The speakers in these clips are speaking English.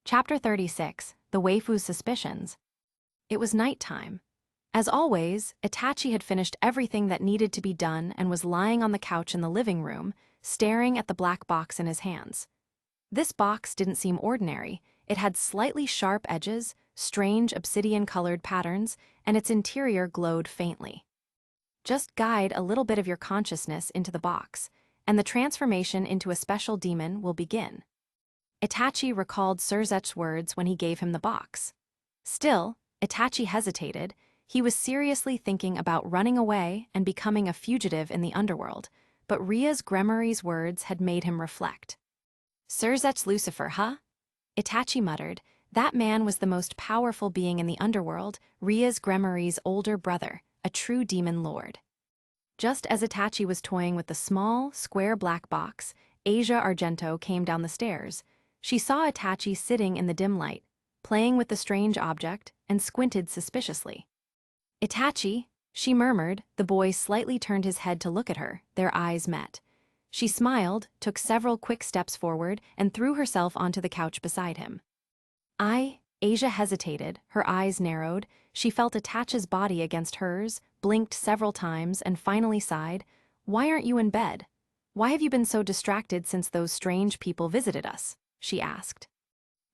Chapter 36, The Waifu's Suspicions. It was nighttime. As always, Itachi had finished everything that needed to be done and was lying on the couch in the living room, staring at the black box in his hands. This box didn't seem ordinary. It had slightly sharp edges, strange obsidian-colored patterns, and its interior glowed faintly. Just guide a little bit of your consciousness into the box, and the transformation into a special demon will begin. Itachi recalled Surzet's words when he gave him the box. Still, Itachi hesitated. He was seriously thinking about running away and becoming a fugitive in the underworld, but Ria's Gremory's words had made him reflect. Surzet's Lucifer, huh? Itachi muttered. That man was the most powerful being in the underworld, Ria's Gremory's older brother, a true demon lord. Just as Itachi was toying with the small, square black box, Asia Argento came down the stairs. She saw Itachi sitting in the dim light, playing with the strange object, and squinted suspiciously. "Itachi," she murmured. The boy slightly turned his head to look at her. Their eyes met. She smiled, took several quick steps forward, and threw herself onto the couch beside him. Asia hesitated, her eyes narrowed. She felt Itachi's body against hers, blinked several times, and finally sighed. "Why aren't you in bed? Why have you been so distracted since those strange people visited us?" she asked.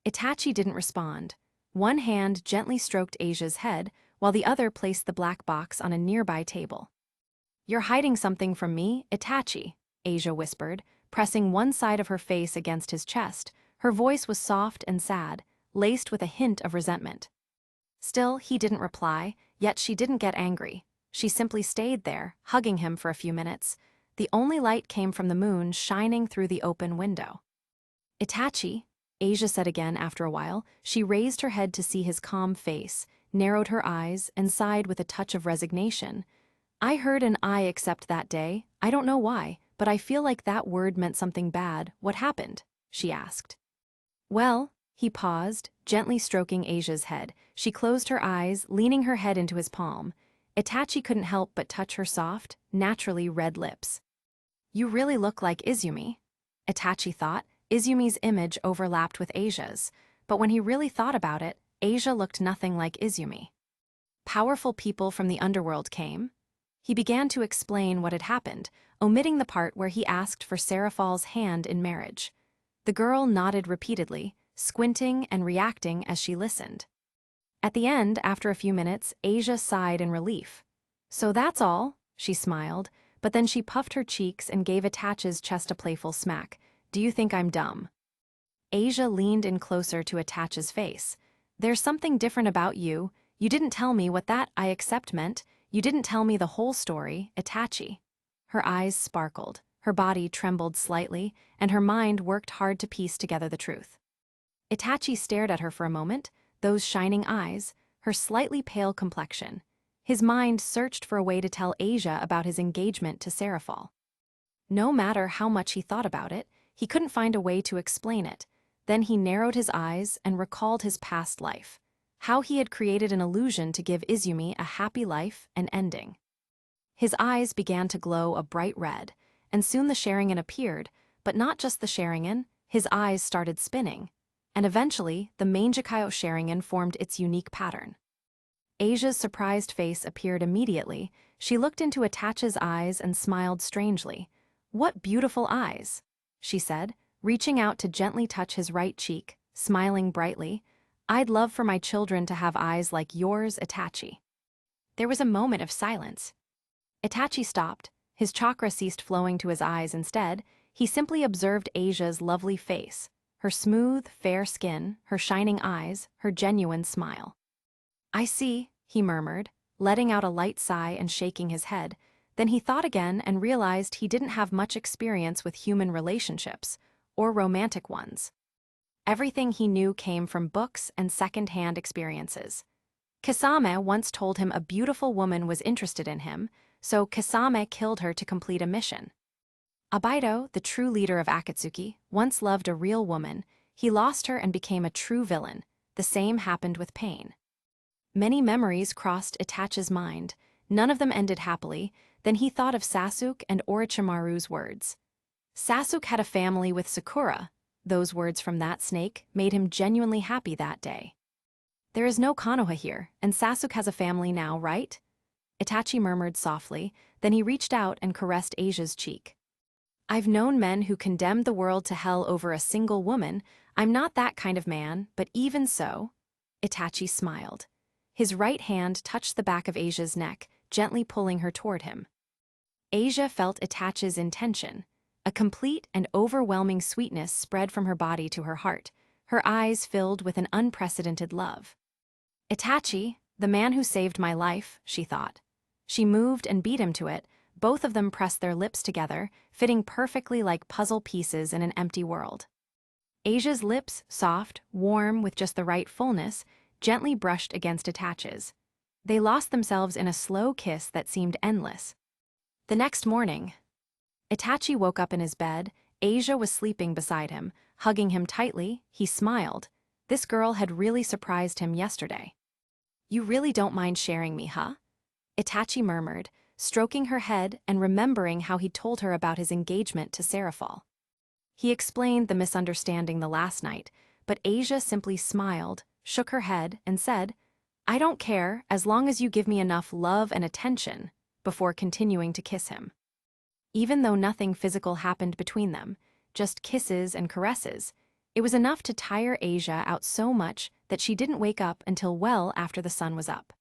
Itachi didn't respond. One hand gently stroked Asia's head, while the other placed the black box on a nearby table. "You're hiding something from me, Itachi," Asia whispered, pressing one side of her face against his chest. Her voice was soft and sad, laced with a hint of resentment. Still, he didn't reply, yet she didn't get angry. She simply stayed there, hugging him for a few minutes. The only light came from the moon shining through the open window. "Itachi," Asia said again after a while. She raised her head to see his calm face, narrowed her eyes, and sighed with a touch of resignation. "I heard an I accept that day. I don't know why, but I feel like that word meant something bad. What happened?" she asked. "Well," he paused, gently stroking Asia's head. She closed her eyes, leaning her head into his palm. Itachi couldn't help but touch her soft, naturally red lips. "You really look like Izumi," Itachi thought. Izumi's image overlapped with Asia's, but when he really thought about it, Asia looked nothing like Izumi. Powerful people from the underworld came. He began to explain what had happened, omitting the part where he asked for Seraphal's hand in marriage. The girl nodded repeatedly, squinting and reacting as she listened. At the end, after a few minutes, Asia sighed in relief. "So that's all," she smiled, but then she puffed her cheeks and gave Itachi's chest a playful smack. "Do you think I'm dumb?" Asia leaned in closer to Itachi's face. "There's something different about you. You didn't tell me what that I accept meant. You didn't tell me the whole story, Itachi." Her eyes sparkled, her body trembled slightly, and her mind worked hard to piece together the truth. Itachi stared at her for a moment, those shining eyes, her slightly pale complexion. His mind searched for a way to tell Asia about his engagement to Seraphal. No matter how much he thought about it, he couldn't find a way to explain it. Then he narrowed his eyes and recalled his past life, how he had created an illusion to give Izumi a happy life and ending. His eyes began to glow a bright red, and soon the Sharingan appeared, but not just the Sharingan. His eyes started spinning, and eventually the Mangekyo Sharingan formed its unique pattern. Asia's surprised face appeared immediately. She looked into Itachi's eyes and smiled strangely. "What beautiful eyes," she said, reaching out to gently touch his right cheek, smiling brightly. "I'd love for my children to have eyes like yours, Itachi." There was a moment of silence. Itachi stopped. His chakra ceased flowing to his eyes instead. He simply observed Asia's lovely face, her smooth, fair skin, her shining eyes, her genuine smile. "I see," he murmured, letting out a light sigh and shaking his head. Then he thought again and realized he didn't have much experience with human relationships, or romantic ones. Everything he knew came from books and second-hand experiences. Kasame once told him a beautiful woman was interested in him, so Kasame killed her to complete a mission. Abido, the true leader of Akatsuki, once loved a real woman. He lost her and became a true villain. The same happened with Pain. Many memories crossed Itachi's mind. None of them ended happily. Then he thought of Sasuke and Orochimaru's words. Sasuke had a family with Sakura, Those words from that snake made him genuinely happy that day. There is no Konoha here, and Sasuke has a family now, right? Itachi murmured softly, then he reached out and caressed Asia's cheek. I've known men who condemned the world to hell over a single woman. I'm not that kind of man, but even so... Itachi smiled. His right hand touched the back of Asia's neck, gently pulling her toward him. Asia felt Itachi's intention. A complete and overwhelming sweetness spread from her body to her heart, her eyes filled with an unprecedented love. Itachi, the man who saved my life, she thought. She moved and beat him to it. Both of them pressed their lips together, fitting perfectly like puzzle pieces in an empty world. Asia's lips, soft, warm with just the right fullness, gently brushed against Itachi's. They lost themselves in a slow kiss that seemed endless. The next morning, Itachi woke up in his bed. Asia was sleeping beside him. Hugging him tightly, he smiled. This girl had really surprised him yesterday. You really don't mind sharing me, huh? Itachi murmured, stroking her head and remembering how he'd told her about his engagement to Serafall. He explained the misunderstanding the last night, but Asia simply smiled, shook her head, and said, I don't care as long as you give me enough love and attention, before continuing to kiss him. Even though nothing physical happened between them, just kisses and caresses, it was enough to tire Asia out so much that she didn't wake up until well after the sun was up.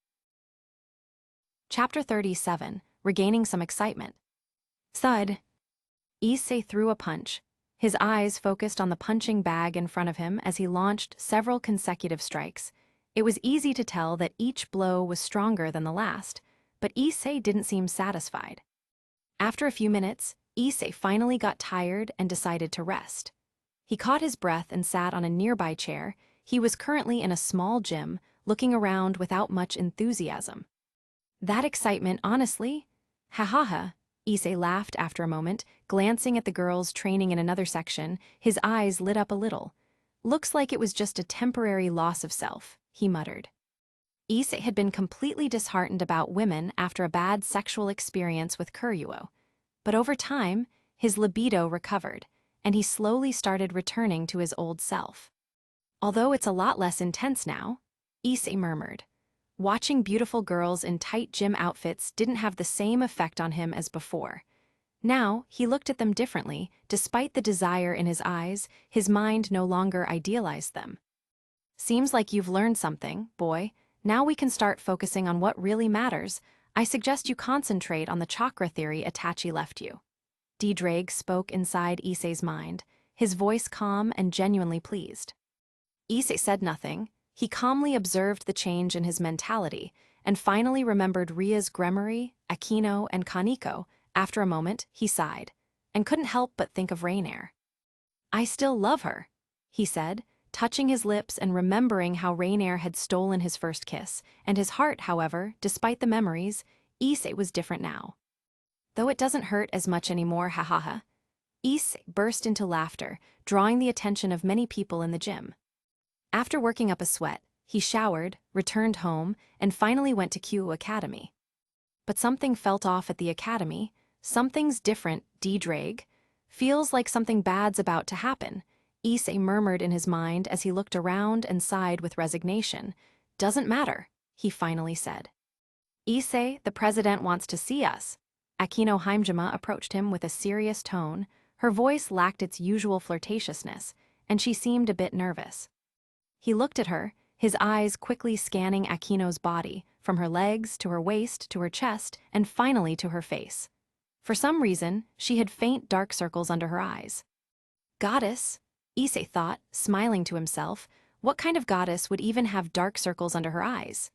Chapter 37, Regaining Some Excitement. Thud. Issei threw a punch, his eyes focused on the punching bag in front of him as he launched several consecutive strikes. It was easy to tell that each blow was stronger than the last, but Issei didn't seem satisfied. After a few minutes, Issei finally got tired and decided to rest. He caught his breath and sat on a nearby chair. He was currently in a small gym, looking around without much enthusiasm. That excitement, honestly? Ha ha ha, Issei laughed after a moment, glancing at the girls training in another section. His eyes lit up a little. Looks like it was just a temporary loss of self, he muttered. Issei had been completely disheartened about women after a bad sexual experience with Kuoh, but over time, his libido recovered, and he slowly started returning to his old self. Although it's a lot less intense now, Issei murmured. Watching beautiful girls in tight gym outfits didn't have the same effect on him as before. Now, he looked at them differently. Despite the desire in his eyes, his mind no longer idealized them. Seems like you've learned something, boy. Now we can start focusing on what really matters. I suggest you concentrate on the chakra theory Itachi left you. DxD spoke inside Issei's mind, his voice calm and genuinely pleased. Issei said nothing. He calmly observed the change in his mentality and finally remembered Ria's Gremory, Akino, and Kaneko. After a moment, he sighed and couldn't help but think of Rainier. I still love her, he said, touching his lips and remembering how Rainier had stolen his first kiss, and his heart, however, despite the memories, Issei was different now. Though it doesn't hurt as much anymore, ha ha ha. Issei burst into laughter, drawing the attention of many people in the gym. After working up a sweat, he showered, returned home, and finally went to Kuoh Academy. But something felt off at the academy. Something's different, DxD. Feels like something bad's about to happen, Issei murmured in his mind as he looked around and sighed with resignation. Doesn't matter, he finally said. Issei, the president wants to see us. Akino Himejima approached him with a serious tone. Her voice lacked its usual flirtatiousness, and she seemed a bit nervous. He looked at her, his eyes quickly scanning Akino's body, from her legs to her waist to her chest, and finally to her face. For some reason, she had faint dark circles under her eyes. Goddess, Issei thought, smiling to himself. What kind of goddess would even have dark circles under her eyes?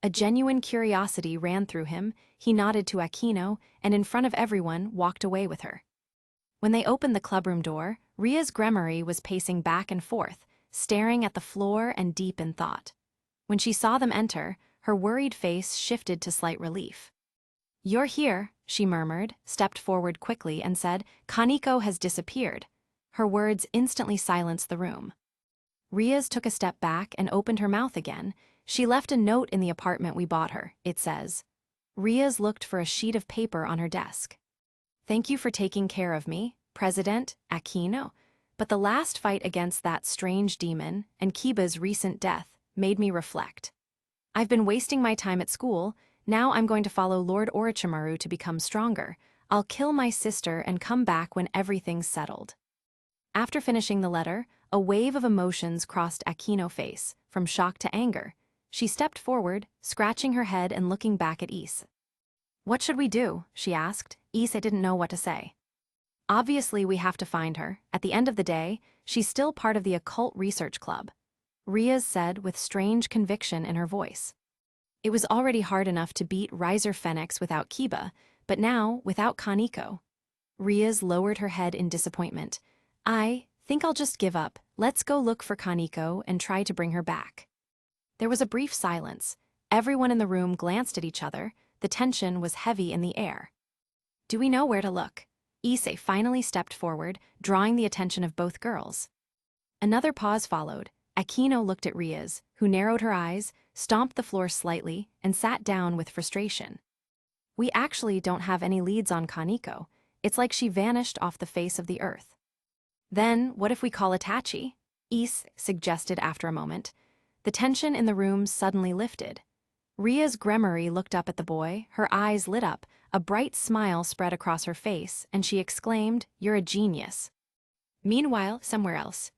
A genuine curiosity ran through him. He nodded to Akino, and in front of everyone, walked away with her. When they opened the clubroom door, Ria's Gremory was pacing back and forth, staring at the floor and deep in thought. When she saw them enter, her worried face shifted to slight relief. You're here, she murmured, stepped forward quickly and said, Kaneko has disappeared. Her words instantly silenced the room. Ria's took a step back and opened her mouth again. She left a note in the apartment we bought her, it says. Ria's looked for a sheet of paper on her desk. Thank you for taking care of me, President Akino. But the last fight against that strange demon and Kiba's recent death made me reflect. I've been wasting my time at school, now I'm going to follow Lord Orochimaru to become stronger. I'll kill my sister and come back when everything's settled. After finishing the letter, a wave of emotions crossed Akino's face, from shock to anger. She stepped forward, scratching her head and looking back at Issei. "What should we do?" she asked. Issei didn't know what to say. "Obviously we have to find her. At the end of the day, she's still part of the occult research club," Riaz said with strange conviction in her voice. It was already hard enough to beat Riser Phoenix without Kiba, but now, without Kaneko. Riaz lowered her head in disappointment. "I think I'll just give up. Let's go look for Kaneko and try to bring her back." There was a brief silence. Everyone in the room glanced at each other. The tension was heavy in the air. "Do we know where to look?" Issei finally stepped forward, drawing the attention of both girls. Another pause followed. Akino looked at Riaz, who narrowed her eyes, stomped the floor slightly, and sat down with frustration. "We actually don't have any leads on Kaneko. It's like she vanished off the face of the earth." "Then, what if we call Itachi?" Issei suggested after a moment. The tension in the room suddenly lifted. Ria's Gremory looked up at the boy, her eyes lit up, a bright smile spread across her face, and she exclaimed, "You're a genius." Meanwhile, somewhere else.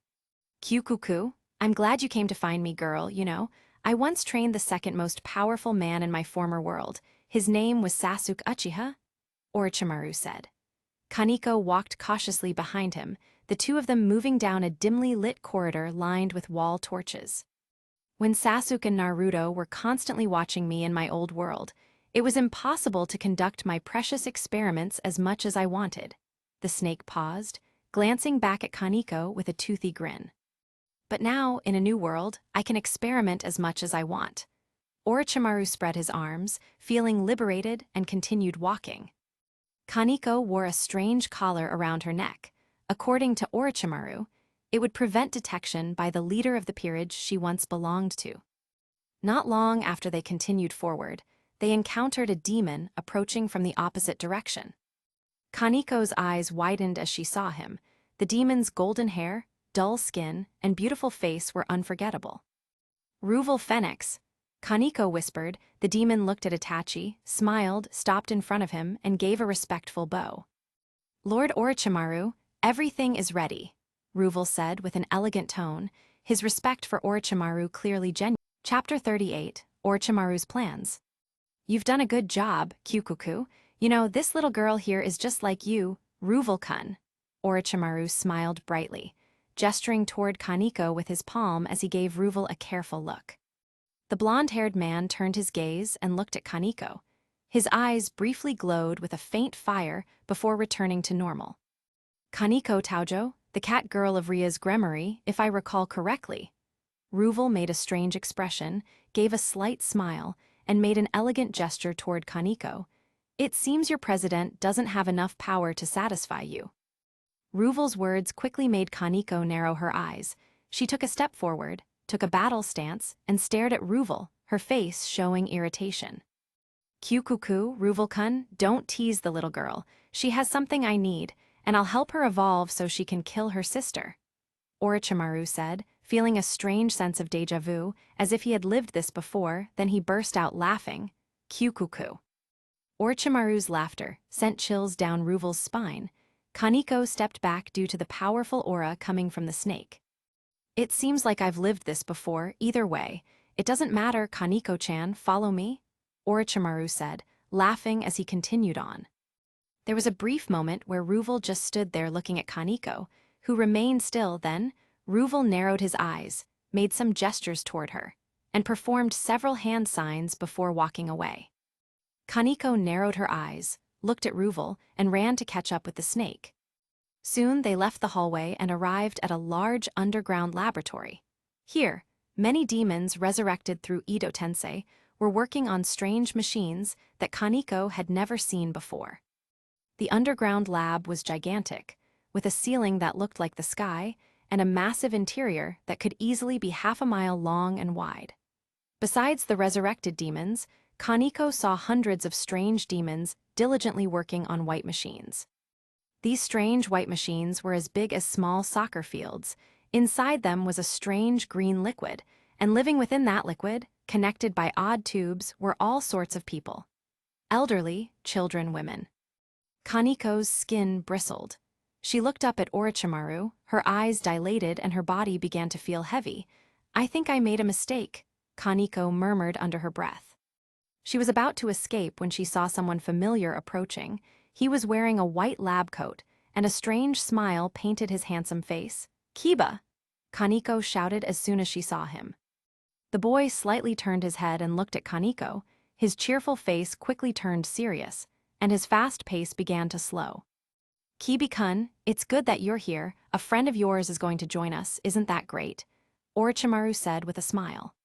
"Kuoh, I'm glad you came to find me, girl, you know. I once trained the second most powerful man in my former world. His name was Sasuke Uchiha," Orochimaru said. Kaneko walked cautiously behind him, the two of them moving down a dimly lit corridor lined with wall torches. "When Sasuke and Naruto were constantly watching me in my old world, it was impossible to conduct my precious experiments as much as I wanted." The snake paused, glancing back at Kaneko with a toothy grin. "But now, in a new world, I can experiment as much as I want." Orochimaru spread his arms, feeling liberated, and continued walking. Kaneko wore a strange collar around her neck. According to Orochimaru, it would prevent detection by the leader of the peerage she once belonged to. Not long after they continued forward, they encountered a demon approaching from the opposite direction. Kaneko's eyes widened as she saw him. The demon's golden hair, dull skin, and beautiful face were unforgettable. "Ruval Phoenix," Kaneko whispered. The demon looked at Itachi, smiled, stopped in front of him, and gave a respectful bow. "Lord Orochimaru, everything is ready," Ruval said with an elegant tone, his respect for Orochimaru clearly genuine. Chapter 38, Orochimaru's Plans. "You've done a good job, Kuoh. You know, this little girl here is just like you, Ruval-kun." Orochimaru smiled brightly, gesturing toward Kaneko with his palm as he gave Ruval a careful look. The blonde-haired man turned his gaze and looked at Kaneko. His eyes briefly glowed with a faint fire before returning to normal. "Kaneko Taojo, the cat girl of Ria's Gremory, if I recall correctly." Ruval made a strange expression, gave a slight smile, and made an elegant gesture toward Kaneko. "It seems your president doesn't have enough power to satisfy you." Ruval's words quickly made Kaneko narrow her eyes. She took a step forward, took a battle stance, and stared at Ruval, her face showing irritation. "Kuoh, Ruval-kun, don't tease the little girl. She has something I need, and I'll help her evolve so she can kill her sister," Orochimaru said, feeling a strange sense of déjà vu, as if he had lived this before. Then he burst out laughing. "Kuoh." Orochimaru's laughter sent chills down Ruval's spine. Kaneko stepped back due to the powerful aura coming from the snake. "It seems like I've lived this before. Either way, it doesn't matter, Kaneko-chan, follow me," Orochimaru said, laughing as he continued on. There was a brief moment where Ruval just stood there looking at Kaneko, who remained still. Then, Ruval narrowed his eyes, made some gestures toward her, and performed several hand signs before walking away. Kaneko narrowed her eyes, looked at Ruval, and ran to catch up with the snake. Soon they left the hallway and arrived at a large underground laboratory. Here, many demons resurrected through Edo Tensei were working on strange machines that Kaneko had never seen before. The underground lab was gigantic, with a ceiling that looked like the sky and a massive interior that could easily be half a mile long and wide. Besides the resurrected demons, Kaneko saw hundreds of strange demons diligently working on white machines. These strange white machines were as big as small soccer fields. Inside them was a strange green liquid, and living within that liquid, connected by odd tubes, were all sorts of people. Elderly, children, women. Kaniko's skin bristled. She looked up at Orochimaru, her eyes dilated and her body began to feel heavy. "I think I made a mistake," Kaniko murmured under her breath. She was about to escape when she saw someone familiar approaching. He was wearing a white lab coat, and a strange smile painted his handsome face. "Kiba!" Kaniko shouted as soon as she saw him. The boy slightly turned his head and looked at Kaniko. His cheerful face quickly turned serious, and his fast pace began to slow. "Kibi-kun, it's good that you're here. A friend of yours is going to join us, isn't that great?" Orochimaru said with a smile.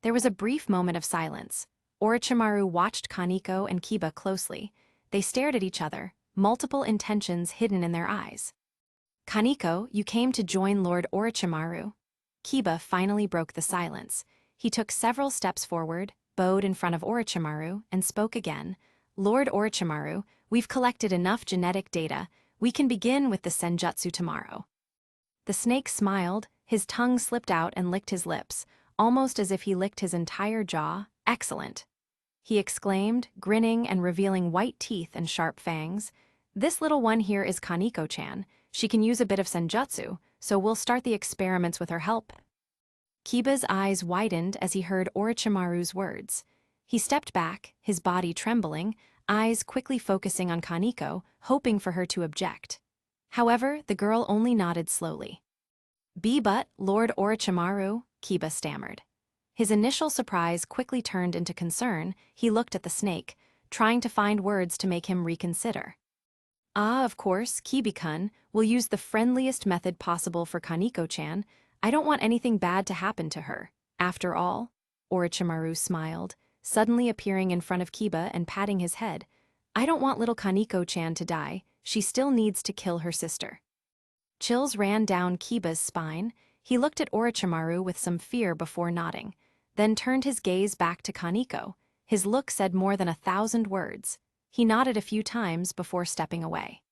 There was a brief moment of silence. Orochimaru watched Kaniko and Kiba closely. They stared at each other, multiple intentions hidden in their eyes. "Kaniko, you came to join Lord Orochimaru." Kiba finally broke the silence. He took several steps forward, bowed in front of Orochimaru, and spoke again. "Lord Orochimaru, we've collected enough genetic data. We can begin with the senjutsu tomorrow." The snake smiled, his tongue slipped out and licked his lips, almost as if he licked his entire jaw. "Excellent," he exclaimed, grinning and revealing white teeth and sharp fangs. "This little one here is Kaniko-chan. She can use a bit of senjutsu, so we'll start the experiments with her help." Kiba's eyes widened as he heard Orochimaru's words. He stepped back, his body trembling, eyes quickly focusing on Kaniko, hoping for her to object. However, the girl only nodded slowly. "But, Lord Orochimaru," Kiba stammered. His initial surprise quickly turned into concern. He looked at the snake, trying to find words to make him reconsider. Of course, Kibi-kun, we'll use the friendliest method possible for Kaniko-chan. I don't want anything bad to happen to her. After all," Orochimaru smiled, suddenly appearing in front of Kiba and patting his head. "I don't want little Kaniko-chan to die. She still needs to kill her sister." Chills ran down Kiba's spine. He looked at Orochimaru with some fear before nodding, then turned his gaze back to Kaniko. His look said more than 1,000 words. He nodded a few times before stepping away.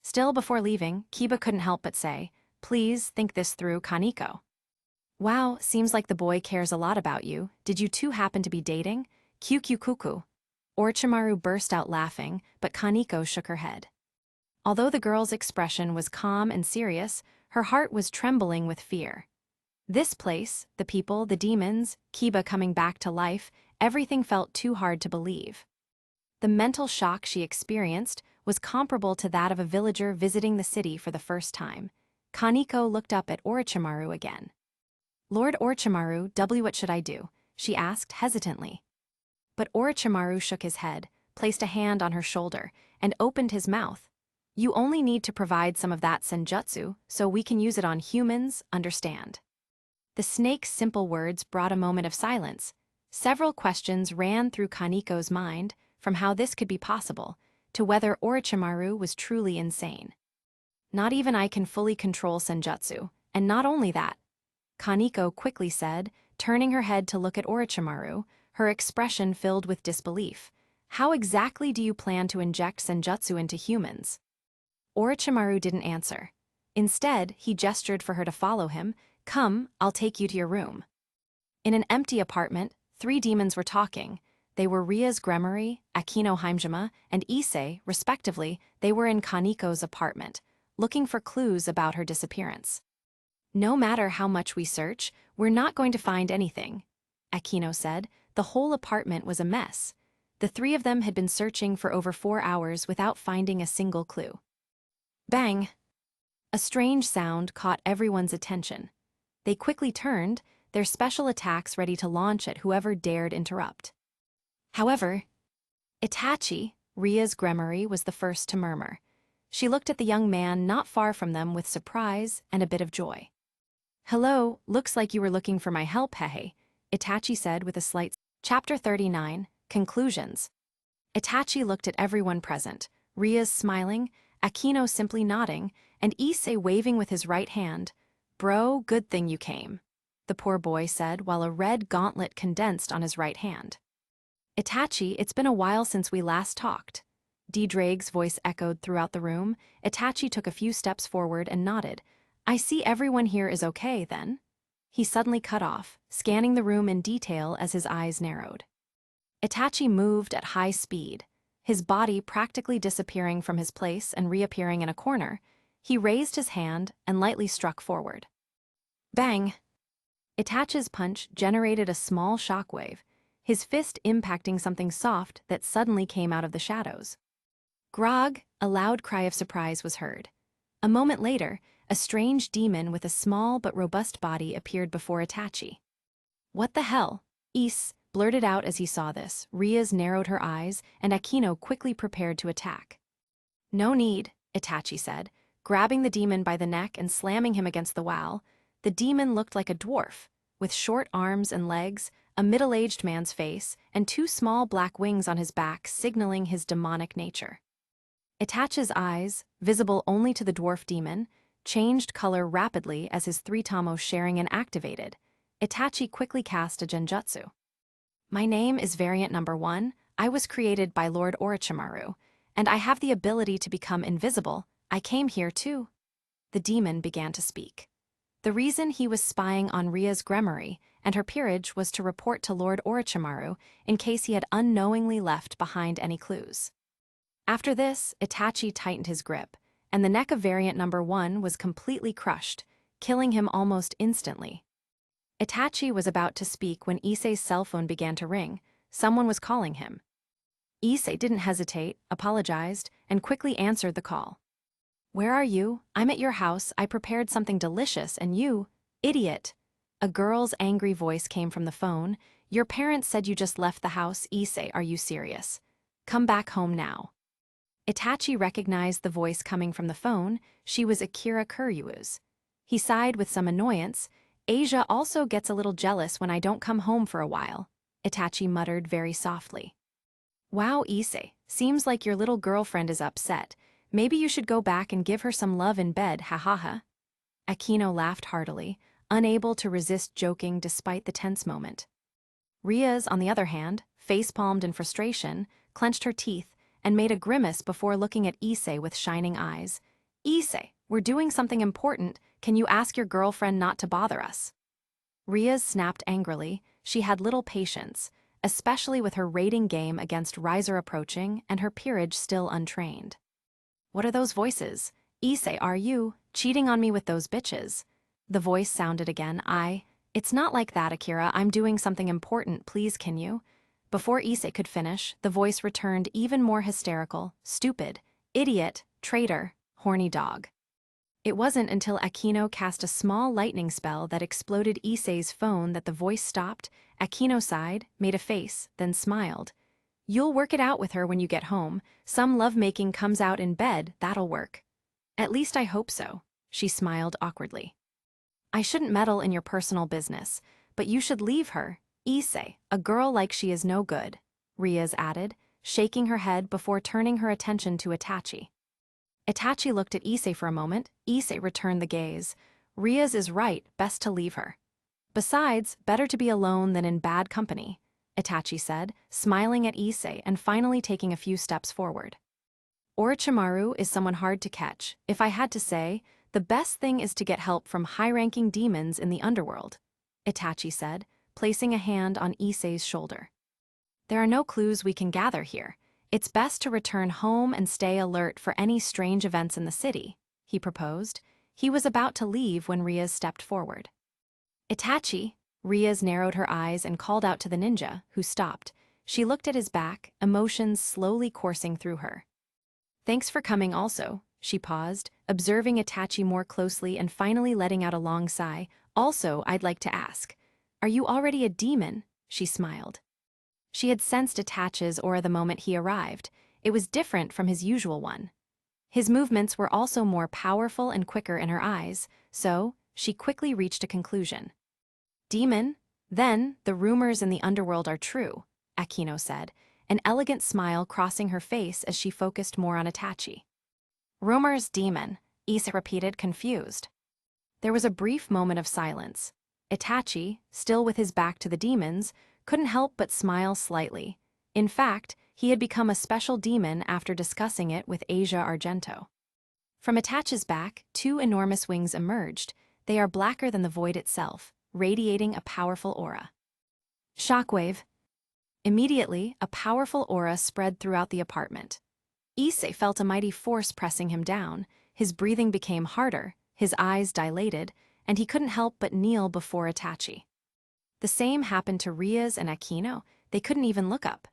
Still before leaving, Kiba couldn't help but say, "Please think this through, Kaniko." "Wow, seems like the boy cares a lot about you. Did you two happen to be dating?" "Kuku." Orochimaru burst out laughing, but Kaniko shook her head. Although the girl's expression was calm and serious, her heart was trembling with fear. This place, the people, the demons, Kiba coming back to life, everything felt too hard to believe. The mental shock she experienced was comparable to that of a villager visiting the city for the first time. Kaniko looked up at Orochimaru again. "Lord Orochimaru, what should I do?" she asked hesitantly. But Orochimaru shook his head, placed a hand on her shoulder, and opened his mouth. "You only need to provide some of that senjutsu, so we can use it on humans, understand?" The snake's simple words brought a moment of silence. Several questions ran through Kaniko's mind, from how this could be possible, to whether Orochimaru was truly insane. "Not even I can fully control senjutsu, and not only that," Kaniko quickly said, turning her head to look at Orochimaru, her expression filled with disbelief. "How exactly do you plan to inject senjutsu into humans?" Orochimaru didn't answer. Instead, he gestured for her to follow him. "Come, I'll take you to your room." In an empty apartment, 3 demons were talking. They were Ria's Gremory, Akino Heimjima, and Issei, respectively. They were in Kaniko's apartment, looking for clues about her disappearance. "No matter how much we search, we're not going to find anything," Akino said. The whole apartment was a mess. The 3 of them had been searching for over 4 hours without finding a single clue. Bang! A strange sound caught everyone's attention. They quickly turned, their special attacks ready to launch at whoever dared interrupt. However, Itachi, Ria's Gremory, was the first to murmur. She looked at the young man not far from them with surprise and a bit of joy. "Hello, looks like you were looking for my help, hehe," Itachi said with a slight... Chapter 39, Conclusions. Itachi looked at everyone present, Ria's smiling, Akino simply nodding, and Issei waving with his right hand. "Bro, good thing you came," the poor boy said while a red gauntlet condensed on his right hand. "Itachi, it's been a while since we last talked." Drake's voice echoed throughout the room. Itachi took a few steps forward and nodded. I see everyone here is okay, then. He suddenly cut off, scanning the room in detail as his eyes narrowed. Itachi moved at high speed, his body practically disappearing from his place and reappearing in a corner. He raised his hand and lightly struck forward. Bang! Itachi's punch generated a small shockwave, his fist impacting something soft that suddenly came out of the shadows. Grog, a loud cry of surprise was heard. A moment later, a strange demon with a small but robust body appeared before Itachi. What the hell? Issei blurted out as he saw this. Rias narrowed her eyes, and Akino quickly prepared to attack. No need, Itachi said, grabbing the demon by the neck and slamming him against the wall. The demon looked like a dwarf, with short arms and legs, a middle-aged man's face, and two small black wings on his back signaling his demonic nature. Itachi's eyes, visible only to the dwarf demon, changed color rapidly as his three-tomo Sharingan activated. Itachi quickly cast a genjutsu. My name is Variant Number 1. I was created by Lord Orochimaru, and I have the ability to become invisible. I came here too. The demon began to speak. The reason he was spying on Ria's grimoire and her peerage was to report to Lord Orochimaru in case he had unknowingly left behind any clues. After this, Itachi tightened his grip, and the neck of Variant Number 1 was completely crushed, killing him almost instantly. Itachi was about to speak when Issei's cell phone began to ring. Someone was calling him. Issei didn't hesitate, apologized, and quickly answered the call. Where are you? I'm at your house. I prepared something delicious, and you, idiot. A girl's angry voice came from the phone. Your parents said you just left the house. Issei, are you serious? Come back home now. Itachi recognized the voice coming from the phone. She was Akira Kuryuu's. He sighed with some annoyance. Asia also gets a little jealous when I don't come home for a while, Itachi muttered very softly. Wow, Issei, seems like your little girlfriend is upset. Maybe you should go back and give her some love in bed, ha ha ha. Akino laughed heartily, unable to resist joking despite the tense moment. Rias, on the other hand, face-palmed in frustration, clenched her teeth, and made a grimace before looking at Issei with shining eyes. Issei, we're doing something important. Can you ask your girlfriend not to bother us? Rias snapped angrily. She had little patience, especially with her raiding game against Riser approaching and her peerage still untrained. What are those voices? Issei, are you cheating on me with those bitches? The voice sounded again. It's not like that, Akira. I'm doing something important. Please, can you? Before Issei could finish, the voice returned even more hysterical. Stupid, idiot, traitor, horny dog. It wasn't until Akino cast a small lightning spell that exploded Issei's phone that the voice stopped. Akino sighed, made a face, then smiled. You'll work it out with her when you get home. Some lovemaking comes out in bed, that'll work. At least I hope so, she smiled awkwardly. I shouldn't meddle in your personal business, but you should leave her. Issei, a girl like she is no good, Rias added, shaking her head before turning her attention to Itachi. Itachi looked at Issei for a moment. Issei returned the gaze. Rias is right, best to leave her. Besides, better to be alone than in bad company, Itachi said, smiling at Issei and finally taking a few steps forward. Orochimaru is someone hard to catch. If I had to say, the best thing is to get help from high-ranking demons in the underworld, Itachi said, placing a hand on Issei's shoulder. There are no clues we can gather here. It's best to return home and stay alert for any strange events in the city, he proposed. He was about to leave when Rias stepped forward. Itachi, Rias narrowed her eyes and called out to the ninja, who stopped. She looked at his back, emotions slowly coursing through her. Thanks for coming also, she paused, observing Itachi more closely and finally letting out a long sigh. Also, I'd like to ask, are you already a demon? She smiled. She had sensed Itachi's aura the moment he arrived. It was different from his usual one. His movements were also more powerful and quicker in her eyes, so she quickly reached a conclusion. Demon? Then the rumors in the underworld are true, Akino said, an elegant smile crossing her face as she focused more on Itachi. Rumors, demon, Issei repeated, confused. There was a brief moment of silence. Itachi, still with his back to the demons, couldn't help but smile slightly. In fact, he had become a special demon after discussing it with Asia Argento. From Itachi's back, two enormous wings emerged. They are blacker than the void itself, radiating a powerful aura. Shockwave. Immediately, a powerful aura spread throughout the apartment. Issei felt a mighty force pressing him down. His breathing became harder, his eyes dilated, and he couldn't help but kneel before Itachi. The same happened to Rias and Aquino. They couldn't even look up.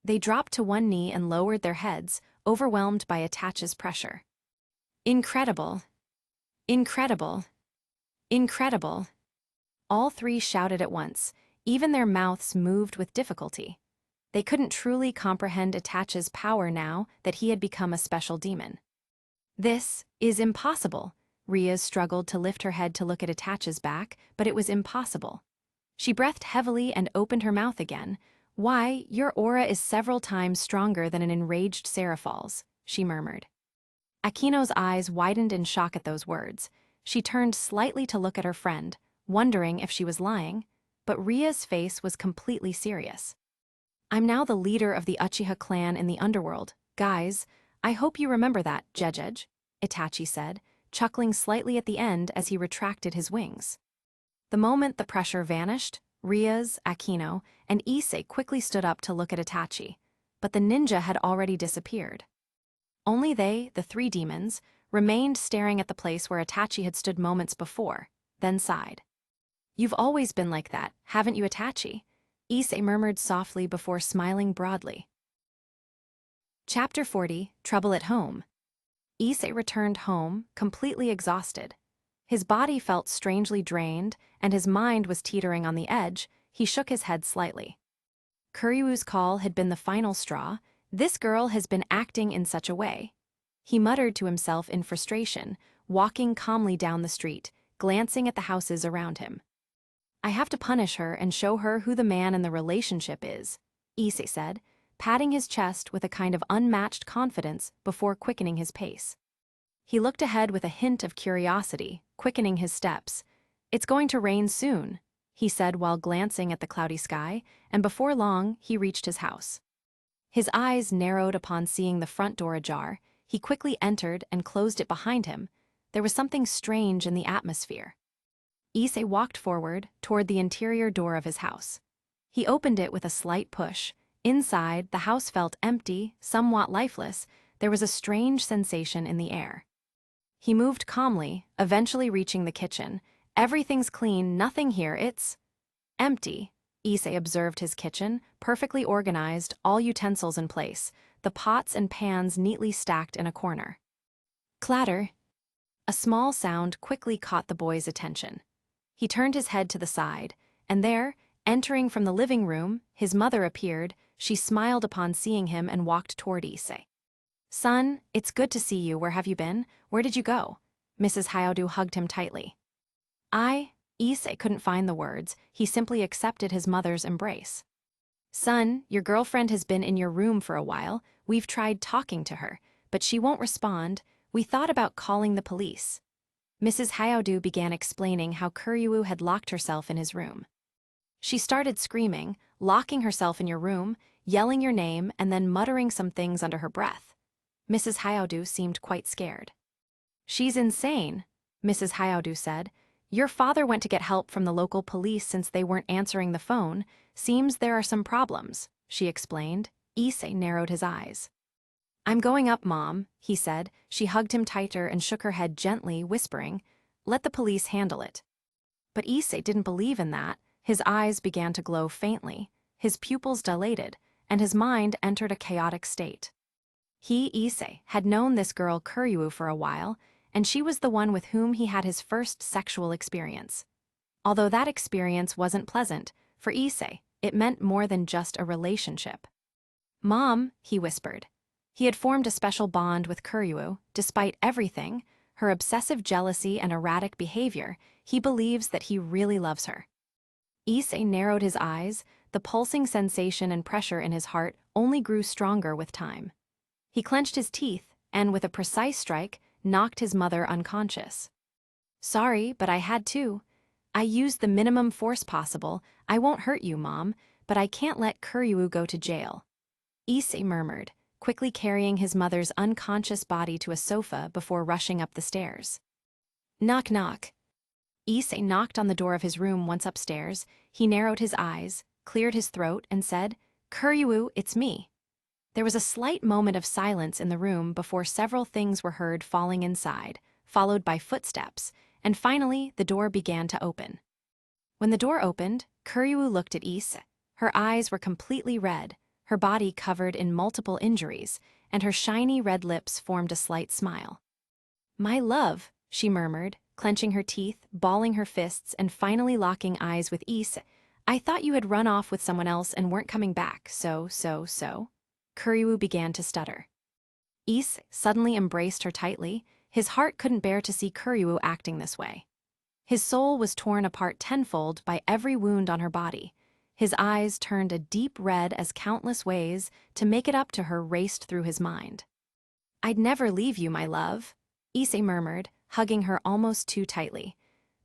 They dropped to one knee and lowered their heads, overwhelmed by Itachi's pressure. Incredible! Incredible! Incredible! All three shouted at once. Even their mouths moved with difficulty. They couldn't truly comprehend Itachi's power now that he had become a special demon. This is impossible. Rias struggled to lift her head to look at Itachi's back, but it was impossible. She breathed heavily and opened her mouth again. "Why, your aura is several times stronger than an enraged Seraph's," she murmured. Aquino's eyes widened in shock at those words. She turned slightly to look at her friend, wondering if she was lying, but Ria's face was completely serious. "I'm now the leader of the Uchiha clan in the underworld. Guys, I hope you remember that, Jejej," Itachi said, chuckling slightly at the end as he retracted his wings. The moment the pressure vanished, Rias, Aquino, and Issei quickly stood up to look at Itachi, but the ninja had already disappeared. Only they, the three demons, remained staring at the place where Itachi had stood moments before, then sighed. "You've always been like that, haven't you, Itachi?" Issei murmured softly before smiling broadly. Chapter 40, Trouble at Home. Issei returned home, completely exhausted. His body felt strangely drained, and his mind was teetering on the edge. He shook his head slightly. Kuryuu's call had been the final straw. This girl has been acting in such a way. He muttered to himself in frustration, walking calmly down the street, glancing at the houses around him. "I have to punish her and show her who the man in the relationship is," Issei said, patting his chest with a kind of unmatched confidence before quickening his pace. He looked ahead with a hint of curiosity, quickening his steps. "It's going to rain soon," he said while glancing at the cloudy sky, and before long he reached his house. His eyes narrowed upon seeing the front door ajar. He quickly entered and closed it behind him. There was something strange in the atmosphere. Issei walked forward toward the interior door of his house. He opened it with a slight push. Inside, the house felt empty, somewhat lifeless. There was a strange sensation in the air. He moved calmly, eventually reaching the kitchen. "Everything's clean, nothing here, it's empty." Issei observed his kitchen, perfectly organized, all utensils in place, the pots and pans neatly stacked in a corner. Clatter. A small sound quickly caught the boy's attention. He turned his head to the side, and there, entering from the living room, his mother appeared. She smiled upon seeing him and walked toward Issei. "Son, it's good to see you. Where have you been? Where did you go?" Mrs. Hyoudou hugged him tightly. Issei couldn't find the words. He simply accepted his mother's embrace. "Son, your girlfriend has been in your room for a while. We've tried talking to her, but she won't respond. We thought about calling the police." Mrs. Hyoudou began explaining how Kuryuu had locked herself in his room. "She started screaming, locking herself in your room, yelling your name, and then muttering some things under her breath." Mrs. Hyoudou seemed quite scared. "She's insane," Mrs. Hyoudou said. "Your father went to get help from the local police since they weren't answering the phone. Seems there are some problems," she explained. Issei narrowed his eyes. "I'm going up, Mom," he said. She hugged him tighter and shook her head gently, whispering, "Let the police handle it." But Issei didn't believe in that. His eyes began to glow faintly, his pupils dilated, and his mind entered a chaotic state. He, Issei, had known this girl Kuryuu for a while, and she was the one with whom he had his first sexual experience. Although that experience wasn't pleasant, for Issei, it meant more than just a relationship. "Mom," he whispered. He had formed a special bond with Kuryuu. Despite everything, her obsessive jealousy and erratic behavior, he believes that he really loves her. Issei narrowed his eyes. The pulsing sensation and pressure in his heart only grew stronger with time. He clenched his teeth and, with a precise strike, knocked his mother unconscious. "Sorry, but I had to. I used the minimum force possible. I won't hurt you, Mom, but I can't let Kuryuu go to jail." Issei murmured, quickly carrying his mother's unconscious body to a sofa before rushing up the stairs. Knock knock. Issei knocked on the door of his room once upstairs. He narrowed his eyes, cleared his throat, and said, "Kuryuu, it's me." There was a slight moment of silence in the room before several things were heard falling inside, followed by footsteps, and finally the door began to open. When the door opened, Kuryuu looked at Issei. Her eyes were completely red, her body covered in multiple injuries, and her shiny red lips formed a slight smile. "My love," she murmured, clenching her teeth, balling her fists, and finally locking eyes with Issei. "I thought you had run off with someone else and weren't coming back, so. Kuryuu began to stutter. Issei suddenly embraced her tightly. His heart couldn't bear to see Kuryuu acting this way. His soul was torn apart tenfold by every wound on her body. His eyes turned a deep red as countless ways to make it up to her raced through his mind. "I'd never leave you, my love," Issei murmured, hugging her almost too tightly.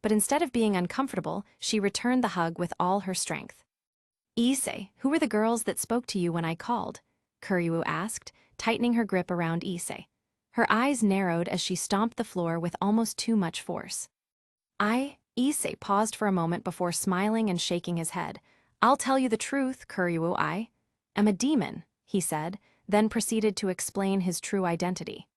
But instead of being uncomfortable, she returned the hug with all her strength. "Issei, who were the girls that spoke to you when I called?" Kuryuu asked, tightening her grip around Issei. Her eyes narrowed as she stomped the floor with almost too much force. Issei paused for a moment before smiling and shaking his head. "I'll tell you the truth, Kuryuu, I am a demon," he said, then proceeded to explain his true identity.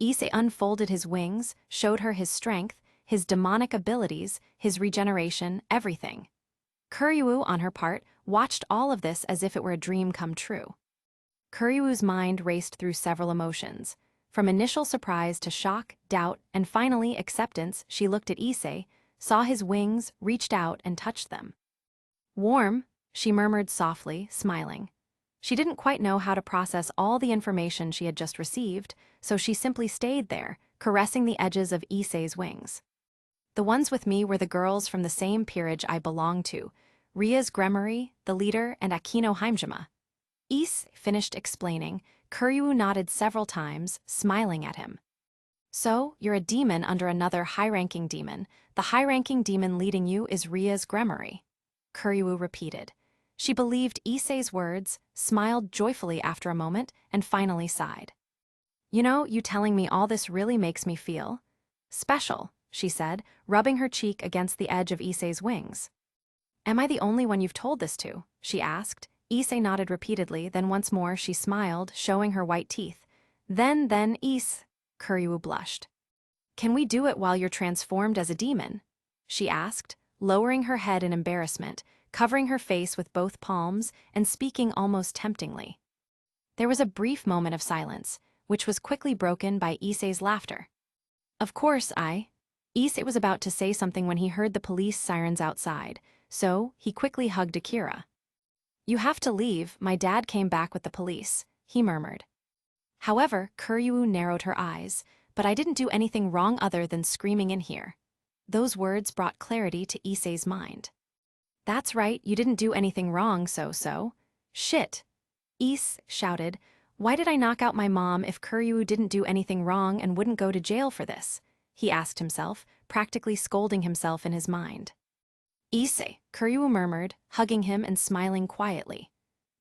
Issei unfolded his wings, showed her his strength, his demonic abilities, his regeneration, everything. Kuryuu, on her part, watched all of this as if it were a dream come true. Kuryuu's mind raced through several emotions. From initial surprise to shock, doubt, and finally acceptance, she looked at Issei, saw his wings, reached out and touched them. "Warm," she murmured softly, smiling. She didn't quite know how to process all the information she had just received, so she simply stayed there, caressing the edges of Issei's wings. "The ones with me were the girls from the same peerage I belonged to, Ria's Gremory, the leader, and Akino Himejima." Issei finished explaining. Kuryuu nodded several times, smiling at him. "So, you're a demon under another high-ranking demon. The high-ranking demon leading you is Ria's Gremory," Kuryuu repeated. She believed Issei's words, smiled joyfully after a moment, and finally sighed. "You know, you telling me all this really makes me feel special," she said, rubbing her cheek against the edge of Issei's wings. "Am I the only one you've told this to?" she asked. Issei nodded repeatedly, then once more she smiled, showing her white teeth. Then, Kuryuu blushed. "Can we do it while you're transformed as a demon?" she asked, lowering her head in embarrassment, covering her face with both palms, and speaking almost temptingly. There was a brief moment of silence, which was quickly broken by Issei's laughter. "Of course, Issei was about to say something when he heard the police sirens outside, so he quickly hugged Akira. "You have to leave, my dad came back with the police," he murmured. However, Kuryuu narrowed her eyes. "But I didn't do anything wrong other than screaming in here." Those words brought clarity to Issei's mind. "That's right, you didn't do anything wrong, so. Shit!" Issei shouted. "Why did I knock out my mom if Kuryuu didn't do anything wrong and wouldn't go to jail for this?" he asked himself, practically scolding himself in his mind. "Issei," Kuryuu murmured, hugging him and smiling quietly.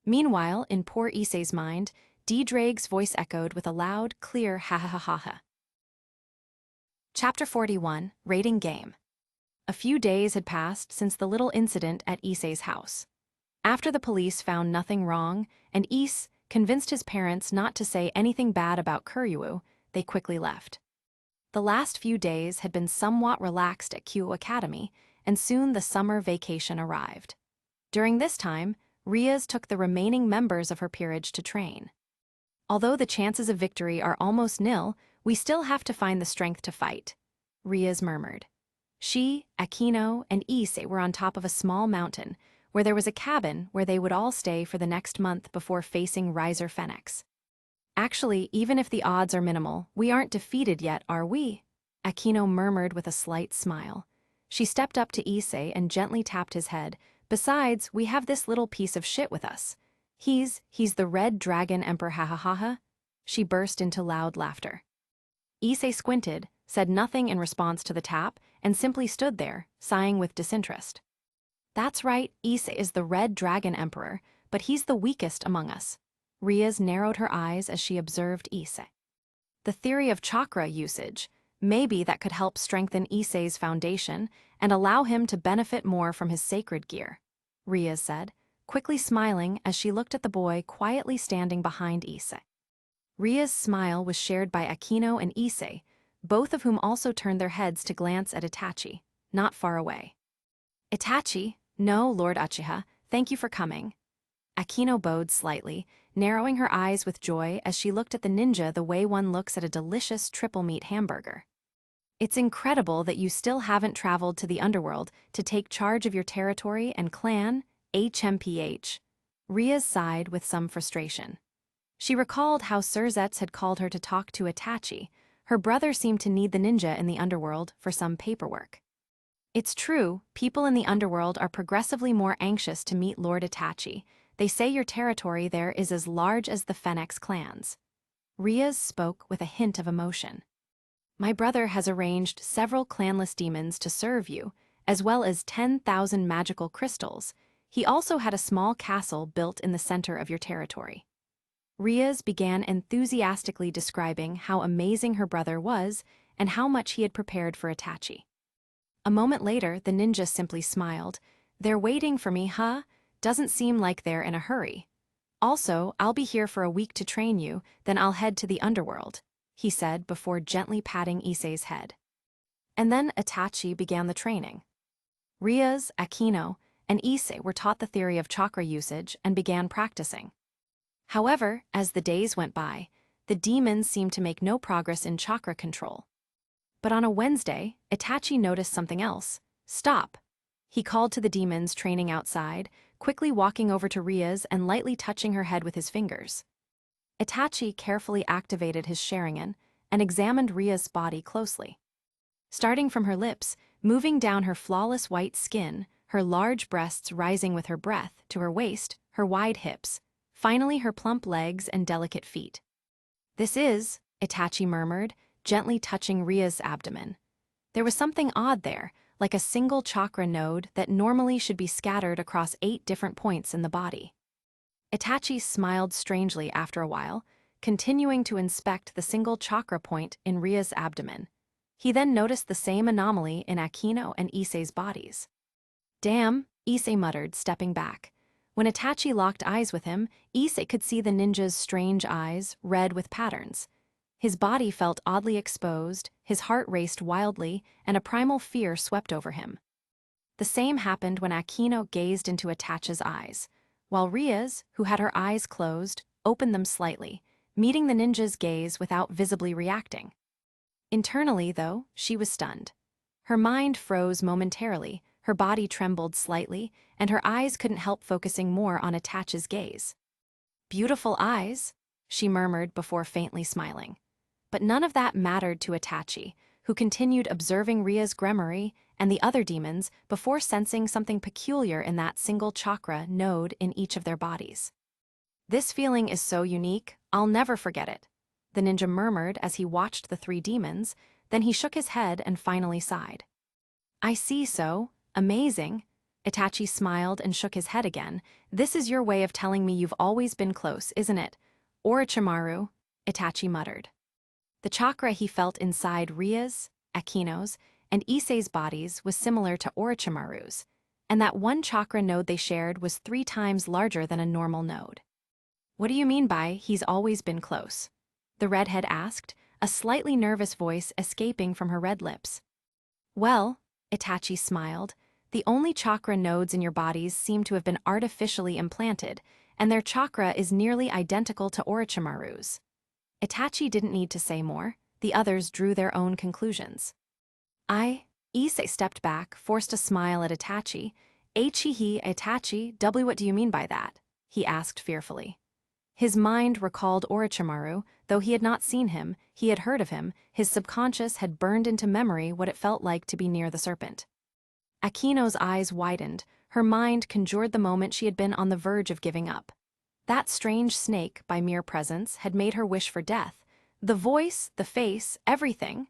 Meanwhile, in poor Issei's mind, D-Drake's voice echoed with a loud, clear ha-ha-ha-ha. Chapter 41, Rating Game. A few days had passed since the little incident at Issei's house. After the police found nothing wrong, and Issei convinced his parents not to say anything bad about Kuryuu, they quickly left. The last few days had been somewhat relaxed at Kuoh Academy, and soon the summer vacation arrived. During this time, Rias took the remaining members of her peerage to train. "Although the chances of victory are almost nil, we still have to find the strength to fight," Rias murmured. She, Akino, and Issei were on top of a small mountain, where there was a cabin where they would all stay for the next month before facing Riser Phoenix. "Actually, even if the odds are minimal, we aren't defeated yet, are we?" Akino murmured with a slight smile. She stepped up to Issei and gently tapped his head. "Besides, we have this little piece of shit with us. He's the Red Dragon Emperor, ha-ha-ha-ha." She burst into loud laughter. Issei squinted, said nothing in response to the tap, and simply stood there, sighing with disinterest. "That's right, Issei is the Red Dragon Emperor, but he's the weakest among us." Riaz narrowed her eyes as she observed Issei. The theory of chakra usage, maybe that could help strengthen Issei's foundation and allow him to benefit more from his sacred gear, Riaz said, quickly smiling as she looked at the boy quietly standing behind Issei. Riaz's smile was shared by Akino and Issei, both of whom also turned their heads to glance at Itachi, not far away. Itachi, no, Lord Uchiha, thank you for coming. Akino bowed slightly, narrowing her eyes with joy as she looked at the ninja the way one looks at a delicious triple-meat hamburger. It's incredible that you still haven't traveled to the underworld to take charge of your territory and clan, HMPH. Riaz sighed with some frustration. She recalled how Surzetz had called her to talk to Itachi. Her brother seemed to need the ninja in the underworld for some paperwork. It's true, people in the underworld are progressively more anxious to meet Lord Itachi. They say your territory there is as large as the Phoenix clans. Riaz spoke with a hint of emotion. My brother has arranged several clanless demons to serve you, as well as 10,000 magical crystals. He also had a small castle built in the center of your territory. Riaz began enthusiastically describing how amazing her brother was and how much he had prepared for Itachi. A moment later, the ninja simply smiled. They're waiting for me, huh? Doesn't seem like they're in a hurry. Also, I'll be here for a week to train you, then I'll head to the underworld, he said before gently patting Issei's head. And then Itachi began the training. Riaz, Akino, and Issei were taught the theory of chakra usage and began practicing. However, as the days went by, the demons seemed to make no progress in chakra control. But on a Wednesday, Itachi noticed something else. Stop! He called to the demons training outside, quickly walking over to Riaz and lightly touching her head with his fingers. Itachi carefully activated his Sharingan and examined Riaz's body closely. Starting from her lips, moving down her flawless white skin, her large breasts rising with her breath, to her waist, her wide hips, finally her plump legs and delicate feet. This is, Itachi murmured, gently touching Riaz's abdomen. There was something odd there, like a single chakra node that normally should be scattered across 8 different points in the body. Itachi smiled strangely after a while, continuing to inspect the single chakra point in Riaz's abdomen. He then noticed the same anomaly in Akino and Issei's bodies. Damn, Issei muttered, stepping back. When Itachi locked eyes with him, Issei could see the ninja's strange eyes, red with patterns. His body felt oddly exposed, his heart raced wildly, and a primal fear swept over him. The same happened when Akino gazed into Itachi's eyes, while Riaz, who had her eyes closed, opened them slightly, meeting the ninja's gaze without visibly reacting. Internally, though, she was stunned. Her mind froze momentarily, her body trembled slightly, and her eyes couldn't help focusing more on Itachi's gaze. Beautiful eyes, she murmured before faintly smiling. But none of that mattered to Itachi, who continued observing Riaz's gremmery and the other demons before sensing something peculiar in that single chakra node in each of their bodies. This feeling is so unique, I'll never forget it, the ninja murmured as he watched the 3 demons, then he shook his head and finally sighed. I see so, amazing. Itachi smiled and shook his head again. This is your way of telling me you've always been close, isn't it? Orochimaru, Itachi muttered. The chakra he felt inside Riaz, Akino's, and Issei's bodies was similar to Orochimaru's, and that one chakra node they shared was 3 times larger than a normal node. What do you mean by he's always been close? The redhead asked, a slightly nervous voice escaping from her red lips. Well, Itachi smiled, the only chakra nodes in your bodies seem to have been artificially implanted, and their chakra is nearly identical to Orochimaru's. Itachi didn't need to say more, the others drew their own conclusions. Issei stepped back, forced a smile at Itachi. Itachi, what do you mean by that? He asked fearfully. His mind recalled Orochimaru, though he had not seen him, he had heard of him, his subconscious had burned into memory what it felt like to be near the serpent. Akino's eyes widened, her mind conjured the moment she had been on the verge of giving up. That strange snake, by mere presence, had made her wish for death. The voice, the face, everything.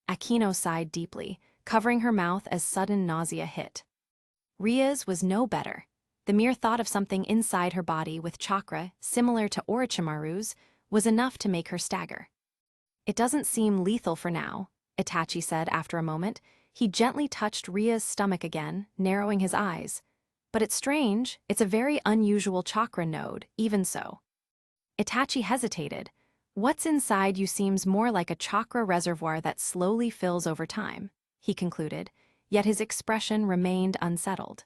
Akino sighed deeply, covering her mouth as sudden nausea hit. Riaz was no better. The mere thought of something inside her body with chakra similar to Orochimaru's was enough to make her stagger. "It doesn't seem lethal for now," Itachi said after a moment. He gently touched Ria's stomach again, narrowing his eyes. "But it's strange, it's a very unusual chakra node, even so." Itachi hesitated. "What's inside you seems more like a chakra reservoir that slowly fills over time," he concluded, yet his expression remained unsettled.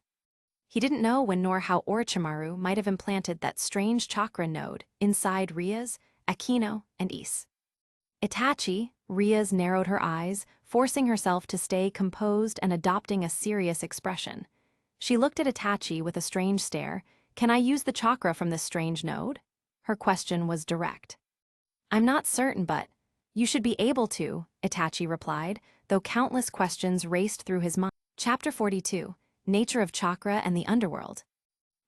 He didn't know when nor how Orochimaru might have implanted that strange chakra node inside Ria's, Akino, and Issei. Ria's narrowed her eyes, forcing herself to stay composed and adopting a serious expression. She looked at Itachi with a strange stare. "Can I use the chakra from this strange node?" Her question was direct. "I'm not certain, but you should be able to," Itachi replied, though countless questions raced through his mind. Chapter 42, Nature of Chakra and the Underworld.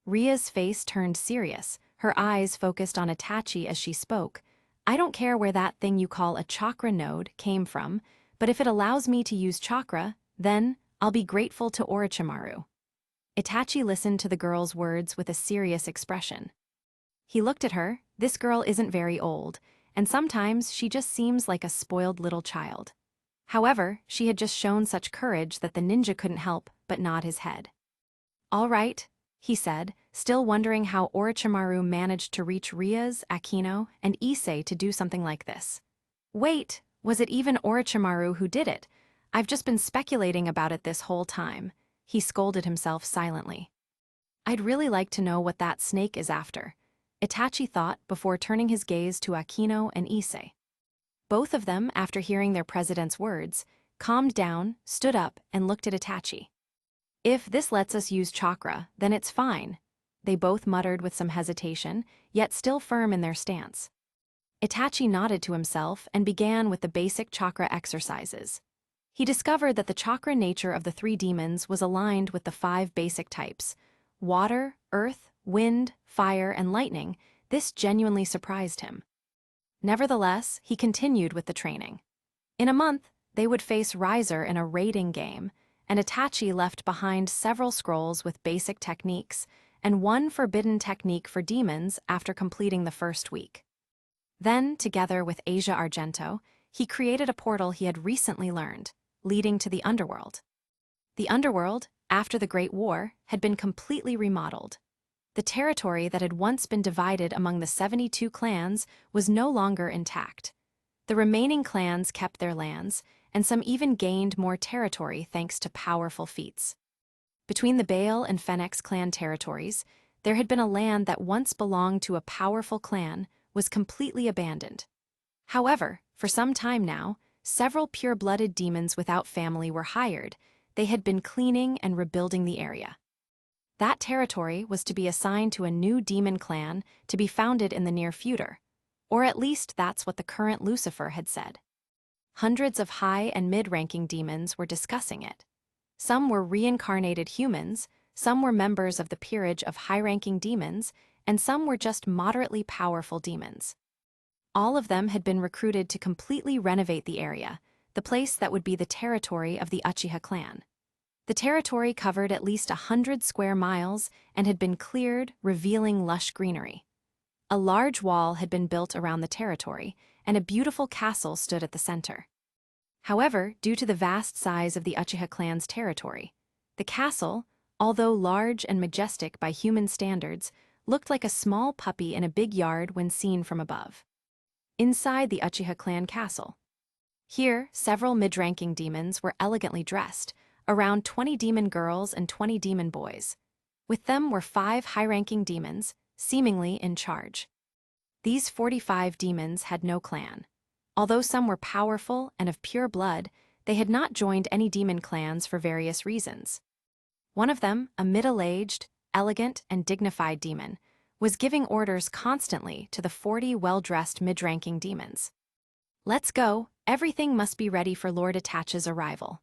Ria's face turned serious, her eyes focused on Itachi as she spoke. "I don't care where that thing you call a chakra node came from, but if it allows me to use chakra, then I'll be grateful to Orochimaru." Itachi listened to the girl's words with a serious expression. He looked at her. This girl isn't very old, and sometimes she just seems like a spoiled little child. However, she had just shown such courage that the ninja couldn't help but nod his head. "All right," he said, still wondering how Orochimaru managed to reach Ria's, Akino, and Issei to do something like this. "Wait, was it even Orochimaru who did it? I've just been speculating about it this whole time," he scolded himself silently. "I'd really like to know what that snake is after," Itachi thought before turning his gaze to Akino and Issei. Both of them, after hearing their president's words, calmed down, stood up, and looked at Itachi. "If this lets us use chakra, then it's fine," they both muttered with some hesitation, yet still firm in their stance. Itachi nodded to himself and began with the basic chakra exercises. He discovered that the chakra nature of the three demons was aligned with the 5 basic types: water, earth, wind, fire, and lightning. This genuinely surprised him. Nevertheless, he continued with the training. In a month, they would face Riser in a raiding game, and Itachi left behind several scrolls with basic techniques and one forbidden technique for demons after completing the first week. Then, together with Asia Argento, he created a portal he had recently learned, leading to the underworld. The underworld, after the Great War, had been completely remodeled. The territory that had once been divided among the 72 clans was no longer intact. The remaining clans kept their lands, and some even gained more territory thanks to powerful feats. Between the Baal and Phoenix clan territories, there had been a land that once belonged to a powerful clan was completely abandoned. However, for some time now, several pure-blooded demons without family were hired. They had been cleaning and rebuilding the area. That territory was to be assigned to a new demon clan to be founded in the near future, or at least that's what the current Lucifer had said. Hundreds of high and mid-ranking demons were discussing it. Some were reincarnated humans, some were members of the peerage of high-ranking demons, and some were just moderately powerful demons. All of them had been recruited to completely renovate the area, the place that would be the territory of the Uchiha clan. The territory covered at least 100 square miles and had been cleared, revealing lush greenery. A large wall had been built around the territory, and a beautiful castle stood at the center. However, due to the vast size of the Uchiha clan's territory, the castle, although large and majestic by human standards, looked like a small puppy in a big yard when seen from above. Inside the Uchiha clan castle. Here, several mid-ranking demons were elegantly dressed, around 20 demon girls and 20 demon boys. With them were 5 high-ranking demons, seemingly in charge. These 45 demons had no clan. Although some were powerful and of pure blood, they had not joined any demon clans for various reasons. One of them, a middle-aged, elegant, and dignified demon, was giving orders constantly to the 40 well-dressed mid-ranking demons. "Let's go, everything must be ready for Lord Itachi's arrival.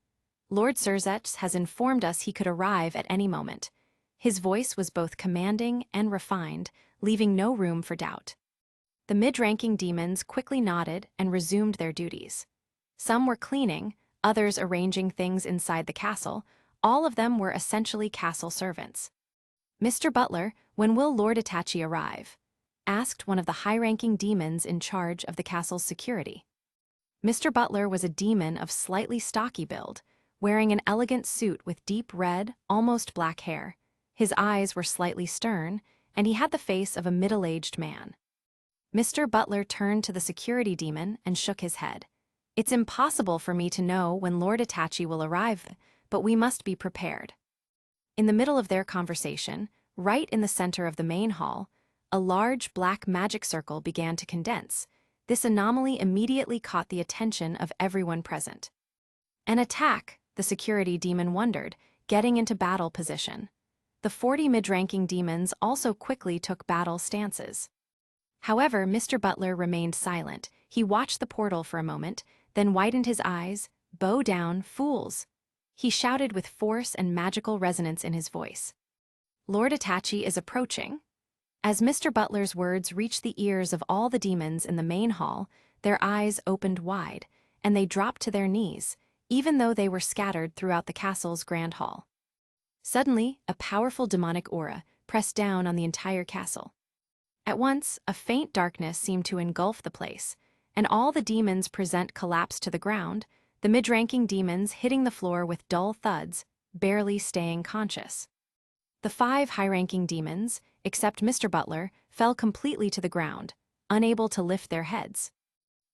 Lord Surzets has informed us he could arrive at any moment." His voice was both commanding and refined, leaving no room for doubt. The mid-ranking demons quickly nodded and resumed their duties. Some were cleaning, others arranging things inside the castle. All of them were essentially castle servants. Mr. Butler, when will Lord Itachi arrive? Asked one of the high-ranking demons in charge of the castle's security. Mr. Butler was a demon of slightly stocky build, wearing an elegant suit with deep red, almost black hair. His eyes were slightly stern, and he had the face of a middle-aged man. Mr. Butler turned to the security demon and shook his head. It's impossible for me to know when Lord Itachi will arrive, but we must be prepared. In the middle of their conversation, right in the center of the main hall, a large black magic circle began to condense. This anomaly immediately caught the attention of everyone present. An attack, the security demon wondered, getting into battle position. The 40 mid-ranking demons also quickly took battle stances. However, Mr. Butler remained silent. He watched the portal for a moment, then widened his eyes. Bow down, fools! He shouted with force and magical resonance in his voice. Lord Itachi is approaching. As Mr. Butler's words reached the ears of all the demons in the main hall, their eyes opened wide, and they dropped to their knees, even though they were scattered throughout the castle's grand hall. Suddenly, a powerful demonic aura pressed down on the entire castle. At once, a faint darkness seemed to engulf the place, and all the demons present collapsed to the ground, the mid-ranking demons hitting the floor with dull thuds, barely staying conscious. The 5 high-ranking demons, except Mr. Butler, fell completely to the ground, unable to lift their heads.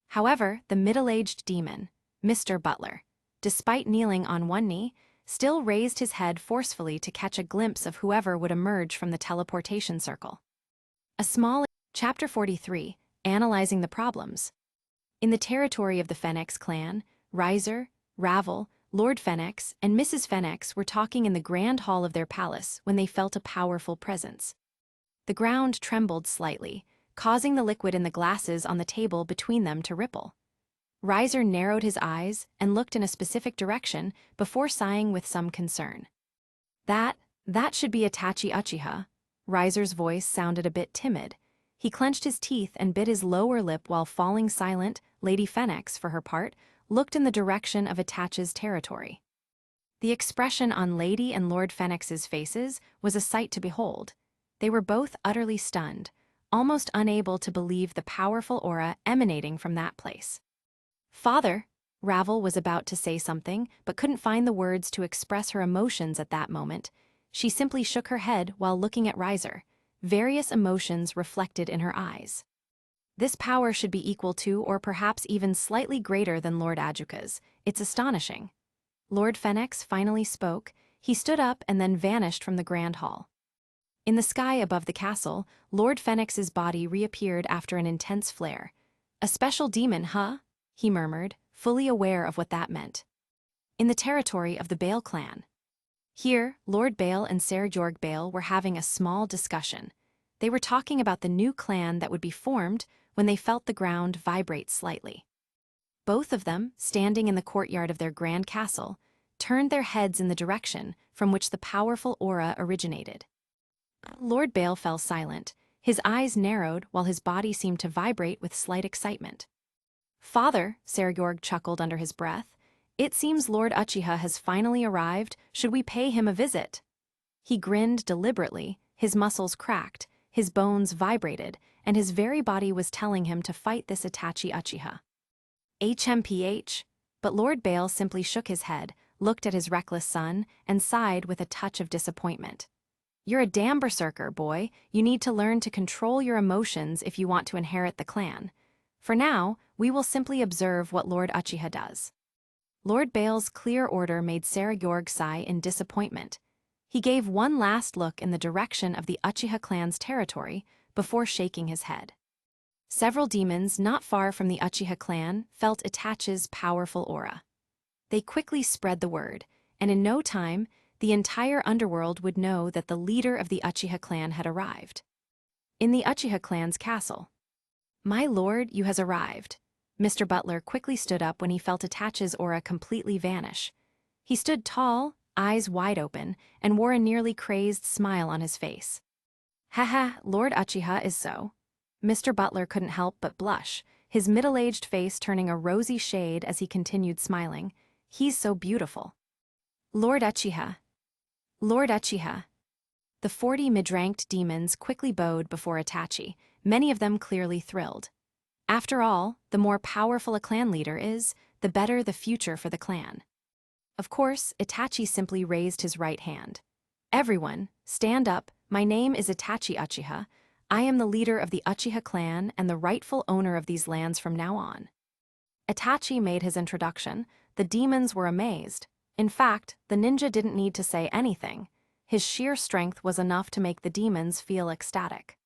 However, the middle-aged demon, Mr. Butler, despite kneeling on one knee, still raised his head forcefully to catch a glimpse of whoever would emerge from the teleportation circle. Chapter 43, Analyzing the Problems. In the territory of the Phoenix clan, Riser, Ravel, Lord Phoenix, and Mrs. Phoenix were talking in the grand hall of their palace when they felt a powerful presence. The ground trembled slightly, causing the liquid in the glasses on the table between them to ripple. Riser narrowed his eyes and looked in a specific direction before sighing with some concern. That should be Itachi Uchiha. Riser's voice sounded a bit timid. He clenched his teeth and bit his lower lip while falling silent. Lady Phoenix, for her part, looked in the direction of Itachi's territory. The expression on Lady and Lord Phoenix's faces was a sight to behold. They were both utterly stunned, almost unable to believe the powerful aura emanating from that place. Father, Ravel was about to say something, but couldn't find the words to express her emotions at that moment. She simply shook her head while looking at Riser, various emotions reflected in her eyes. This power should be equal to or perhaps even slightly greater than Lord Ajuka's. It's astonishing. Lord Phoenix finally spoke. He stood up and then vanished from the grand hall. In the sky above the castle, Lord Phoenix's body reappeared after an intense flare. A special demon, huh? He murmured, fully aware of what that meant. In the territory of the Bale clan. Here, Lord Bale and Ser Georg Bale were having a small discussion. They were talking about the new clan that would be formed when they felt the ground vibrate slightly. Both of them, standing in the courtyard of their grand castle, turned their heads in the direction from which the powerful aura originated. Lord Bale fell silent. His eyes narrowed while his body seemed to vibrate with slight excitement. Father, Ser Georg chuckled under his breath, it seems Lord Uchiha has finally arrived. Should we pay him a visit? He grinned deliberately, his muscles cracked, his bones vibrated, and his very body was telling him to fight this Itachi Uchiha. HMPH, but Lord Bale simply shook his head, looked at his reckless son, and sighed with a touch of disappointment. You're a damn berserker, boy. You need to learn to control your emotions if you want to inherit the clan. For now, we will simply observe what Lord Uchiha does. Lord Bale's clear order made Ser Georg sigh in disappointment. He gave one last look in the direction of the Uchiha clan's territory before shaking his head. Several demons not far from the Uchiha clan felt Itachi's powerful aura. They quickly spread the word, and in no time, the entire underworld would know that the leader of the Uchiha clan had arrived. In the Uchiha clan's castle. My lord, you has arrived. Mr. Butler quickly stood up when he felt Itachi's aura completely vanish. He stood tall, eyes wide open, and wore a nearly crazed smile on his face. Haha, Lord Uchiha is so. Mr. Butler couldn't help but blush, his middle-aged face turning a rosy shade as he continued smiling. He's so beautiful. Lord Uchiha. Lord Uchiha. The 40 mid-ranked demons quickly bowed before Itachi, many of them clearly thrilled. After all, the more powerful a clan leader is, the better the future for the clan. Of course, Itachi simply raised his right hand. "Everyone, stand up. My name is Itachi Uchiha. I am the leader of the Uchiha clan and the rightful owner of these lands from now on." Itachi made his introduction. The demons were amazed. In fact, the ninja didn't need to say anything. His sheer strength was enough to make the demons feel ecstatic.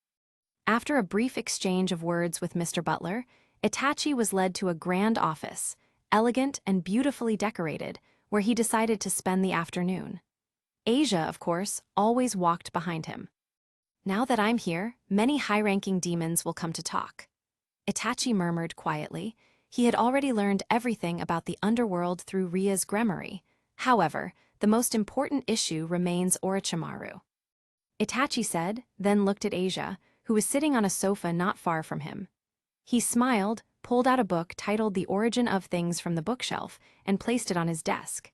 After a brief exchange of words with Mr. Butler, Itachi was led to a grand office, elegant and beautifully decorated, where he decided to spend the afternoon. Asia, of course, always walked behind him. "Now that I'm here, many high-ranking demons will come to talk," Itachi murmured quietly. He had already learned everything about the underworld through Ria's Gremory. However, the most important issue remains Orochimaru. Itachi said, then looked at Asia, who was sitting on a sofa not far from him. He smiled, pulled out a book titled The Origin of Things from the bookshelf, and placed it on his desk.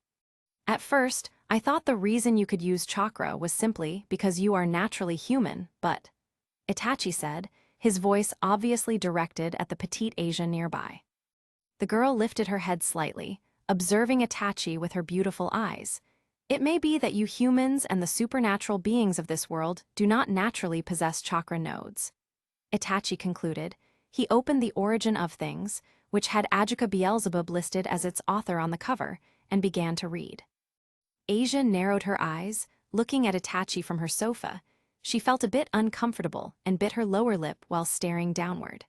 "At first, I thought the reason you could use chakra was simply because you are naturally human, but," Itachi said, his voice obviously directed at the petite Asia nearby. The girl lifted her head slightly, observing Itachi with her beautiful eyes. "It may be that you humans and the supernatural beings of this world do not naturally possess chakra nodes," Itachi concluded. He opened The Origin of Things, which had Issei Beelzebub listed as its author on the cover, and began to read. Asia narrowed her eyes, looking at Itachi from her sofa. She felt a bit uncomfortable and bit her lower lip while staring downward.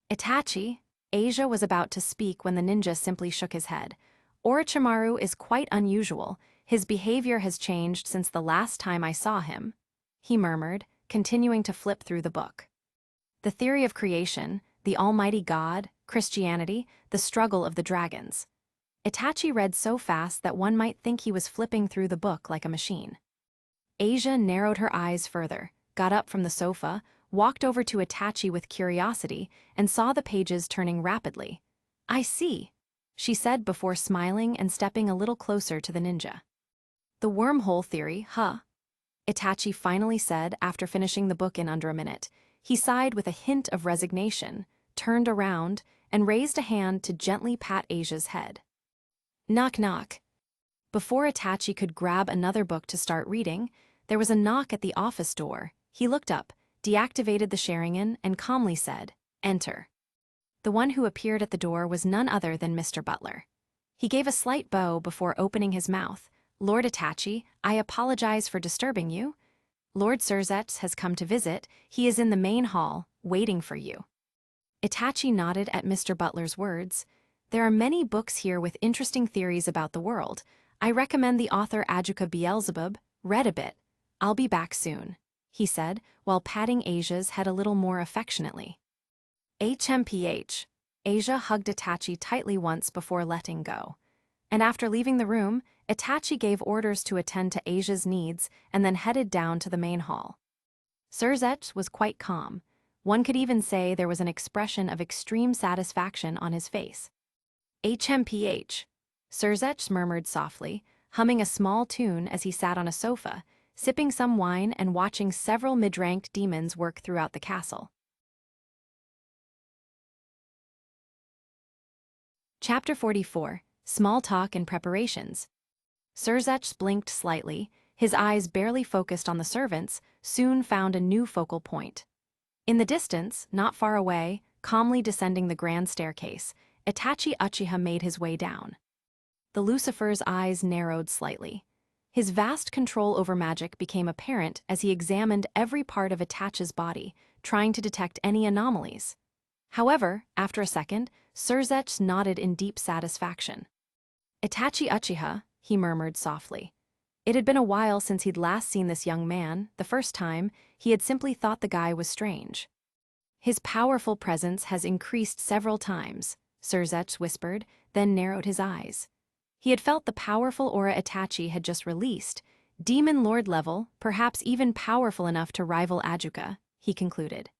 "Itachi," Asia was about to speak when the ninja simply shook his head. "Orochimaru is quite unusual. His behavior has changed since the last time I saw him," he murmured, continuing to flip through the book. The theory of creation, the almighty God, Christianity, the struggle of the dragons. Itachi read so fast that one might think he was flipping through the book like a machine. Asia narrowed her eyes further, got up from the sofa, walked over to Itachi with curiosity, and saw the pages turning rapidly. "I see," she said before smiling and stepping a little closer to the ninja. "The wormhole theory, huh?" Itachi finally said after finishing the book in under a minute. He sighed with a hint of resignation, turned around, and raised a hand to gently pat Asia's head. "Knock knock." Before Itachi could grab another book to start reading, there was a knock at the office door. He looked up, deactivated the Sharingan, and calmly said, "Enter." The one who appeared at the door was none other than Mr. Butler. He gave a slight bow before opening his mouth. "Lord Itachi, I apologize for disturbing you. Lord Surzets has come to visit. He is in the main hall, waiting for you." Itachi nodded at Mr. Butler's words. "There are many books here with interesting theories about the world. I recommend the author Issei Beelzebub. Read a bit. I'll be back soon," he said, while patting Asia's head a little more affectionately. HMPH. Asia hugged Itachi tightly once before letting go. And after leaving the room, Itachi gave orders to attend to Asia's needs and then headed down to the main hall. Surzets was quite calm. One could even say there was an expression of extreme satisfaction on his face. HMPH. Surzets murmured softly, humming a small tune as he sat on a sofa, sipping some wine and watching several mid-ranked demons work throughout the castle. Chapter 44. Small Talk and Preparations. Surzets blinked slightly, his eyes barely focused on the servants, soon found a new focal point. In the distance, not far away, calmly descending the grand staircase, Itachi Uchiha made his way down. The Lucifer's eyes narrowed slightly. His vast control over magic became apparent as he examined every part of Itachi's body, trying to detect any anomalies. However, after a second, Surzets nodded in deep satisfaction. "Itachi Uchiha," he murmured softly. It had been a while since he'd last seen this young man. The first time, he had simply thought the guy was strange. "His powerful presence has increased several times," Surzets whispered, then narrowed his eyes. He had felt the powerful aura Itachi had just released, demon lord level, perhaps even powerful enough to rival Asuka, he concluded.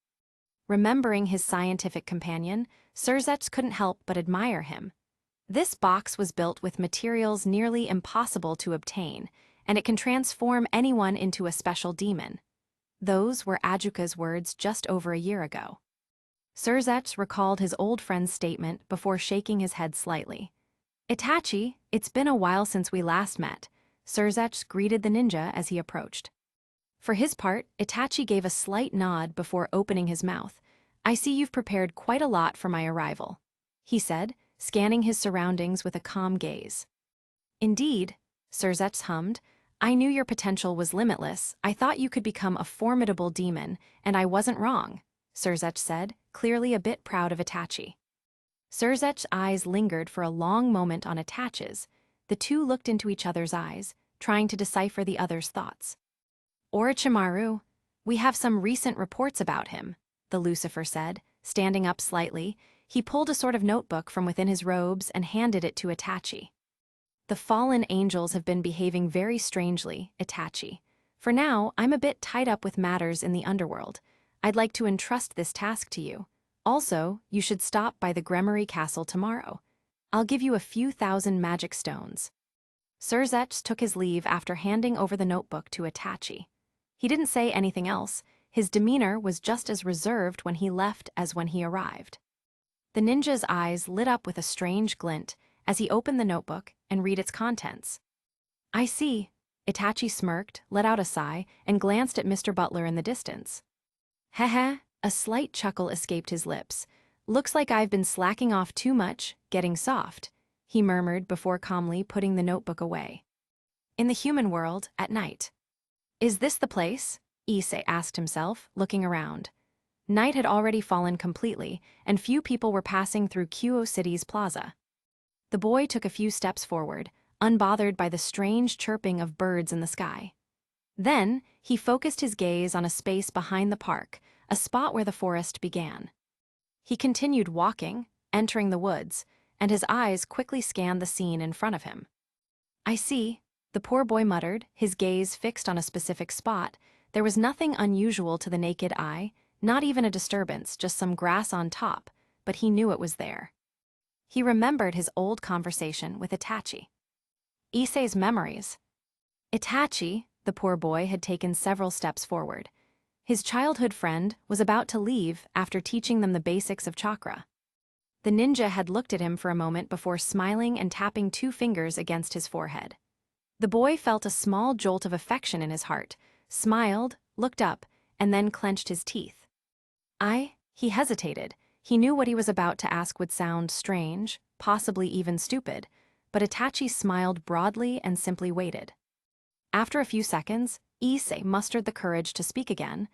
Remembering his scientific companion, Surzets couldn't help but admire him. This box was built with materials nearly impossible to obtain, and it can transform anyone into a special demon. Those were Ajuka's words just over a year ago. Surzech recalled his old friend's statement before shaking his head slightly. Itachi, it's been a while since we last met, Surzech greeted the ninja as he approached. For his part, Itachi gave a slight nod before opening his mouth. I see you've prepared quite a lot for my arrival, he said, scanning his surroundings with a calm gaze. Indeed, Surzech hummed, I knew your potential was limitless. I thought you could become a formidable demon, and I wasn't wrong, Surzech said, clearly a bit proud of Itachi. Surzech's eyes lingered for a long moment on Itachi's. The two looked into each other's eyes, trying to decipher the other's thoughts. Orochimaru, we have some recent reports about him, the Lucifer said, standing up slightly. He pulled a sort of notebook from within his robes and handed it to Itachi. The fallen angels have been behaving very strangely, Itachi. For now, I'm a bit tied up with matters in the underworld. I'd like to entrust this task to you. Also, you should stop by the Gremory Castle tomorrow. I'll give you a few thousand magic stones. Surzech took his leave after handing over the notebook to Itachi. He didn't say anything else. His demeanor was just as reserved when he left as when he arrived. The ninja's eyes lit up with a strange glint as he opened the notebook and read its contents. I see. Itachi smirked, let out a sigh, and glanced at Mr. Butler in the distance. Heh. A slight chuckle escaped his lips. Looks like I've been slacking off too much, getting soft, he murmured before calmly putting the notebook away. In the human world, at night. Is this the place? Issei asked himself, looking around. Night had already fallen completely, and few people were passing through Kuoh City's plaza. The boy took a few steps forward, unbothered by the strange chirping of birds in the sky. Then, he focused his gaze on a space behind the park, a spot where the forest began. He continued walking, entering the woods, and his eyes quickly scanned the scene in front of him. I see, the poor boy muttered, his gaze fixed on a specific spot. There was nothing unusual to the naked eye, not even a disturbance, just some grass on top, but he knew it was there. He remembered his old conversation with Itachi. Issei's memories. Itachi, the poor boy had taken several steps forward. His childhood friend was about to leave after teaching them the basics of chakra. The ninja had looked at him for a moment before smiling and tapping 2 fingers against his forehead. The boy felt a small jolt of affection in his heart, smiled, looked up, and then clenched his teeth. He hesitated. He knew what he was about to ask would sound strange, possibly even stupid, but Itachi smiled broadly and simply waited. After a few seconds, Issei mustered the courage to speak again.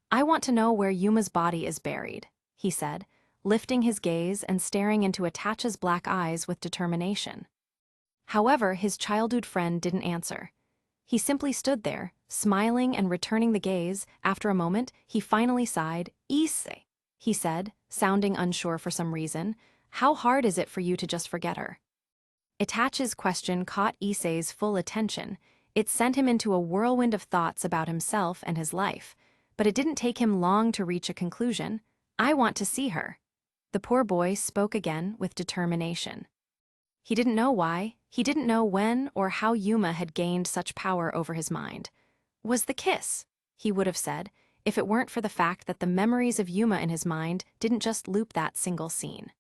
I want to know where Yuma's body is buried, he said, lifting his gaze and staring into Itachi's black eyes with determination. However, his childhood friend didn't answer. He simply stood there, smiling and returning the gaze. After a moment, he finally sighed. Issei, he said, sounding unsure for some reason. How hard is it for you to just forget her? Itachi's question caught Issei's full attention. It sent him into a whirlwind of thoughts about himself and his life, but it didn't take him long to reach a conclusion. I want to see her. The poor boy spoke again with determination. He didn't know why, he didn't know when or how Yuma had gained such power over his mind. Was the kiss, he would have said, if it weren't for the fact that the memories of Yuma in his mind didn't just loop that single scene.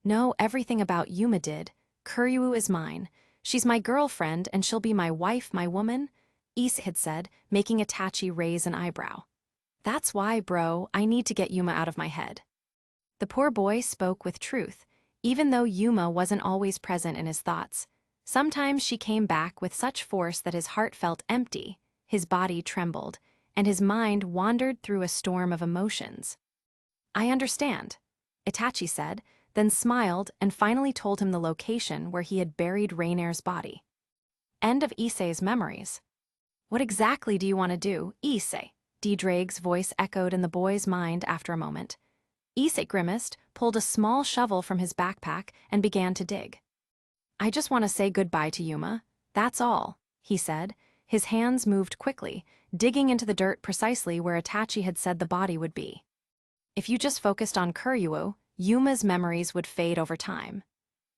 No, everything about Yuma did. Kuryu is mine. She's my girlfriend and she'll be my wife, my woman, Issei had said, making Itachi raise an eyebrow. That's why, bro, I need to get Yuma out of my head. The poor boy spoke with truth, even though Yuma wasn't always present in his thoughts. Sometimes she came back with such force that his heart felt empty, his body trembled, and his mind wandered through a storm of emotions. I understand, Itachi said, then smiled and finally told him the location where he had buried Rainer's body. End of Issei's memories. What exactly do you want to do, Issei? D-Drake's voice echoed in the boy's mind after a moment. Issei grimaced, pulled a small shovel from his backpack, and began to dig. I just want to say goodbye to Yuma, that's all, he said. His hands moved quickly, digging into the dirt precisely where Itachi had said the body would be. If you just focused on Kuryu, Yuma's memories would fade over time.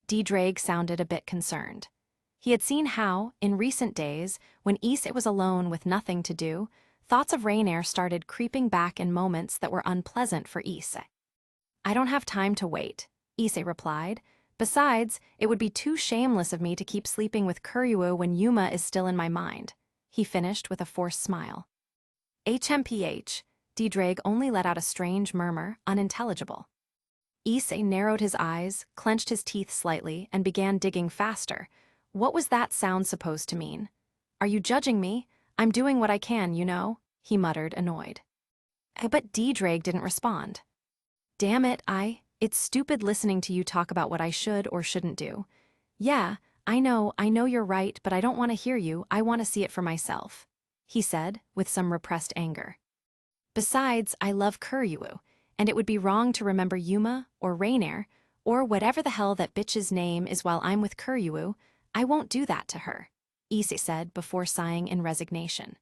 D-Drake sounded a bit concerned. He had seen how, in recent days, when Issei was alone with nothing to do, thoughts of Rainier started creeping back in moments that were unpleasant for Issei. "I don't have time to wait," Issei replied. "Besides, it would be too shameless of me to keep sleeping with Kuryuu when Yuma is still in my mind," he finished with a forced smile. HMPH, Drake only let out a strange murmur, unintelligible. Issei narrowed his eyes, clenched his teeth slightly, and began digging faster. What was that sound supposed to mean? "Are you judging me? I'm doing what I can, you know," he muttered, annoyed. But Drake didn't respond. "Damn it, it's stupid listening to you talk about what I should or shouldn't do. Yeah, I know you're right, but I don't want to hear you, I want to see it for myself," he said, with some repressed anger. "Besides, I love Kuryuu, and it would be wrong to remember Yuma or Rainier, or whatever the hell that bitch's name is while I'm with Kuryuu. I won't do that to her," Issei said before sighing in resignation.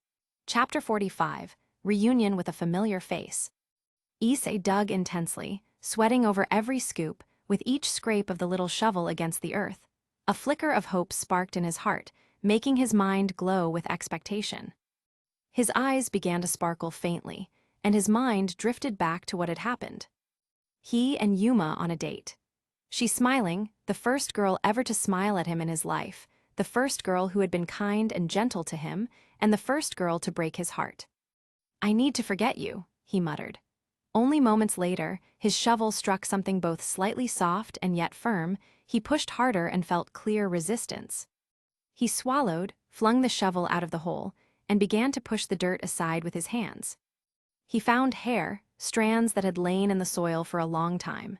Chapter 45, Reunion with a Familiar Face. Issei dug intensely, sweating over every scoop, with each scrape of the little shovel against the earth. A flicker of hope sparked in his heart, making his mind glow with expectation. His eyes began to sparkle faintly, and his mind drifted back to what had happened. He and Yuma on a date. She smiling, the first girl ever to smile at him in his life, the first girl who had been kind and gentle to him, and the first girl to break his heart. "I need to forget you," he muttered. Only moments later, his shovel struck something both slightly soft and yet firm. He pushed harder and felt clear resistance. He swallowed, flung the shovel out of the hole, and began to push the dirt aside with his hands. He found hair, strands that had lain in the soil for a long time.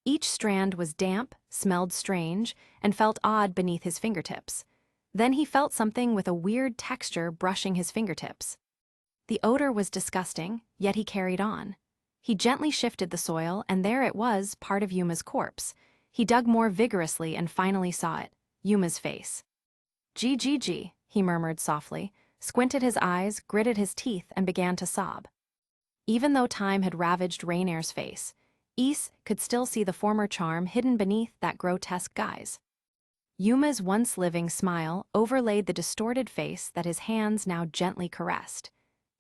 Each strand was damp, smelled strange, and felt odd beneath his fingertips. Then he felt something with a weird texture brushing his fingertips. The odor was disgusting, yet he carried on. He gently shifted the soil, and there it was, part of Yuma's corpse. He dug more vigorously and finally saw it, Yuma's face. "GGG," he murmured softly, squinted his eyes, gritted his teeth, and began to sob. Even though time had ravaged Rainier's face, Issei could still see the former charm hidden beneath that grotesque guise. Yuma's once living smile overlaid the distorted face that his hands now gently caressed.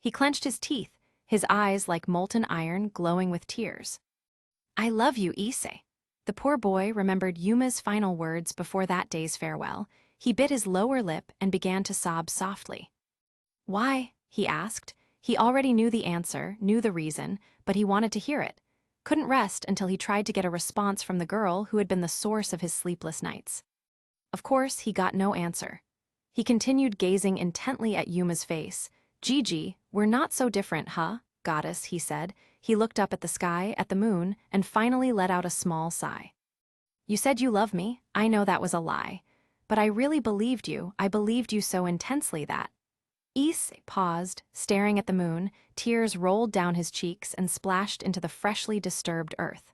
He clenched his teeth, his eyes like molten iron glowing with tears. "I love you, Issei." The poor boy remembered Yuma's final words before that day's farewell. He bit his lower lip and began to sob softly. "Why?" he asked. He already knew the answer, knew the reason, but he wanted to hear it. Couldn't rest until he tried to get a response from the girl who had been the source of his sleepless nights. Of course, he got no answer. He continued gazing intently at Yuma's face. "Gigi, we're not so different, huh, goddess," he said. He looked up at the sky, at the moon, and finally let out a small sigh. "You said you love me. I know that was a lie. But I really believed you. I believed you so intensely that..." Issei paused, staring at the moon. Tears rolled down his cheeks and splashed into the freshly disturbed earth.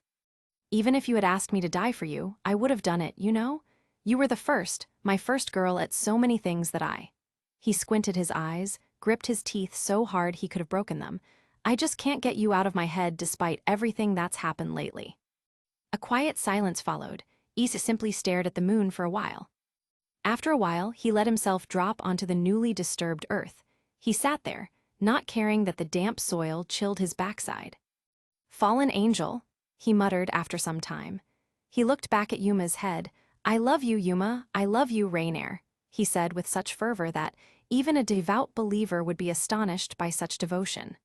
"Even if you had asked me to die for you, I would have done it, you know? You were the first, my first girl at so many things that I..." He squinted his eyes, gripped his teeth so hard he could have broken them. "I just can't get you out of my head despite everything that's happened lately." A quiet silence followed. Issei simply stared at the moon for a while. After a while, he let himself drop onto the newly disturbed earth. He sat there, not caring that the damp soil chilled his backside. "Fallen angel," he muttered after some time. He looked back at Yuma's head. "I love you, Yuma, I love you, Rainier," he said with such fervor that even a devout believer would be astonished by such devotion.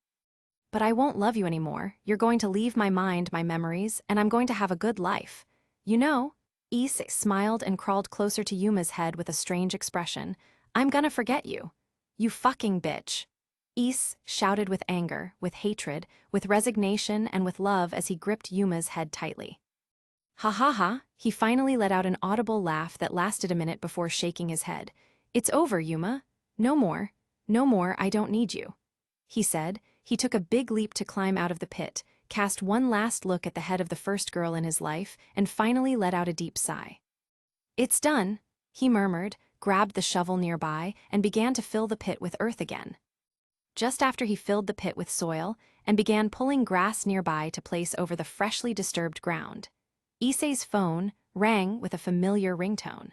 "But I won't love you anymore. You're going to leave my mind, my memories, and I'm going to have a good life. You know," Issei smiled and crawled closer to Yuma's head with a strange expression, "I'm gonna forget you. You fucking bitch." Issei shouted with anger, with hatred, with resignation, and with love as he gripped Yuma's head tightly. "Ha ha ha," he finally let out an audible laugh that lasted a minute before shaking his head. "It's over, Yuma. No more. No more, I don't need you," he said. He took a big leap to climb out of the pit, cast one last look at the head of the first girl in his life, and finally let out a deep sigh. "It's done," he murmured, grabbed the shovel nearby, and began to fill the pit with earth again. Just after he filled the pit with soil and began pulling grass nearby to place over the freshly disturbed ground, Issei's phone rang with a familiar ringtone.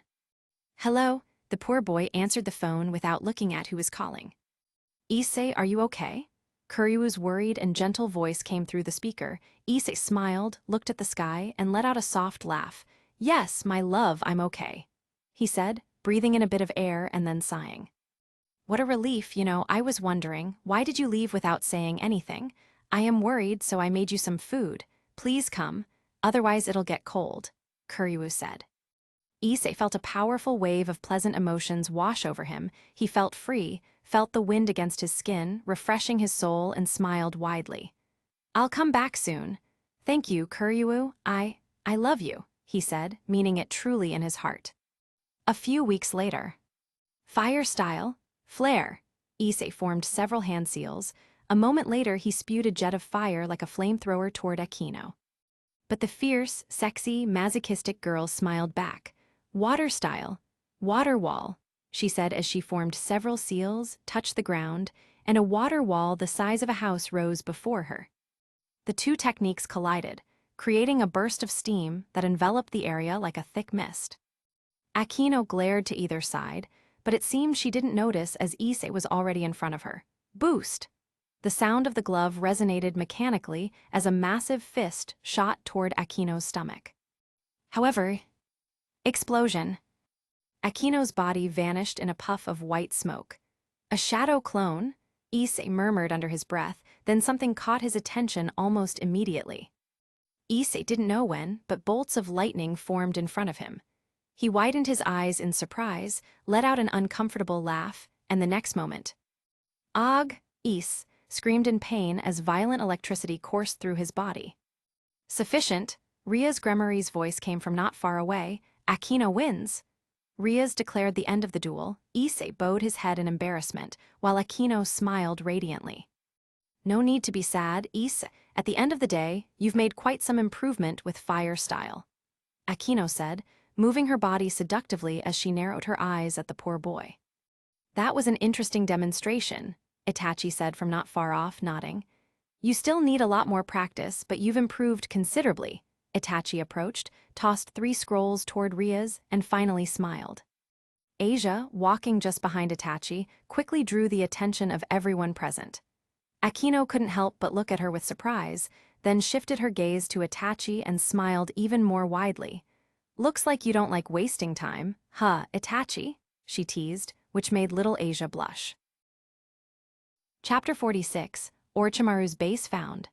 "Hello, The poor boy answered the phone without looking at who was calling. Issei, are you okay? Kuryuu's worried and gentle voice came through the speaker. Issei smiled, looked at the sky, and let out a soft laugh. Yes, my love, I'm okay, he said, breathing in a bit of air and then sighing. What a relief, I was wondering, why did you leave without saying anything? I am worried, so I made you some food. Please come, otherwise it'll get cold, Kuryuu said. Issei felt a powerful wave of pleasant emotions wash over him. He felt free, felt the wind against his skin, refreshing his soul, and smiled widely. I'll come back soon. Thank you, Kuryuu. I love you, he said, meaning it truly in his heart. A few weeks later. Fire style, flare. Issei formed several hand seals. A moment later, he spewed a jet of fire like a flamethrower toward Akino. But the fierce, sexy, masochistic girl smiled back. Water style, water wall, she said as she formed several seals, touched the ground, and a water wall the size of a house rose before her. The two techniques collided, creating a burst of steam that enveloped the area like a thick mist. Akino glared to either side, but it seemed she didn't notice as Issei was already in front of her. Boost! The sound of the glove resonated mechanically as a massive fist shot toward Akino's stomach. However, explosion. Akino's body vanished in a puff of white smoke. A shadow clone? Issei murmured under his breath, then something caught his attention almost immediately. Issei didn't know when, but bolts of lightning formed in front of him. He widened his eyes in surprise, let out an uncomfortable laugh, and the next moment. Ugh! Issei screamed in pain as violent electricity coursed through his body. Sufficient, Ria's Gremory's voice came from not far away. Akino wins. Ria's declared the end of the duel. Issei bowed his head in embarrassment, while Akino smiled radiantly. No need to be sad, Issei. At the end of the day, you've made quite some improvement with fire style, Akino said, moving her body seductively as she narrowed her eyes at the poor boy. That was an interesting demonstration, Itachi said from not far off, nodding. You still need a lot more practice, but you've improved considerably. Itachi approached, tossed 3 scrolls toward Ria's, and finally smiled. Asia, walking just behind Itachi, quickly drew the attention of everyone present. Akino couldn't help but look at her with surprise, then shifted her gaze to Itachi and smiled even more widely. Looks like you don't like wasting time, huh, Itachi? She teased, which made little Asia blush. Chapter 46, Orochimaru's Base Found.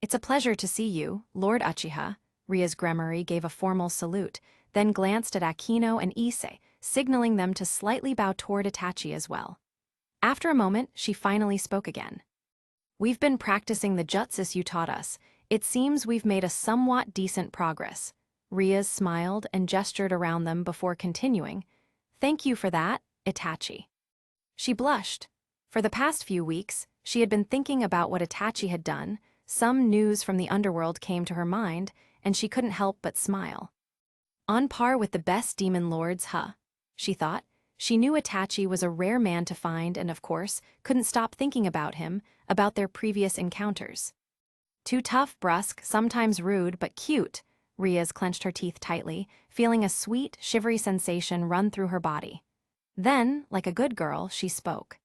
It's a pleasure to see you, Lord Uchiha. Ria's Gremory gave a formal salute, then glanced at Akino and Issei, signaling them to slightly bow toward Itachi as well. After a moment, she finally spoke again. We've been practicing the jutsus you taught us. It seems we've made a somewhat decent progress. Ria smiled and gestured around them before continuing. Thank you for that, Itachi. She blushed. For the past few weeks, she had been thinking about what Itachi had done. Some news from the underworld came to her mind, and she couldn't help but smile. On par with the best demon lords, huh? She thought. She knew Itachi was a rare man to find and, of course, couldn't stop thinking about him, about their previous encounters. Too tough, brusque, sometimes rude, but cute. Ria's clenched her teeth tightly, feeling a sweet, shivery sensation run through her body. Then, like a good girl, she spoke.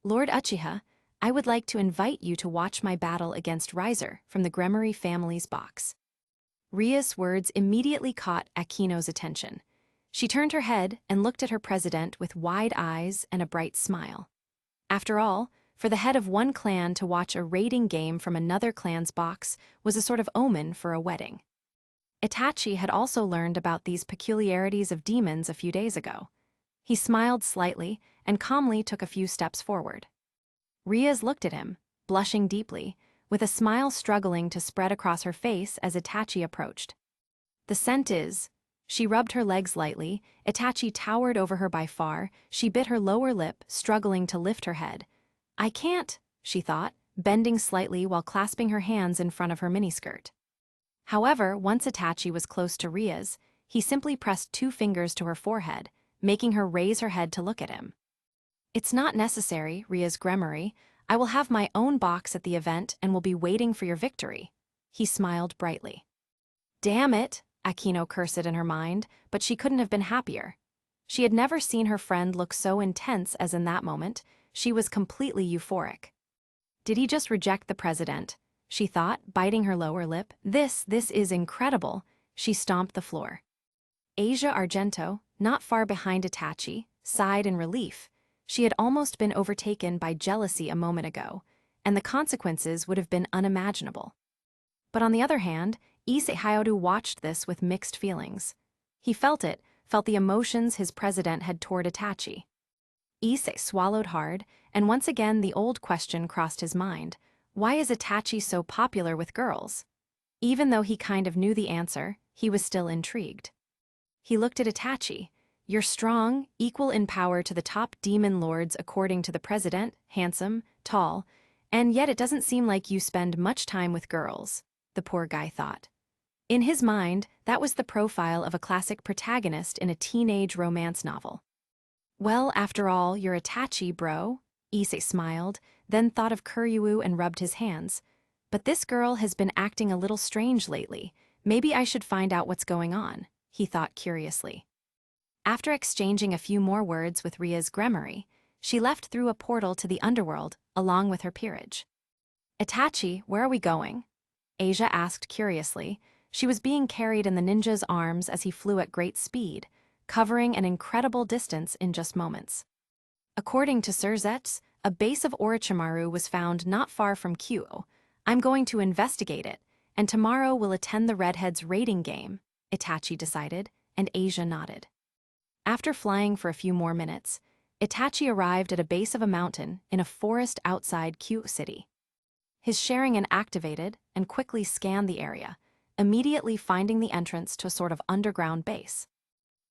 Lord Uchiha, I would like to invite you to watch my battle against Riser from the Gremory family's box. Ria's words immediately caught Akino's attention. She turned her head and looked at her president with wide eyes and a bright smile. After all, for the head of one clan to watch a raiding game from another clan's box was a sort of omen for a wedding. Itachi had also learned about these peculiarities of demons a few days ago. He smiled slightly and calmly took a few steps forward. Ria's looked at him, blushing deeply, with a smile struggling to spread across her face as Itachi approached. The scent is... She rubbed her legs lightly. Itachi towered over her by far. She bit her lower lip, struggling to lift her head. I can't, she thought, bending slightly while clasping her hands in front of her miniskirt. However, once Itachi was close to Ria's, he simply pressed 2 fingers to her forehead, making her raise her head to look at him. It's not necessary, Ria's Gremory. I will have my own box at the event and will be waiting for your victory. He smiled brightly. Damn it, Akino cursed in her mind, but she couldn't have been happier. She had never seen her friend look so intense as in that moment. She was completely euphoric. Did he just reject the president? She thought, biting her lower lip. This is incredible. She stomped the floor. Asia Argento, not far behind Itachi, sighed in relief. She had almost been overtaken by jealousy a moment ago, and the consequences would have been unimaginable. But on the other hand, Issei Hyoudou watched this with mixed feelings. He felt the emotions his president had toward Itachi. Issei swallowed hard, and once again the old question crossed his mind. Why is Itachi so popular with girls? Even though he kind of knew the answer, he was still intrigued. He looked at Itachi. You're strong, equal in power to the top demon lords according to the president, handsome, tall, and yet it doesn't seem like you spend much time with girls, the poor guy thought. In his mind, that was the profile of a classic protagonist in a teenage romance novel. Well, after all, you're Itachi, bro. Issei smiled, then thought of Kuryuu and rubbed his hands. But this girl has been acting a little strange lately. Maybe I should find out what's going on, he thought curiously. After exchanging a few more words with Ria's Gremory, she left through a portal to the underworld, along with her peerage. Itachi, where are we going? Asia asked curiously. She was being carried in the ninja's arms as he flew at great speed, covering an incredible distance in just moments. According to Surzets, a base of Orochimaru was found not far from Kuoh. I'm going to investigate it, and tomorrow we'll attend the redhead's raiding game, Itachi decided, and Asia nodded. After flying for a few more minutes, Itachi arrived at a base of a mountain in a forest outside Kuoh City. His Sharingan activated and quickly scanned the area, immediately finding the entrance to a sort of underground base.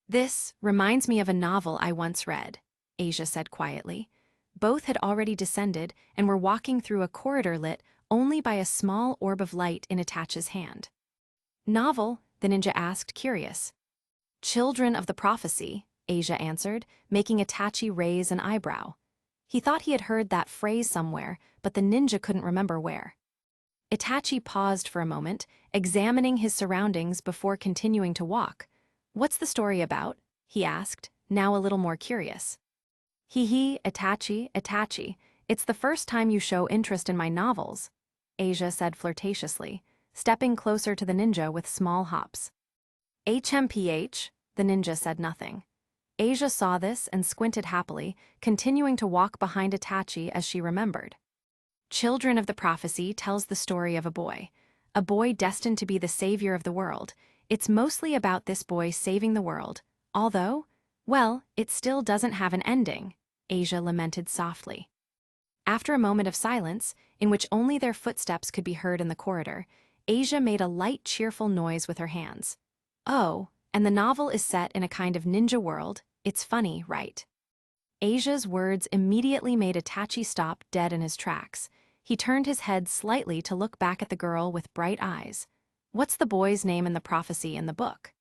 This reminds me of a novel I once read, Asia said quietly. Both had already descended and were walking through a corridor lit only by a small orb of light in Itachi's hand. Novel? The ninja asked, curious. Children of the Prophecy, Asia answered, making Itachi raise an eyebrow. He thought he had heard that phrase somewhere, but the ninja couldn't remember where. Itachi paused for a moment, examining his surroundings before continuing to walk. What's the story about? He asked, now a little more curious. Itachi, it's the first time you show interest in my novels, Asia said flirtatiously, stepping closer to the ninja with small hops. HMPH, the ninja said nothing. Asia saw this and squinted happily, continuing to walk behind Itachi as she remembered. Children of the Prophecy tells the story of a boy destined to be the savior of the world. It's mostly about this boy saving the world, although, well, it still doesn't have an ending, Asia lamented softly. After a moment of silence, in which only their footsteps could be heard in the corridor, Asia made a light, cheerful noise with her hands. Oh, and the novel is set in a kind of ninja world. It's funny, right? Asia's words immediately made Itachi stop dead in his tracks. He turned his head slightly to look back at the girl with bright eyes. What's the boy's name in the prophecy in the book?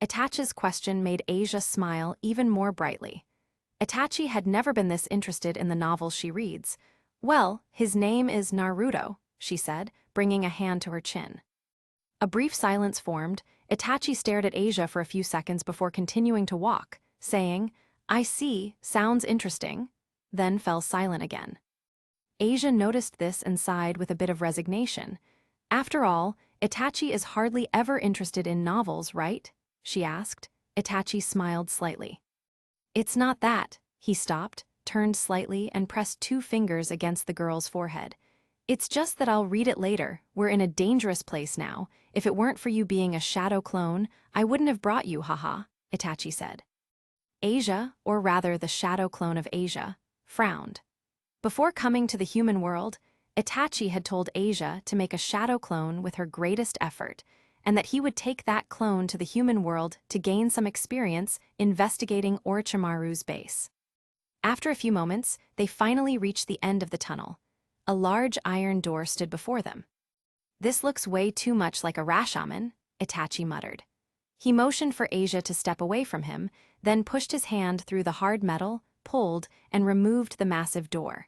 Itachi's question made Asia smile even more brightly. Itachi had never been this interested in the novels she reads. Well, his name is Naruto, she said, bringing a hand to her chin. A brief silence formed. Itachi stared at Asia for a few seconds before continuing to walk, saying, I see, sounds interesting, then fell silent again. Asia noticed this and sighed with a bit of resignation. After all, Itachi is hardly ever interested in novels, right? She asked. Itachi smiled slightly. It's not that. He stopped, turned slightly, and pressed 2 fingers against the girl's forehead. It's just that I'll read it later. We're in a dangerous place now. If it weren't for you being a shadow clone, I wouldn't have brought you, haha, Itachi said. Asia, or rather the shadow clone of Asia, frowned. Before coming to the human world, Itachi had told Asia to make a shadow clone with her greatest effort, and that he would take that clone to the human world to gain some experience investigating Orochimaru's base. After a few moments, they finally reached the end of the tunnel. A large iron door stood before them. This looks way too much like a Rashomon, Itachi muttered. He motioned for Asia to step away from him, then pushed his hand through the hard metal, pulled, and removed the massive door.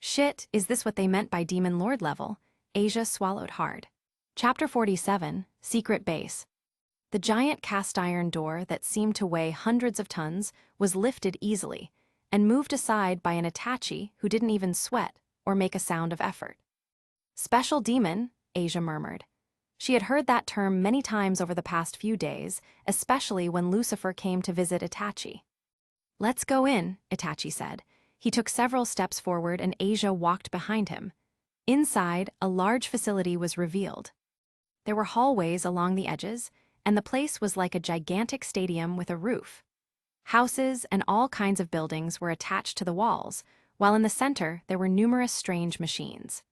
Shit, is this what they meant by Demon Lord level? Asia swallowed hard. Chapter 47, Secret Base. The giant cast-iron door that seemed to weigh hundreds of tons was lifted easily and moved aside by an Itachi who didn't even sweat or make a sound of effort. "Special demon," Asia murmured. She had heard that term many times over the past few days, especially when Lucifer came to visit Itachi. "Let's go in," Itachi said. He took several steps forward and Asia walked behind him. Inside, a large facility was revealed. There were hallways along the edges, and the place was like a gigantic stadium with a roof. Houses and all kinds of buildings were attached to the walls, while in the center there were numerous strange machines.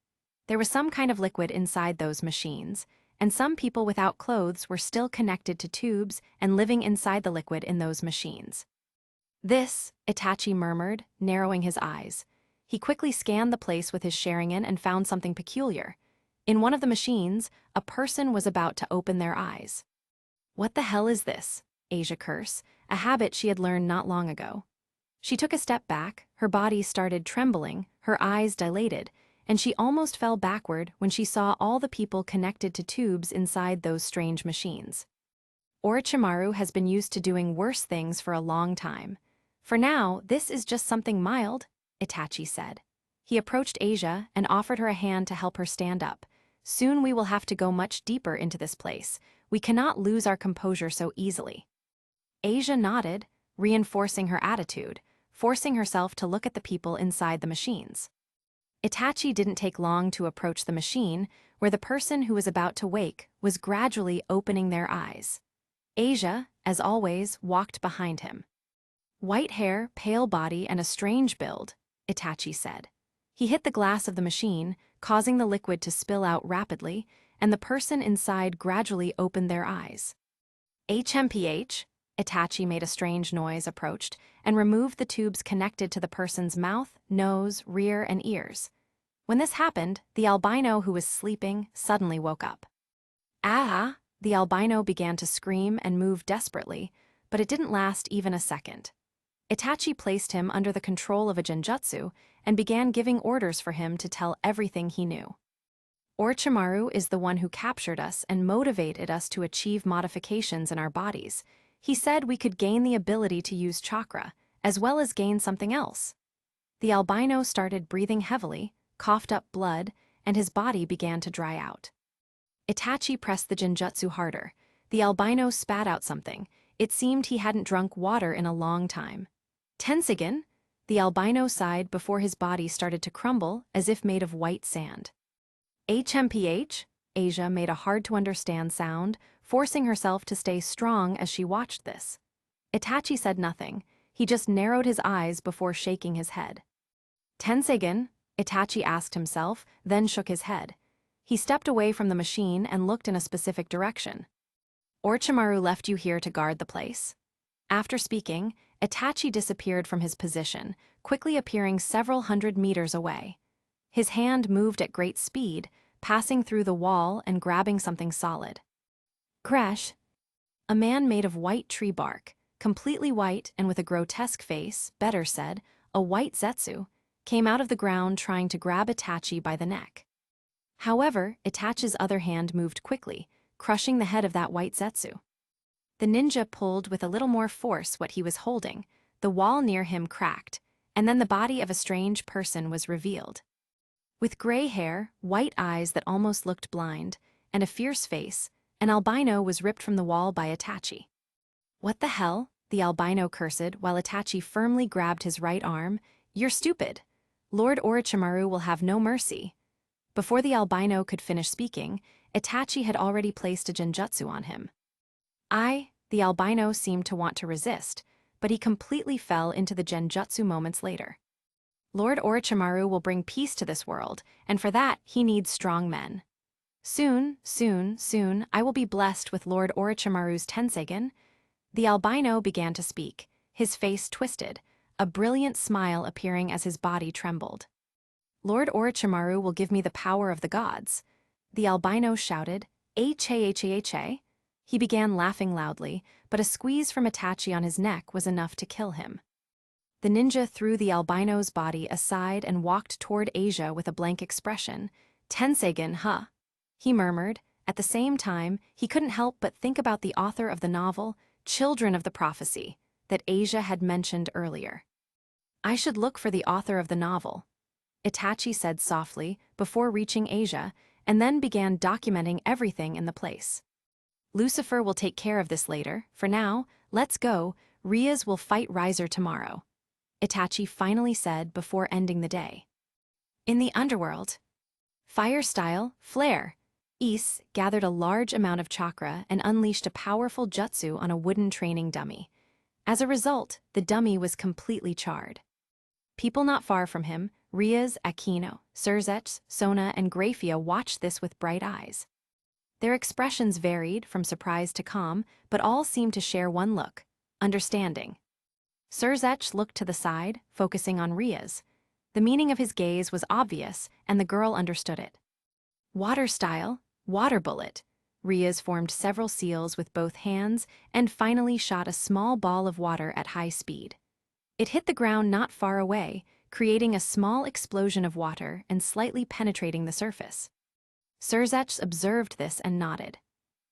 There was some kind of liquid inside those machines, and some people without clothes were still connected to tubes and living inside the liquid in those machines. "This," Itachi murmured, narrowing his eyes. He quickly scanned the place with his Sharingan and found something peculiar. In one of the machines, a person was about to open their eyes. "What the hell is this?" Asia cursed, a habit she had learned not long ago. She took a step back, her body started trembling, her eyes dilated, and she almost fell backward when she saw all the people connected to tubes inside those strange machines. "Orochimaru has been used to doing worse things for a long time. For now, this is just something mild," Itachi said. He approached Asia and offered her a hand to help her stand up. "Soon we will have to go much deeper into this place. We cannot lose our composure so easily." Asia nodded, reinforcing her attitude, forcing herself to look at the people inside the machines. Itachi didn't take long to approach the machine, where the person who was about to wake was gradually opening their eyes. Asia, as always, walked behind him. "White hair, pale body, and a strange build," Itachi said. He hit the glass of the machine, causing the liquid to spill out rapidly, and the person inside gradually opened their eyes. "HMPH," Itachi made a strange noise, approached, and removed the tubes connected to the person's mouth, nose, rear, and ears. When this happened, the albino who was sleeping suddenly woke up. "Ah!" The albino began to scream and move desperately, but it didn't last even a second. Itachi placed him under the control of a genjutsu and began giving orders for him to tell everything he knew. "Orochimaru is the one who captured us and motivated us to achieve modifications in our bodies. He said we could gain the ability to use chakra, as well as gain something else." The albino started breathing heavily, coughed up blood, and his body began to dry out. Itachi pressed the genjutsu harder. The albino spat out something. It seemed he hadn't drunk water in a long time. "Tensigan?" The albino sighed before his body started to crumble as if made of white sand. "HMPH?" Asia made a hard-to-understand sound, forcing herself to stay strong as she watched this. Itachi said nothing. He just narrowed his eyes before shaking his head. "Tensigan?" Itachi asked himself, then shook his head. He stepped away from the machine and looked in a specific direction. "Orochimaru left you here to guard the place?" After speaking, Itachi disappeared from his position, quickly appearing several hundred meters away. His hand moved at great speed, passing through the wall and grabbing something solid. Crash! A man made of white tree bark, completely white and with a grotesque face, better said, a white zetsu, came out of the ground trying to grab Itachi by the neck. However, Itachi's other hand moved quickly, crushing the head of that white zetsu. The ninja pulled with a little more force what he was holding, the wall near him cracked, and then the body of a strange person was revealed. With gray hair, white eyes that almost looked blind, and a fierce face, an albino was ripped from the wall by Itachi. "What the hell?" the albino cursed while Itachi firmly grabbed his right arm. "You're stupid. Lord Orochimaru will have no mercy." Before the albino could finish speaking, Itachi had already placed a genjutsu on him. The albino seemed to want to resist, but he completely fell into the genjutsu moments later. "Lord Orochimaru will bring peace to this world, and for that he needs strong men. Soon, I will be blessed with Lord Orochimaru's Tensegan." The albino began to speak, his face twisted, a brilliant smile appearing as his body trembled. "Lord Orochimaru will give me the power of the gods." The albino shouted, "H-A-H-A-H-A." He began laughing loudly, but a squeeze from Itachi on his neck was enough to kill him. The ninja threw the albino's body aside and walked toward Asia with a blank expression. "Tensegan, huh?" he murmured, At the same time, he couldn't help but think about the author of the novel, Children of the Prophecy, that Asia had mentioned earlier. I should look for the author of the novel, Itachi said softly before reaching Asia, and then began documenting everything in the place. Lucifer will take care of this later. For now, let's go. Rias will fight Riser tomorrow, Itachi finally said before ending the day. In the underworld, fire style, flare. Issei gathered a large amount of chakra and unleashed a powerful jutsu on a wooden training dummy. As a result, the dummy was completely charred. People not far from him, Rias, Aquino, Surzech, Sona, and Grafia watched this with bright eyes. Their expressions varied from surprise to calm, but all seemed to share one look: understanding. Surzech looked to the side, focusing on Rias. The meaning of his gaze was obvious, and the girl understood it. Water style, water bullet. Rias formed several seals with both hands and finally shot a small ball of water at high speed. It hit the ground not far away, creating a small explosion of water and slightly penetrating the surface. Surzech observed this and nodded.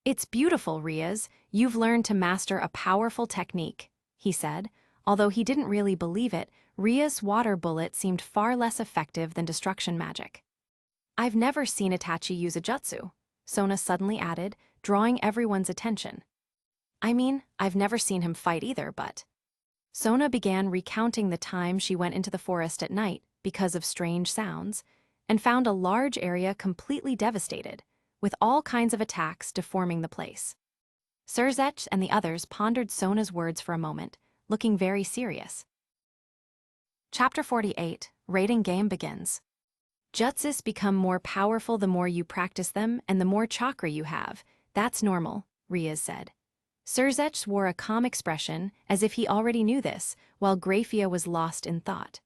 "It's beautiful, Rias. You've learned to master a powerful technique," he said. Although he didn't really believe it, Rias' water bullet seemed far less effective than destruction magic. "I've never seen Itachi use a jutsu," Sona suddenly added, drawing everyone's attention. "I mean, I've never seen him fight either, but..." Sona began recounting the time she went into the forest at night because of strange sounds, and found a large area completely devastated, with all kinds of attacks deforming the place. Surzech and the others pondered Sona's words for a moment, looking very serious. Chapter 48, Rating Game begins. Jutsus become more powerful the more you practice them and the more chakra you have. That's normal, Rias said. Surzech wore a calm expression, as if he already knew this, while Grafia was lost in thought.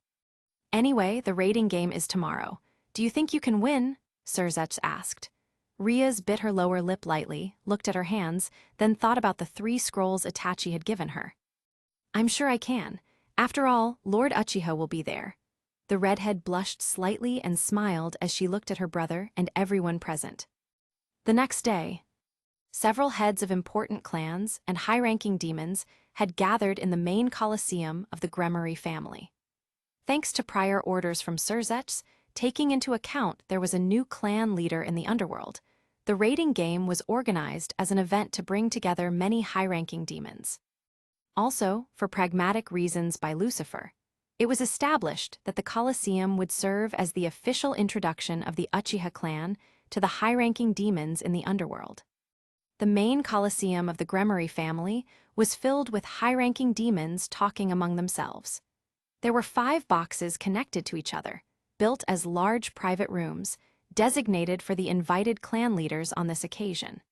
"Anyway, the rating game is tomorrow. Do you think you can win?" Surzech asked. Rias bit her lower lip lightly, looked at her hands, then thought about the 3 scrolls Itachi had given her. "I'm sure I can. After all, Lord Uchiha will be there." The redhead blushed slightly and smiled as she looked at her brother and everyone present. The next day, several heads of important clans and high-ranking demons had gathered in the main coliseum of the Gremory family. Thanks to prior orders from Surzech, taking into account there was a new clan leader in the underworld, the rating game was organized as an event to bring together many high-ranking demons. Also, for pragmatic reasons by Lucifer, it was established that the Colosseum would serve as the official introduction of the Uchiha clan to the high-ranking demons in the underworld. The main Colosseum of the Gremory family was filled with high-ranking demons talking among themselves. There were 5 boxes connected to each other, built as large private rooms, designated for the invited clan leaders on this occasion.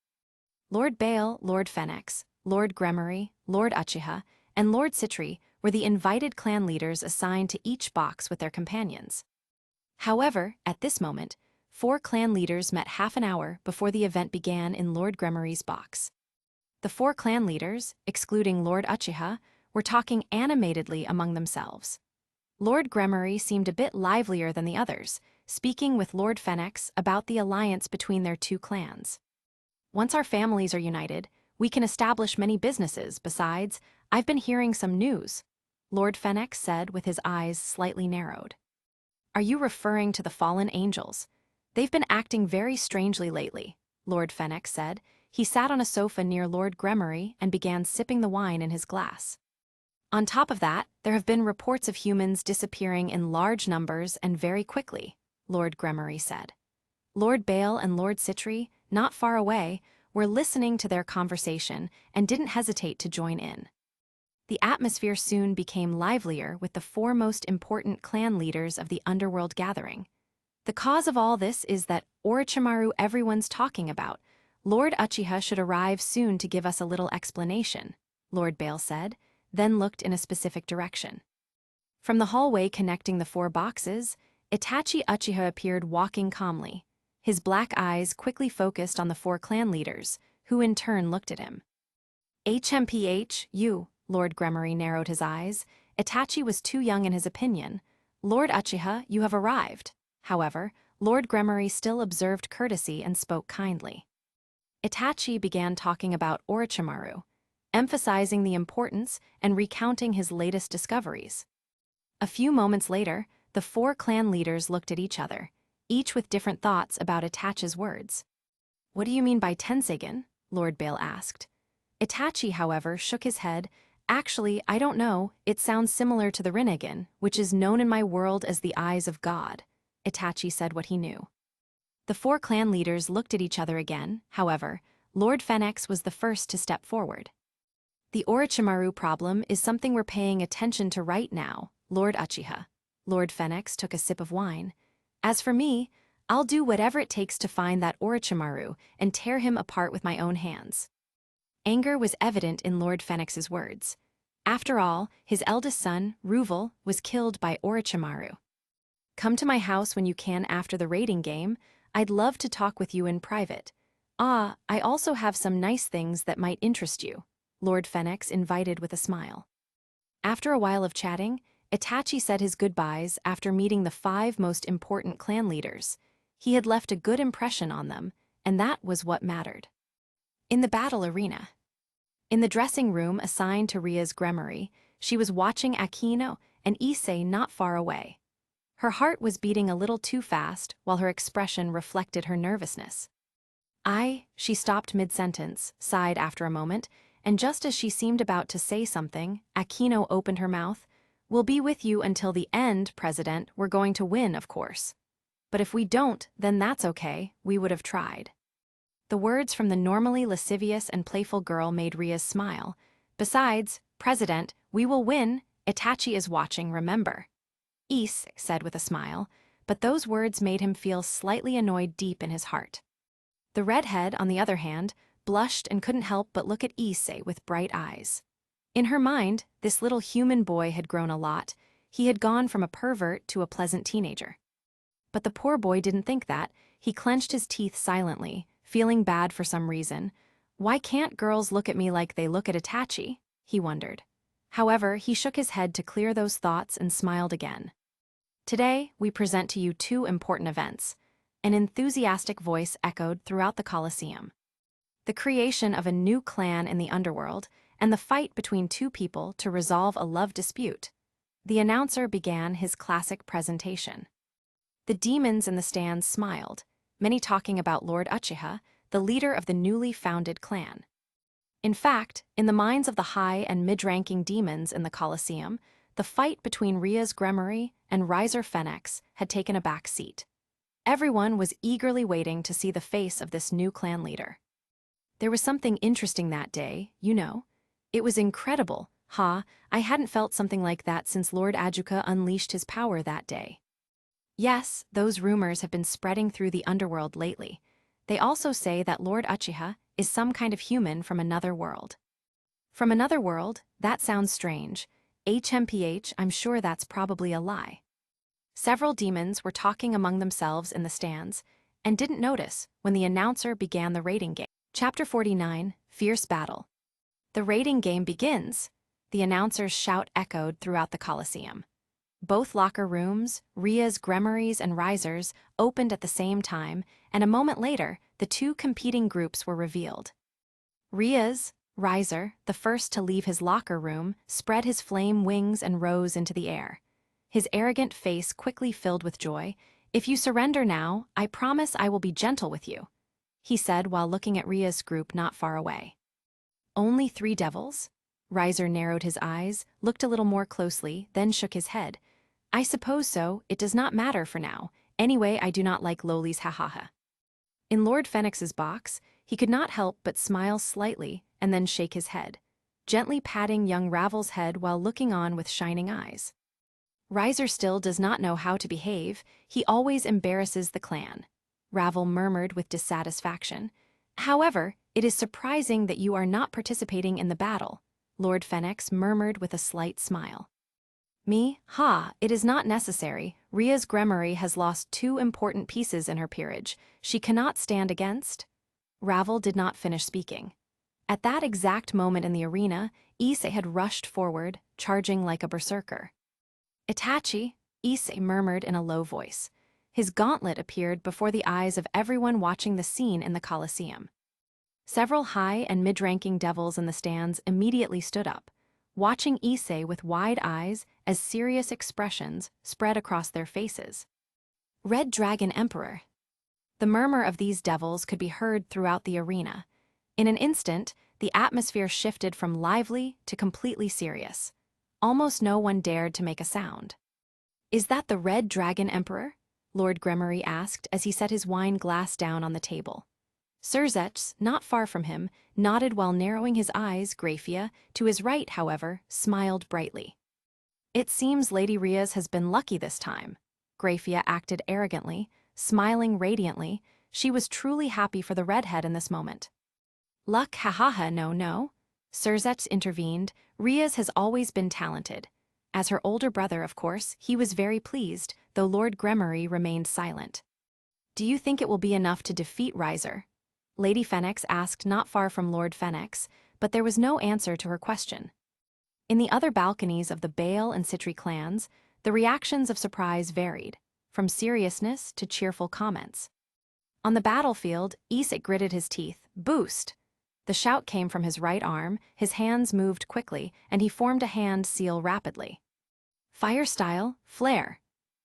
Lord Baal, Lord Phoenix, Lord Gremory, Lord Uchiha, and Lord Citri were the invited clan leaders assigned to each box with their companions. However, at this moment, 4 clan leaders met half an hour before the event began in Lord Gremory's box. The 4 clan leaders, excluding Lord Uchiha, were talking animatedly among themselves. Lord Gremory seemed a bit livelier than the others, speaking with Lord Phoenix about the alliance between their 2 clans. "Once our families are united, we can establish many businesses. Besides, I've been hearing some news," Lord Phoenix said with his eyes slightly narrowed. "Are you referring to the fallen angels? They've been acting very strangely lately," Lord Phoenix said. He sat on a sofa near Lord Gremory and began sipping the wine in his glass. "On top of that, there have been reports of humans disappearing in large numbers and very quickly," Lord Gremory said. Lord Baal and Lord Citri, not far away, were listening to their conversation and didn't hesitate to join in. The atmosphere soon became livelier with the 4 most important clan leaders of the underworld gathering. "The cause of all this is that Orochimaru everyone's talking about. Lord Uchiha should arrive soon to give us a little explanation," Lord Baal said, then looked in a specific direction. From the hallway connecting the 4 boxes, Itachi Uchiha appeared walking calmly. His black eyes quickly focused on the 4 clan leaders, who in turn looked at him. "HMPH, you," Lord Gremory narrowed his eyes. Itachi was too young in his opinion. "Lord Uchiha, you have arrived." However, Lord Gremory still observed courtesy and spoke kindly. Itachi began talking about Orochimaru, emphasizing the importance and recounting his latest discoveries. A few moments later, the four clan leaders looked at each other, each with different thoughts about Itachi's words. "What do you mean by Tenseigin?" Lord Bale asked. Itachi, however, shook his head. "Actually, I don't know. It sounds similar to the Rinnegan, which is known in my world as the Eyes of God." Itachi said what he knew. The four clan leaders looked at each other again. However, Lord Phoenix was the first to step forward. "The Orochimaru problem is something we're paying attention to right now, Lord Uchiha." Lord Phoenix took a sip of wine. "As for me, I'll do whatever it takes to find that Orochimaru and tear him apart with my own hands." Anger was evident in Lord Phoenix's words. After all, his eldest son, Ruvel, was killed by Orochimaru. "Come to my house when you can after the raiding game. I'd love to talk with you in private. I also have some nice things that might interest you," Lord Phoenix invited with a smile. After a while of chatting, Itachi said his goodbyes after meeting the 5 most important clan leaders. He had left a good impression on them, and that was what mattered. In the battle arena. In the dressing room assigned to Ria's gremmery, she was watching Akino and Issei not far away. Her heart was beating a little too fast, while her expression reflected her nervousness. She stopped mid-sentence, sighed after a moment, and just as she seemed about to say something, Akino opened her mouth. "We'll be with you until the end, President. We're going to win, of course. But if we don't, then that's okay. We would have tried." The words from the normally lascivious and playful girl made Ria smile. "Besides, President, we will win. Itachi is watching, remember." Issei said with a smile, but those words made him feel slightly annoyed deep in his heart. The redhead, on the other hand, blushed and couldn't help but look at Issei with bright eyes. In her mind, this little human boy had grown a lot. He had gone from a pervert to a pleasant teenager. But the poor boy didn't think that. He clenched his teeth silently, feeling bad for some reason. "Why can't girls look at me like they look at Itachi?" he wondered. However, he shook his head to clear those thoughts and smiled again. "Today, we present to you 2 important events." An enthusiastic voice echoed throughout the Colosseum. The creation of a new clan in the underworld, and the fight between 2 people to resolve a love dispute. The announcer began his classic presentation. The demons in the stands smiled, many talking about Lord Uchiha, the leader of the newly founded clan. In fact, in the minds of the high and mid-ranking demons in the Colosseum, the fight between Ria's gremmery and Riser Phoenix had taken a back seat. Everyone was eagerly waiting to see the face of this new clan leader. There was something interesting that day, you know. It was incredible. I hadn't felt something like that since Lord Ajuka unleashed his power that day. Yes, those rumors have been spreading through the underworld lately. They also say that Lord Uchiha is some kind of human from another world. From another world? That sounds strange. HMPH, I'm sure that's probably a lie. Several demons were talking among themselves in the stands, and didn't notice when the announcer began the raiding game. Chapter 49, Fierce Battle. The raiding game begins. The announcer's shout echoed throughout the Colosseum. Both locker rooms, Ria's gremmeries and risers, opened at the same time, and a moment later, the 2 competing groups were revealed. Ria's riser, the first to leave his locker room, spread his flame wings and rose into the air. His arrogant face quickly filled with joy. "If you surrender now, I promise I will be gentle with you," he said while looking at Ria's group not far away. "Only 3 devils?" Riser narrowed his eyes, looked a little more closely, then shook his head. "I suppose so. It does not matter for now. Anyway, I do not like lolies, ha. In Lord Phoenix's box, he could not help but smile slightly and then shake his head, gently patting young Ravel's head while looking on with shining eyes. "Riser still does not know how to behave. He always embarrasses the clan," Ravel murmured with dissatisfaction. "However, it is surprising that you are not participating in the battle," Lord Phoenix murmured with a slight smile. "Me? It is not necessary. Ria's gremmery has lost 2 important pieces in her peerage. She cannot stand against." Ravel did not finish speaking. At that exact moment in the arena, Issei had rushed forward, charging like a berserker. "Itachi," Issei murmured in a low voice. His gauntlet appeared before the eyes of everyone watching the scene in the Colosseum. Several high and mid-ranking devils in the stands immediately stood up, watching Issei with wide eyes as serious expressions spread across their faces. Red Dragon Emperor. The murmur of these devils could be heard throughout the arena. In an instant, the atmosphere shifted from lively to completely serious. Almost no one dared to make a sound. "Is that the Red Dragon Emperor?" Lord Gremory asked as he set his wine glass down on the table. Surzets, not far from him, nodded while narrowing his eyes. Grafia, to his right, however, smiled brightly. "It seems Lady Rias has been lucky this time." Grafia acted arrogantly, smiling radiantly. She was truly happy for the redhead in this moment. "Luck, hahaha, no. Surzets intervened. "Rias has always been talented." As her older brother, of course, he was very pleased, though Lord Gremory remained silent. "Do you think it will be enough to defeat Riser?" Lady Fenix asked, not far from Lord Fenix, but there was no answer to her question. In the other balconies of the Bale and Citri clans, the reactions of surprise varied, from seriousness to cheerful comments. On the battlefield, Issei gritted his teeth. "Boost!" The shout came from his right arm, his hands moved quickly, and he formed a hand seal rapidly. "Fire style, flare."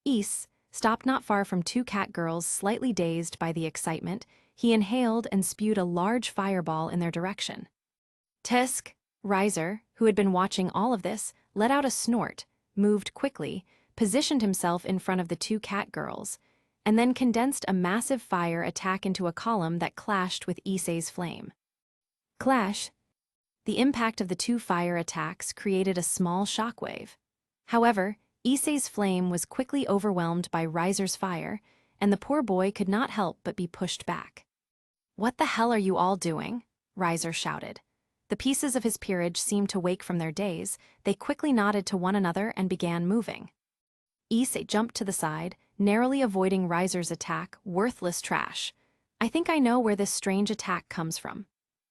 Issei stopped not far from two cat girls slightly dazed by the excitement. He inhaled and spewed a large fireball in their direction. "Tisk!" Riser, who had been watching all of this, let out a snort, moved quickly, positioned himself in front of the two cat girls, and then condensed a massive fire attack into a column that clashed with Issei's flame. Clash! The impact of the two fire attacks created a small shockwave. However, Issei's flame was quickly overwhelmed by Riser's fire, and the poor boy could not help but be pushed back. "What the hell are you all doing?" Riser shouted. The pieces of his peerage seemed to wake from their daze. They quickly nodded to one another and began moving. Issei jumped to the side, narrowly avoiding Riser's attack. "Worthless trash. I think I know where this strange attack comes from."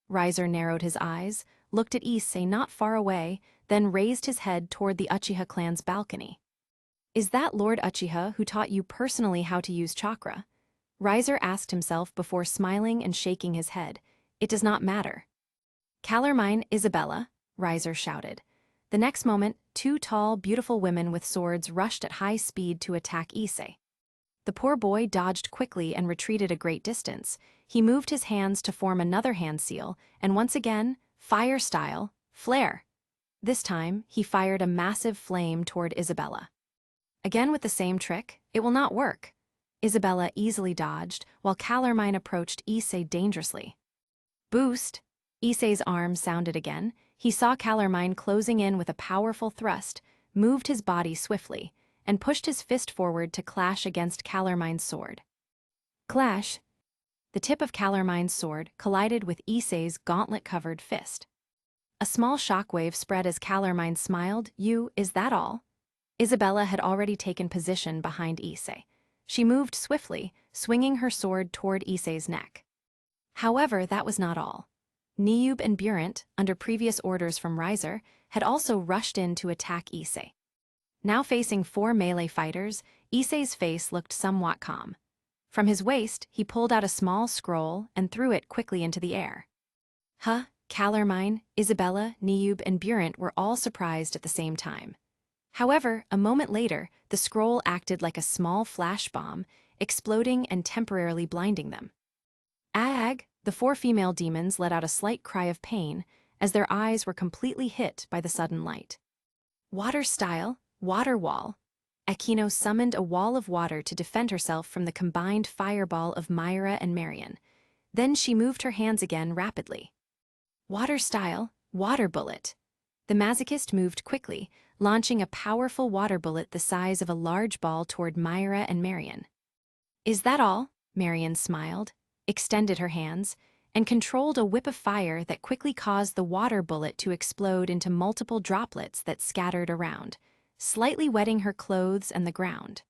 Riser narrowed his eyes, looked at Issei not far away, then raised his head toward the Uchiha clan's balcony. "Is that Lord Uchiha who taught you personally how to use chakra?" Riser asked himself before smiling and shaking his head. "It does not matter." "Calormine, Isabella," Riser shouted. The next moment, two tall, beautiful women with swords rushed at high speed to attack Issei. The poor boy dodged quickly and retreated a great distance. He moved his hands to form another hand seal, and once again, fire style, flare. This time, he fired a massive flame toward Isabella. Again with the same trick, it will not work. Isabella easily dodged, while Calormine approached Issei dangerously. "Boost!" Issei's arm sounded again. He saw Calormine closing in with a powerful thrust, moved his body swiftly, and pushed his fist forward to clash against Calormine's sword. Clash! The tip of Calormine's sword collided with Issei's gauntlet-covered fist. A small shockwave spread as Calormine smiled. "Is that all?" Isabella had already taken position behind Issei. She moved swiftly, swinging her sword toward Issei's neck. However, that was not all. Niyub and Burent, under previous orders from Riser, had also rushed in to attack Issei. Now facing four melee fighters, Issei's face looked somewhat calm. From his waist, he pulled out a small scroll and threw it quickly into the air. Calormine, Isabella, Niyub, and Burent were all surprised at the same time. However, a moment later, the scroll acted like a small flash bomb, exploding and temporarily blinding them. "Ag!" The four female demons let out a slight cry of pain as their eyes were completely hit by the sudden light. "Water style, water wall." Akino summoned a wall of water to defend herself from the combined fireball of Myra and Marion. Then she moved her hands again rapidly. "Water style, water bullet." The masochist moved quickly, launching a powerful water bullet the size of a large ball toward Myra and Marion. "Is that all?" Marion smiled, extended her hands, and controlled a whip of fire that quickly caused the water bullet to explode into multiple droplets that scattered around, slightly wetting her clothes and the ground.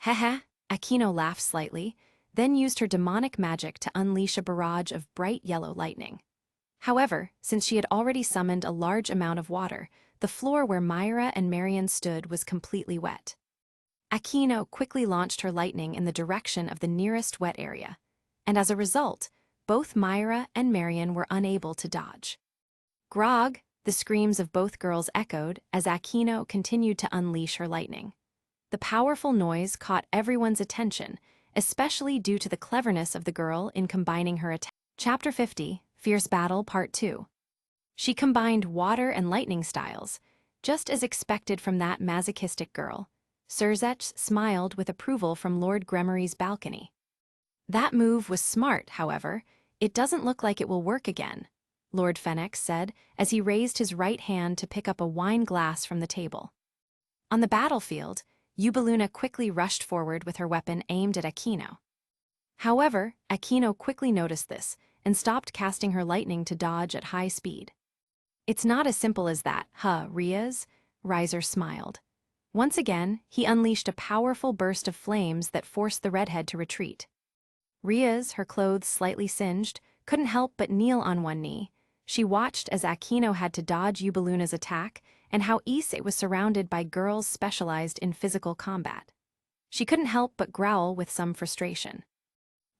"Heh." Akino laughed slightly, then used her demonic magic to unleash a barrage of bright yellow lightning. However, since she had already summoned a large amount of water, the floor where Myra and Marion stood was completely wet. Akino quickly launched her lightning in the direction of the nearest wet area, and as a result, both Myra and Marion were unable to dodge. Grog, the screams of both girls echoed as Akino continued to unleash her lightning. The powerful noise caught everyone's attention, especially due to the cleverness of the girl in combining her attack. Chapter 50, Fierce Battle Part 2. She combined water and lightning styles, just as expected from that masochistic girl. Surzech smiled with approval from Lord Gremory's balcony. That move was smart, however. It doesn't look like it will work again, Lord Phoenix said as he raised his right hand to pick up a wine glass from the table. On the battlefield, Yubaluna quickly rushed forward with her weapon aimed at Akino. However, Akino quickly noticed this and stopped casting her lightning to dodge at high speed. It's not as simple as that, Riaz? Riser smiled. Once again, he unleashed a powerful burst of flames that forced the redhead to retreat. Riaz, her clothes slightly singed, couldn't help but kneel on one knee. She watched as Akino had to dodge Yubaluna's attack and how Issei was surrounded by girls specialized in physical combat. She couldn't help but growl with some frustration.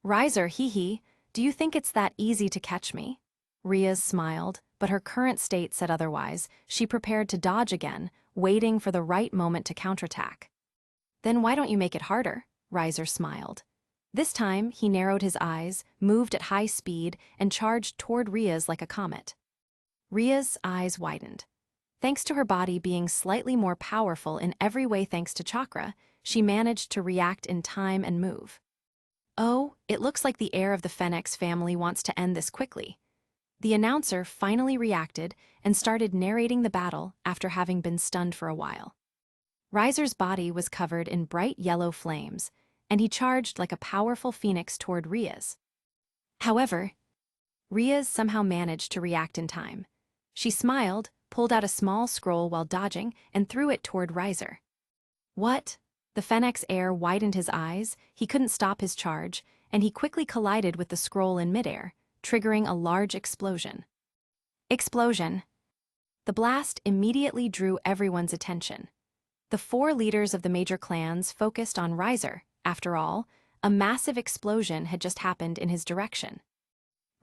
Riser, hee, do you think it's that easy to catch me? Riaz smiled, but her current state said otherwise. She prepared to dodge again, waiting for the right moment to counterattack. Then why don't you make it harder? Riser smiled. This time, he narrowed his eyes, moved at high speed, and charged toward Riaz like a comet. Riaz's eyes widened. Thanks to her body being slightly more powerful in every way thanks to chakra, she managed to react in time and move. Oh, it looks like the heir of the Phoenix family wants to end this quickly. The announcer finally reacted and started narrating the battle after having been stunned for a while. Riser's body was covered in bright yellow flames, and he charged like a powerful phoenix toward Riaz. However, Riaz somehow managed to react in time. She smiled, pulled out a small scroll while dodging, and threw it toward Riser. What? The Phoenix heir widened his eyes, he couldn't stop his charge, and he quickly collided with the scroll in midair, triggering a large explosion. Explosion! The blast immediately drew everyone's attention. The 4 leaders of the major clans focused on Riser. After all, a massive explosion had just happened in his direction.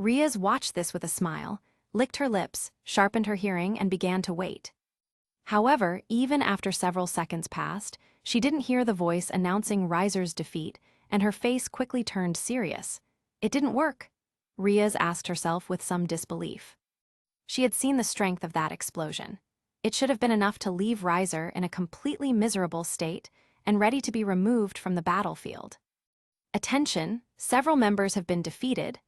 Riaz watched this with a smile, licked her lips, sharpened her hearing, and began to wait. However, even after several seconds passed, she didn't hear the voice announcing Riser's defeat, and her face quickly turned serious. It didn't work, Riaz asked herself with some disbelief. She had seen the strength of that explosion. It should have been enough to leave Riser in a completely miserable state and ready to be removed from the battlefield. Attention, several members have been defeated.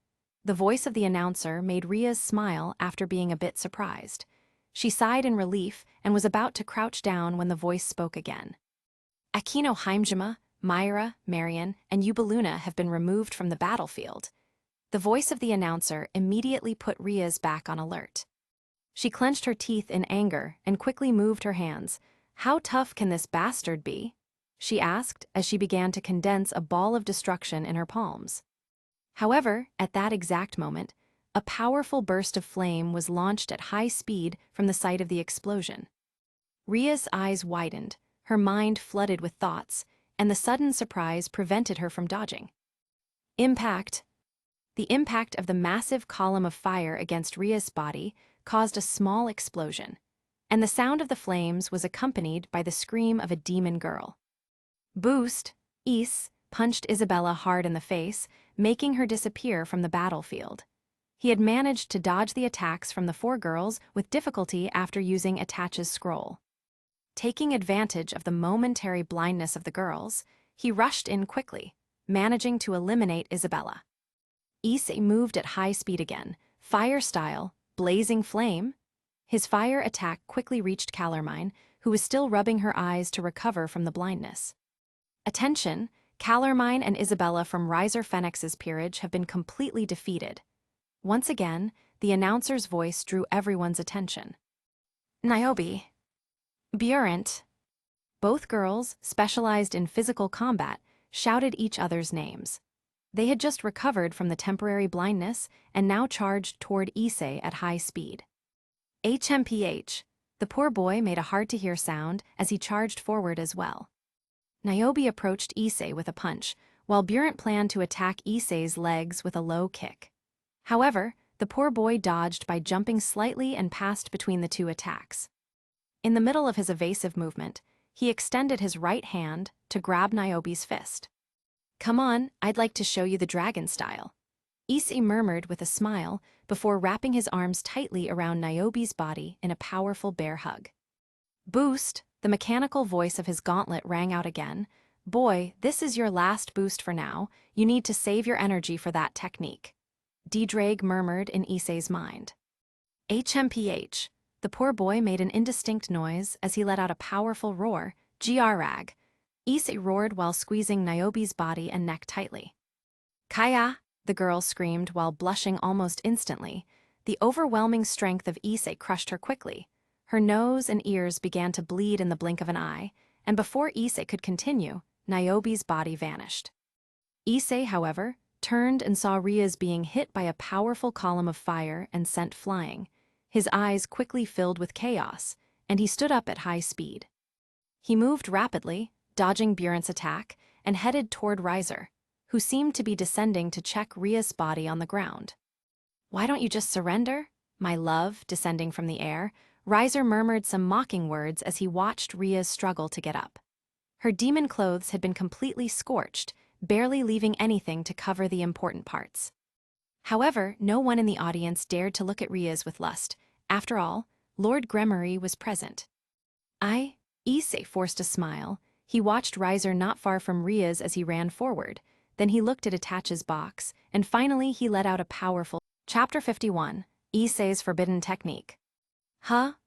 The voice of the announcer made Riaz smile after being a bit surprised. She sighed in relief and was about to crouch down when the voice spoke again. Akino Himejima, Myra, Marion, and Yubaluna have been removed from the battlefield. The voice of the announcer immediately put Riaz back on alert. She clenched her teeth in anger and quickly moved her hands. How tough can this bastard be? She asked as she began to condense a ball of destruction in her palms. However, at that exact moment, a powerful burst of flame was launched at high speed from the site of the explosion. Riaz's eyes widened, her mind flooded with thoughts, and the sudden surprise prevented her from dodging. Impact! The impact of the massive column of fire against Riaz's body caused a small explosion, and the sound of the flames was accompanied by the scream of a demon girl. Boost! Issei punched Isabella hard in the face, making her disappear from the battlefield. He had managed to dodge the attacks from the 4 girls with difficulty after using Itachi's scroll. Taking advantage of the momentary blindness of the girls, he rushed in quickly, managing to eliminate Isabella. Issei moved at high speed again, fire style, blazing flame. His fire attack quickly reached Calormine, who was still rubbing her eyes to recover from the blindness. Attention, Calormine and Isabella from Riser Phoenix's peerage have been completely defeated. Once again, the announcer's voice drew everyone's attention. Niobe. Burent. Both girls, specialized in physical combat, shouted each other's names. They had just recovered from the temporary blindness and now charged toward Issei at high speed. HMPH. The poor boy made a hard-to-hear sound as he charged forward as well. Niobe approached Issei with a punch, while Burent planned to attack Issei's legs with a low kick. However, the poor boy dodged by jumping slightly and passed between the two attacks. In the middle of his evasive movement, he extended his right hand to grab Niobe's fist. "Come on, I'd like to show you the dragon style," Issei murmured with a smile before wrapping his arms tightly around Niobe's body in a powerful bear hug. "Boost," the mechanical voice of his gauntlet rang out again. "Boy, this is your last boost for now. You need to save your energy for that technique," DxD murmured in Issei's mind. HMPH. The poor boy made an indistinct noise as he let out a powerful roar. "Grag." Issei roared while squeezing Niobe's body and neck tightly. "Kaya," the girl screamed while blushing almost instantly. The overwhelming strength of Issei crushed her quickly. Her nose and ears began to bleed in the blink of an eye, and before Issei could continue, Niobe's body vanished. Issei, however, turned and saw Rias being hit by a powerful column of fire and sent flying. His eyes quickly filled with chaos, and he stood up at high speed. He moved rapidly, dodging Buren's attack, and headed toward Riser, who seemed to be descending to check Rias' body on the ground. "Why don't you just surrender, my love?" Descending from the air, Riser murmured some mocking words as he watched Rias struggle to get up. Her demon clothes had been completely scorched, barely leaving anything to cover the important parts. However, no one in the audience dared to look at Rias with lust. After all, Lord Gremory was present. Issei forced a smile. He watched Riser not far from Rias as he ran forward. Then he looked at Itachi's box, and finally he let out a powerful... Chapter 51, Issei's Forbidden Technique.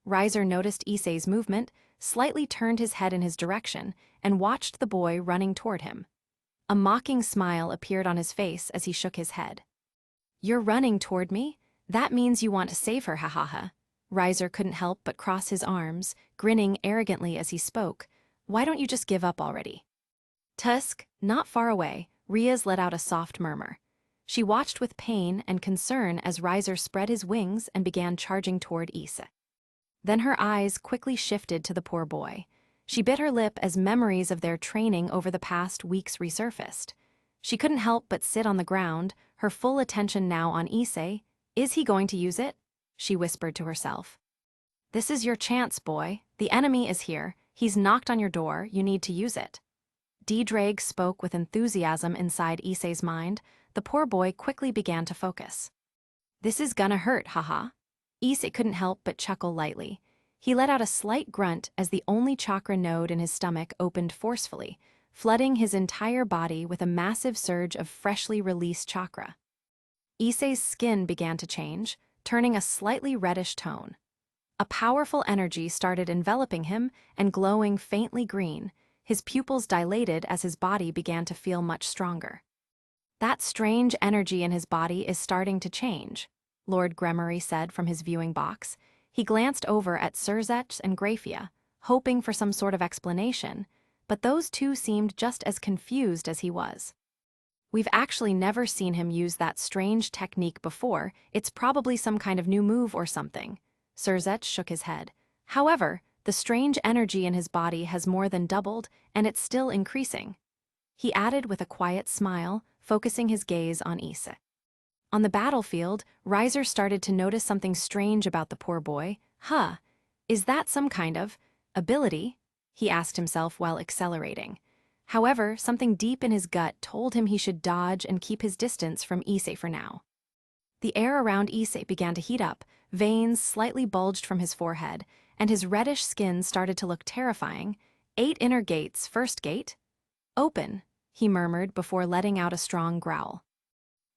Riser noticed Issei's movement, slightly turned his head in his direction, and watched the boy running toward him. A mocking smile appeared on his face as he shook his head. "You're running toward me? That means you want to save her, ha. Riser couldn't help but cross his arms, grinning arrogantly as he spoke. "Why don't you just give up already?" Tusk, not far away, Rias let out a soft murmur. She watched with pain and concern as Riser spread his wings and began charging toward Issei. Then her eyes quickly shifted to the poor boy. She bit her lip as memories of their training over the past weeks resurfaced. She couldn't help but sit on the ground, her full attention now on Issei. "Is he going to use it?" she whispered to herself. "This is your chance, boy. The enemy is here. He's knocked on your door. You need to use it." DxD spoke with enthusiasm inside Issei's mind. The poor boy quickly began to focus. "This is gonna hurt, haha." Issei couldn't help but chuckle lightly. He let out a slight grunt as the only chakra node in his stomach opened forcefully, flooding his entire body with a massive surge of freshly released chakra. Issei's skin began to change, turning a slightly reddish tone. A powerful energy started enveloping him and glowing faintly green. His pupils dilated as his body began to feel much stronger. "That strange energy in his body is starting to change," Lord Gremory said from his viewing box. He glanced over at Surzech and Grafia, hoping for some sort of explanation, but those two seemed just as confused as he was. "We've actually never seen him use that strange technique before. It's probably some kind of new move or something." Surzech shook his head. "However, the strange energy in his body has more than doubled, and it's still increasing," he added with a quiet smile, focusing his gaze on Issei. On the battlefield, Riser started to notice something strange about the poor boy. Is that some kind of ability?" he asked himself while accelerating. However, something deep in his gut told him he should dodge and keep his distance from Issei for now. The air around Issei began to heat up, veins slightly bulged from his forehead, and his reddish skin started to look terrifying. 8 inner gates, first gate? "Open," he murmured before letting out a strong growl.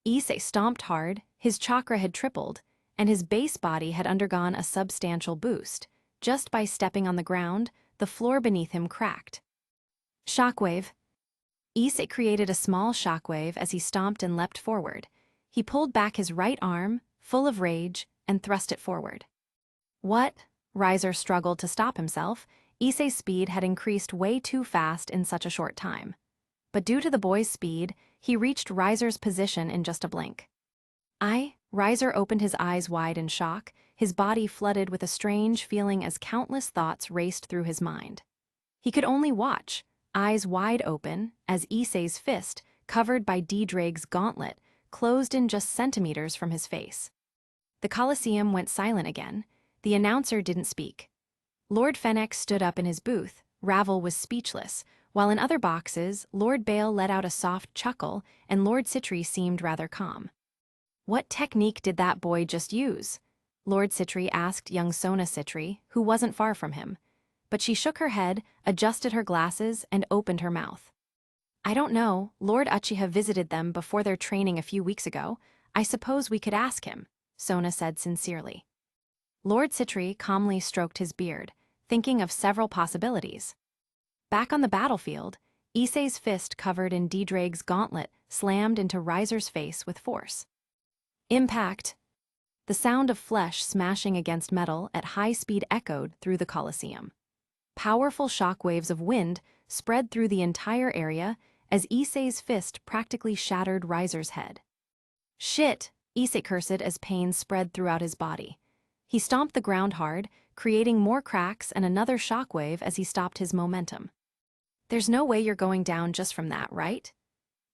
Issei stomped hard, his chakra had tripled, and his base body had undergone a substantial boost. Just by stepping on the ground, the floor beneath him cracked. Shockwave. Issei created a small shockwave as he stomped and leapt forward. He pulled back his right arm, full of rage, and thrust it forward. "What?" Riser struggled to stop himself. Issei's speed had increased way too fast in such a short time. But due to the boy's speed, he reached Riser's position in just a blink. Riser opened his eyes wide in shock, his body flooded with a strange feeling as countless thoughts raced through his mind. He could only watch, eyes wide open, as Issei's fist, covered by DxD's gauntlet, closed in just centimeters from his face. The Colosseum went silent again. The announcer didn't speak. Lord Fennex stood up in his booth. Ravel was speechless, while in other boxes, Lord Bale let out a soft chuckle and Lord Citri seemed rather calm. What technique did that boy just use? Lord Citri asked young Sona Citri, who wasn't far from him. But she shook her head, adjusted her glasses, and opened her mouth. I don't know, Lord Uchiha visited them before their training a few weeks ago. I suppose we could ask him, Sona said sincerely. Lord Citri calmly stroked his beard, thinking of several possibilities. Back on the battlefield, Issei's fist covered in Ddrake's gauntlet slammed into Riser's face with force. Impact! The sound of flesh smashing against metal at high speed echoed through the Colosseum. Powerful shockwaves of wind spread through the entire area as Issei's fist practically shattered Riser's head. Shit! Issei cursed as pain spread throughout his body. He stomped the ground hard, creating more cracks and another shockwave as he stopped his momentum. There's no way you're going down just from that, right?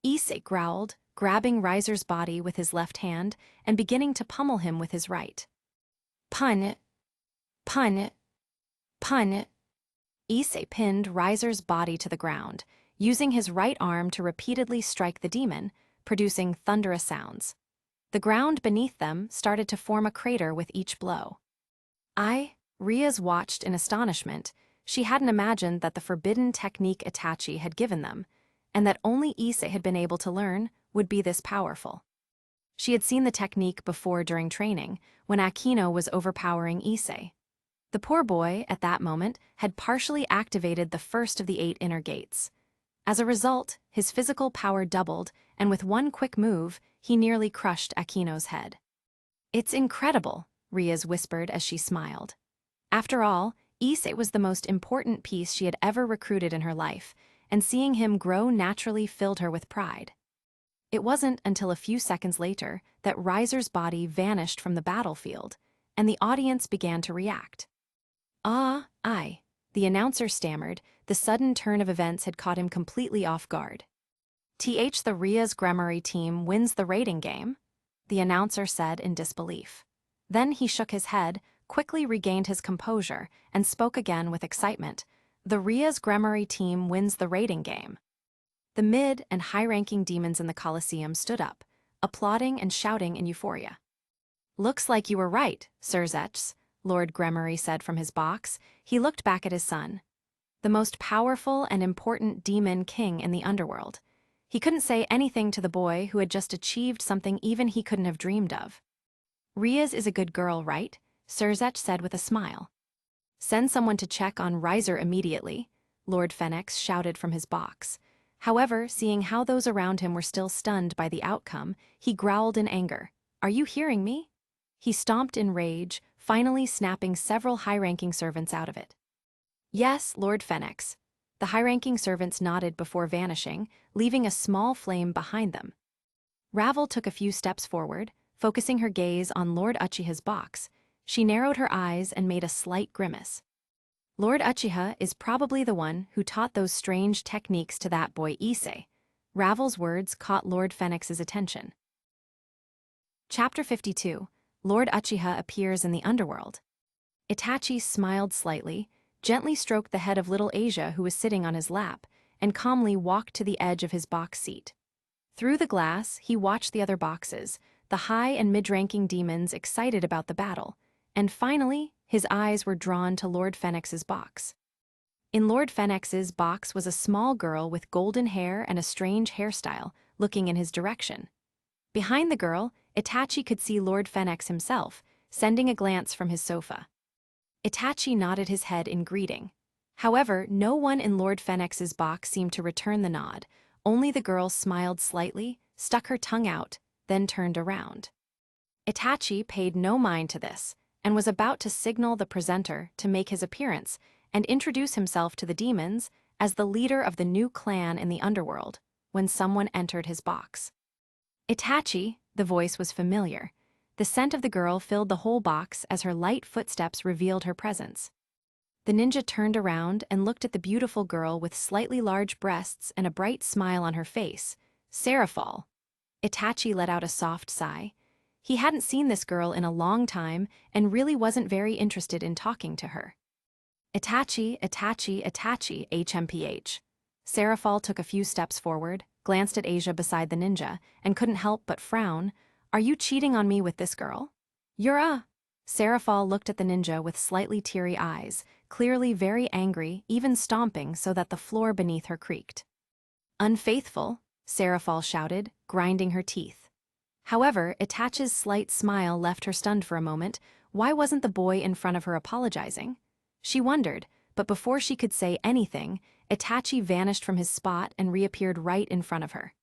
Issei growled, grabbing Riser's body with his left hand and beginning to pummel him with his right. Pun! Pun! Pun! Issei pinned Riser's body to the ground, using his right arm to repeatedly strike the demon, producing thunderous sounds. The ground beneath them started to form a crater with each blow. Rias watched in astonishment. She hadn't imagined that the forbidden technique Itachi had given them, and that only Issei had been able to learn, would be this powerful. She had seen the technique before during training, when Akino was overpowering Issei. The poor boy, at that moment, had partially activated the first of the 8 inner gates. As a result, his physical power doubled, and with one quick move, he nearly crushed Akino's head. It's incredible, Rias whispered as she smiled. After all, Issei was the most important piece she had ever recruited in her life, and seeing him grow naturally filled her with pride. It wasn't until a few seconds later that Riser's body vanished from the battlefield, and the audience began to react. The announcer stammered. The sudden turn of events had caught him completely off guard. The Rias Gremory team wins the rating game, the announcer said in disbelief. Then he shook his head, quickly regained his composure, and spoke again with excitement. The Rias Gremory team wins the rating game. The mid- and high-ranking demons in the Colosseum stood up, applauding and shouting in euphoria. Looks like you were right, Sir Zetz, Lord Gremory said from his box. He looked back at his son. The most powerful and important demon king in the underworld. He couldn't say anything to the boy who had just achieved something even he couldn't have dreamed of. Rias is a good girl, right? Sir Zetz said with a smile. Send someone to check on Riser immediately, Lord Fennex shouted from his box. However, seeing how those around him were still stunned by the outcome, he growled in anger. Are you hearing me? He stomped in rage, finally snapping several high-ranking servants out of it. Yes, Lord Fennex. The high-ranking servants nodded before vanishing, leaving a small flame behind them. Ravel took a few steps forward, focusing her gaze on Lord Uchiha's box. She narrowed her eyes and made a slight grimace. Lord Uchiha is probably the one who taught those strange techniques to that boy Issei. Ravel's words caught Lord Fennex's attention. Chapter 52. Lord Uchiha appears in the underworld. Itachi smiled slightly, gently stroked the head of little Asia who was sitting on his lap, and calmly walked to the edge of his box seat. Through the glass, he watched the other boxes, the high and mid-ranking demons excited about the battle, and finally, his eyes were drawn to Lord Fennex's box. In Lord Fennex's box was a small girl with golden hair and a strange hairstyle, looking in his direction. Behind the girl, Itachi could see Lord Fennex himself, sending a glance from his sofa. Itachi nodded his head in greeting. However, no one in Lord Fennex's box seemed to return the nod. Only the girl smiled slightly, stuck her tongue out, then turned around. Itachi paid no mind to this, and was about to signal the presenter to make his appearance and introduce himself to the demons as the leader of the new clan in the underworld, when someone entered his box. Itachi, the voice was familiar. The scent of the girl filled the whole box as her light footsteps revealed her presence. The ninja turned around and looked at the beautiful girl with slightly large breasts and a bright smile on her face. Seraphal. Itachi let out a soft sigh. He hadn't seen this girl in a long time and really wasn't very interested in talking to her. Itachi, HMPH. Seraphol took a few steps forward, glanced at Asia beside the ninja, and couldn't help but frown. Are you cheating on me with this girl? You're a... Seraphol looked at the ninja with slightly teary eyes, clearly very angry, even stomping so that the floor beneath her creaked. Unfaithful, Seraphol shouted, grinding her teeth. However, Itachi's slight smile left her stunned for a moment. Why wasn't the boy in front of her apologizing? She wondered, but before she could say anything, Itachi vanished from his spot and reappeared right in front of her.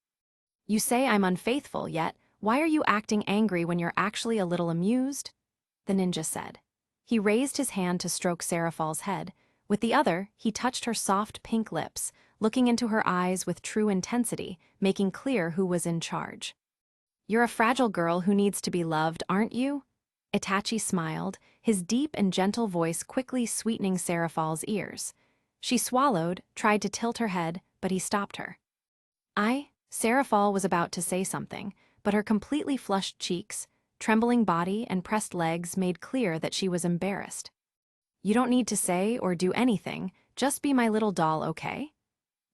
You say I'm unfaithful, yet why are you acting angry when you're actually a little amused? The ninja said. He raised his hand to stroke Seraphol's head. With the other, he touched her soft pink lips, looking into her eyes with true intensity, making clear who was in charge. You're a fragile girl who needs to be loved, aren't you? Itachi smiled, his deep and gentle voice quickly sweetening Seraphol's ears. She swallowed, tried to tilt her head, but he stopped her. Seraphol was about to say something, but her completely flushed cheeks, trembling body, and pressed legs made clear that she was embarrassed. You don't need to say or do anything, just be my little doll, okay?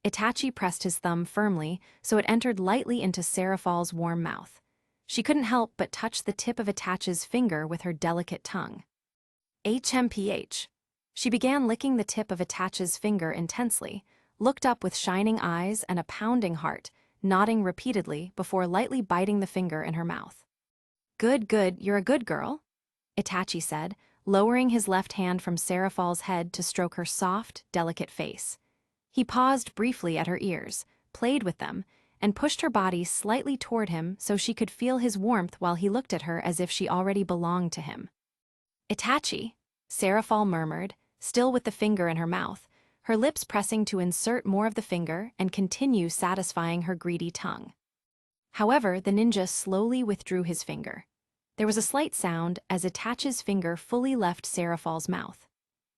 Itachi pressed his thumb firmly so it entered lightly into Seraphol's warm mouth. She couldn't help but touch the tip of Itachi's finger with her delicate tongue. HMPH. She began licking the tip of Itachi's finger intensely, looked up with shining eyes and a pounding heart, nodding repeatedly before lightly biting the finger in her mouth. Good, you're a good girl, Itachi said, lowering his left hand from Seraphol's head to stroke her soft, delicate face. He paused briefly at her ears, played with them, and pushed her body slightly toward him so she could feel his warmth while he looked at her as if she already belonged to him. Itachi, Seraphol murmured, still with the finger in her mouth, her lips pressing to insert more of the finger and continue satisfying her greedy tongue. However, the ninja slowly withdrew his finger. There was a slight sound as Itachi's finger fully left Seraphol's mouth.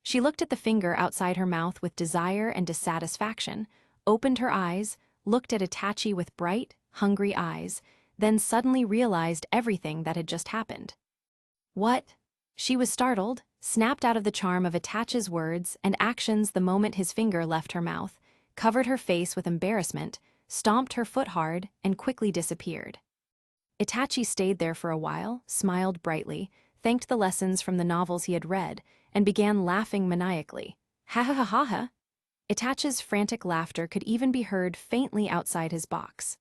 She looked at the finger outside her mouth with desire and dissatisfaction, opened her eyes, looked at Itachi with bright, hungry eyes, then suddenly realized everything that had just happened. What? She was startled, snapped out of the charm of Itachi's words and actions the moment his finger left her mouth, covered her face with embarrassment, stomped her foot hard, and quickly disappeared. Itachi stayed there for a while, smiled brightly, thanked the lessons from the novels he had read, and began laughing maniacally. Ha ha ha ha ha! Itachi's frantic laughter could even be heard faintly outside his box.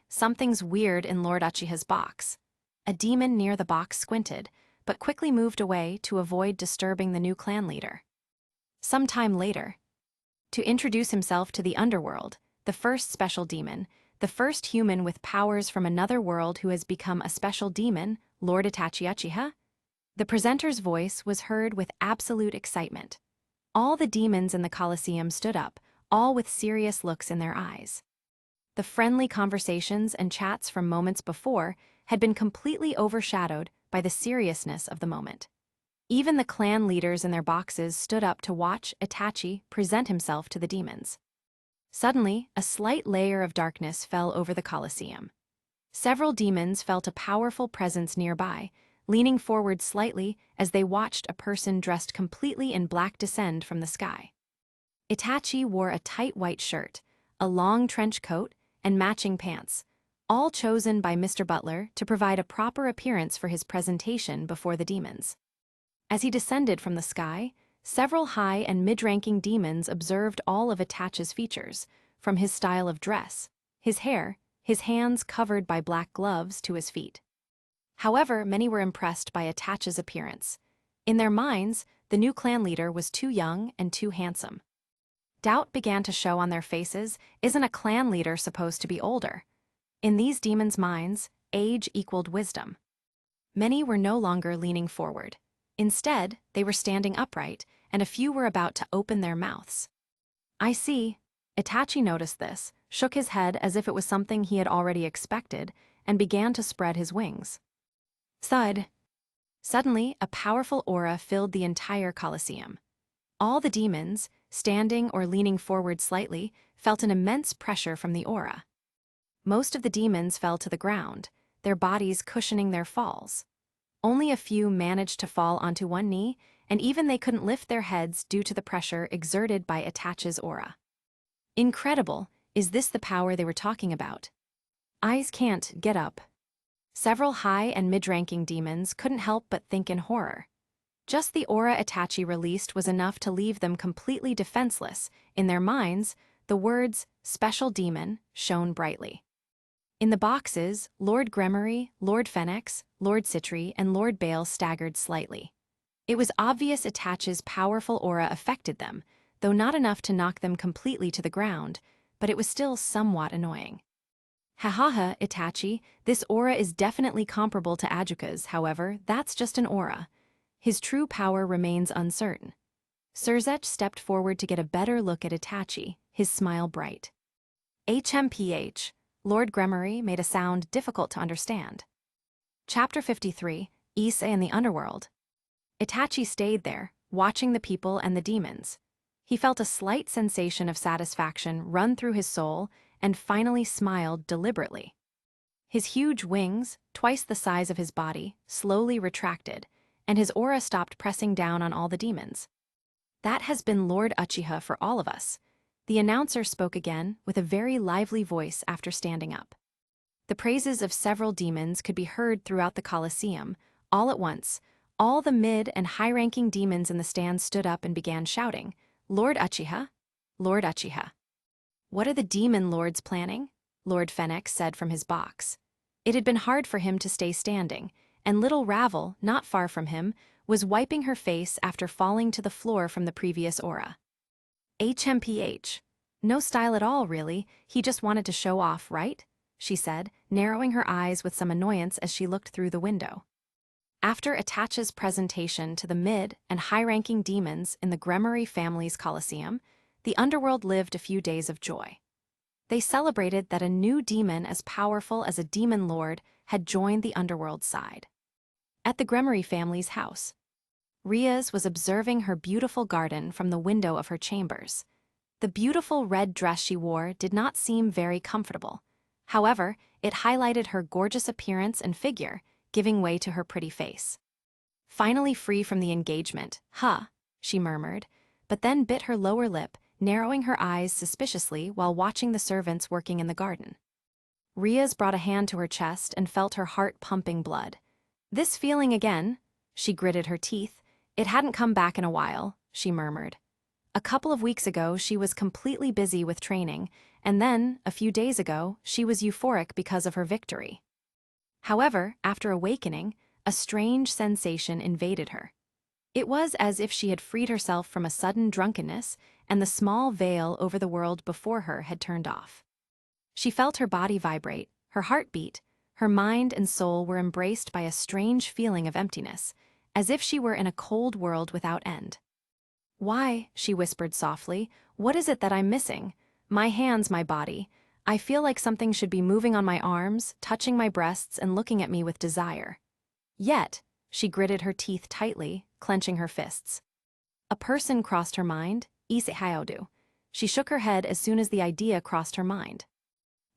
Something's weird in Lord Uchiha's box. A demon near the box squinted, but quickly moved away to avoid disturbing the new clan leader. Some time later, to introduce himself to the underworld, the first special demon, the first human with powers from another world who has become a special demon, Lord Itachi Uchiha, the presenter's voice was heard with absolute excitement. All the demons in the Colosseum stood up, all with serious looks in their eyes. The friendly conversations and chats from moments before had been completely overshadowed by the seriousness of the moment. Even the clan leaders in their boxes stood up to watch Itachi present himself to the demons. Suddenly, a slight layer of darkness fell over the Colosseum. Several demons felt a powerful presence nearby, leaning forward slightly as they watched a person dressed completely in black descend from the sky. Itachi wore a tight white shirt, a long trench coat, and matching pants, all chosen by Mr. Butler to provide a proper appearance for his presentation before the demons. As he descended from the sky, several high and mid-ranking demons observed all of Itachi's features, from his style of dress, his hair, his hands covered by black gloves to his feet. However, many were impressed by Itachi's appearance. In their minds, the new clan leader was too young and too handsome. Doubt began to show on their faces. Isn't a clan leader supposed to be older? In these demons' minds, age equaled wisdom. Many were no longer leaning forward. Instead, they were standing upright, and a few were about to open their mouths. I see. Itachi noticed this, shook his head as if it was something he had already expected, and began to spread his wings. Thud. Suddenly, a powerful aura filled the entire Colosseum. All the demons, standing or leaning forward slightly, felt an immense pressure from the aura. most of the demons fell to the ground, their bodies cushioning their falls. Only a few managed to fall onto one knee, and even they couldn't lift their heads due to the pressure exerted by Itachi's aura. Incredible, is this the power they were talking about? Eyes can't get up. Several high and mid-ranking demons couldn't help but think in horror. Just the aura Itachi released was enough to leave them completely defenseless. In their minds, the words, "special demon," shone brightly. In the boxes, Lord Gremory, Lord Phoenix, Lord Citri, and Lord Bale staggered slightly. It was obvious Itachi's powerful aura affected them, though not enough to knock them completely to the ground, but it was still somewhat annoying. Hahaha, Itachi, this aura is definitely comparable to Ajuka's, however, that's just an aura. His true power remains uncertain. Surzech stepped forward to get a better look at Itachi, his smile bright. HMPH, Lord Gremory made a sound difficult to understand. Chapter 53, Issei and the Underworld. Itachi stayed there, watching the people and the demons. He felt a slight sensation of satisfaction run through his soul and finally smiled deliberately. His huge wings, twice the size of his body, slowly retracted, and his aura stopped pressing down on all the demons. That has been Lord Uchiha for all of us. The announcer spoke again with a very lively voice after standing up. The praises of several demons could be heard throughout the Colosseum. All at once, all the mid- and high-ranking demons in the stands stood up and began shouting, "Lord Uchiha! Lord Uchiha!" "What are the demon lords planning?" Lord Phoenix said from his box. It had been hard for him to stay standing, and little Ravel, not far from him, was wiping her face after falling to the floor from the previous aura. HMPH. No style at all, really, he just wanted to show off, right? She said, narrowing her eyes with some annoyance as she looked through the window. After Itachi's presentation to the mid- and high-ranking demons in the Gremory family's Colosseum, the underworld lived a few days of joy. They celebrated that a new demon as powerful as a demon lord had joined the underworld's side. At the Gremory family's house, Riaz was observing her beautiful garden from the window of her chambers. The beautiful red dress she wore did not seem very comfortable. However, it highlighted her gorgeous appearance and figure, giving way to her pretty face. Finally free from the engagement, she murmured, but then bit her lower lip, narrowing her eyes suspiciously while watching the servants working in the garden. Riaz brought a hand to her chest and felt her heart pumping blood. This feeling again, she gritted her teeth. It hadn't come back in a while, she murmured. A couple of weeks ago, she was completely busy with training, and then, a few days ago, she was euphoric because of her victory. However, after awakening, a strange sensation invaded her. It was as if she had freed herself from a sudden drunkenness, and the small veil over the world before her had turned off. She felt her body vibrate, her heart beat, her mind and soul were embraced by a strange feeling of emptiness, as if she were in a cold world without end. "Why," she whispered softly, "what is it that I'm missing? My hands, my body. I feel like something should be moving on my arms, touching my breasts and looking at me with desire." Yet, she gritted her teeth tightly, clenching her fists. A person crossed her mind, Issei Hyoudou. She shook her head as soon as the idea crossed her mind.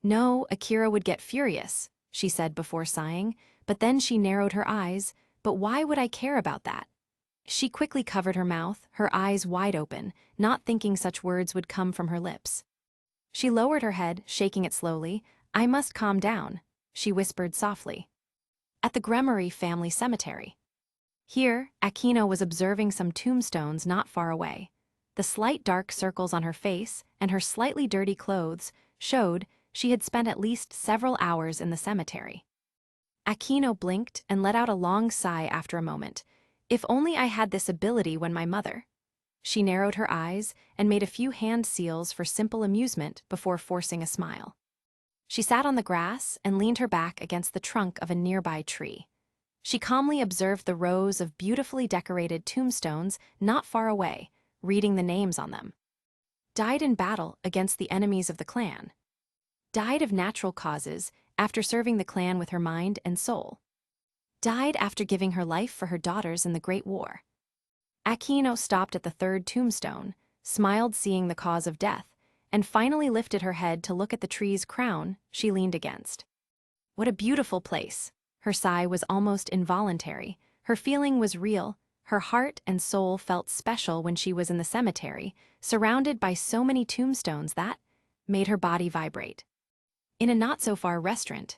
"No, Akira would get furious," she said before sighing, but then she narrowed her eyes. "But why would I care about that?" She quickly covered her mouth, her eyes wide open, not thinking such words would come from her lips. She lowered her head, shaking it slowly. "I must calm down," she whispered softly. At the Gremory family cemetery. Here, Akino was observing some tombstones not far away. The slight dark circles on her face and her slightly dirty clothes showed she had spent at least several hours in the cemetery. Akino blinked and let out a long sigh after a moment. "If only I had this ability when my mother." She narrowed her eyes and made a few hand seals for simple amusement before forcing a smile. She sat on the grass and leaned her back against the trunk of a nearby tree. She calmly observed the rows of beautifully decorated tombstones not far away, reading the names on them. Died in battle against the enemies of the clan. Died of natural causes after serving the clan with her mind and soul. Died after giving her life for her daughters in the Great War. Akino stopped at the third tombstone, smiled seeing the cause of death, and finally lifted her head to look at the tree's crown she leaned against. What a beautiful place. Her sigh was almost involuntary. Her feeling was real. Her heart and soul felt special when she was in the cemetery, surrounded by so many tombstones that made her body vibrate. In a not-so-far restaurant.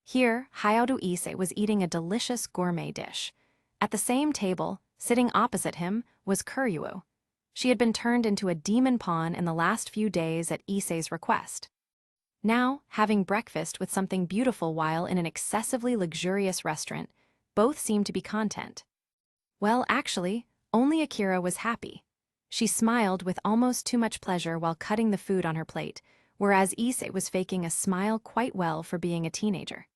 Here, Hyoudou Issei was eating a delicious gourmet dish. At the same table, sitting opposite him, was Kuoh. She had been turned into a demon pawn in the last few days at Issei's request. Now, having breakfast with something beautiful while in an excessively luxurious restaurant, both seemed to be content. Well, actually, only Akira was happy. She smiled with almost too much pleasure while cutting the food on her plate, whereas Issei was faking a smile quite well for being a teenager.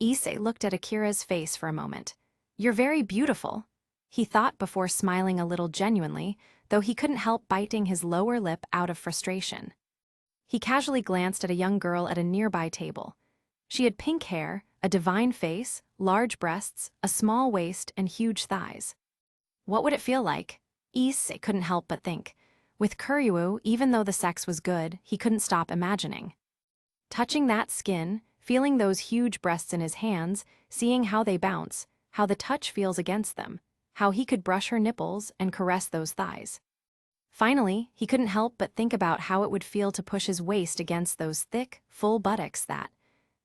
Issei looked at Akira's face for a moment. "You're very beautiful," he thought before smiling a little genuinely, though he couldn't help biting his lower lip out of frustration. He casually glanced at a young girl at a nearby table. She had pink hair, a divine face, large breasts, a small waist, and huge thighs. What would it feel like? Issei couldn't help but think. With Kuoh, even though the sex was good, he couldn't stop imagining. Touching that skin, feeling those huge breasts in his hands, seeing how they bounce, how the touch feels against them, how he could brush her nipples and caress those thighs. Finally, he couldn't help but think about how it would feel to push his waist against those thick, full buttocks that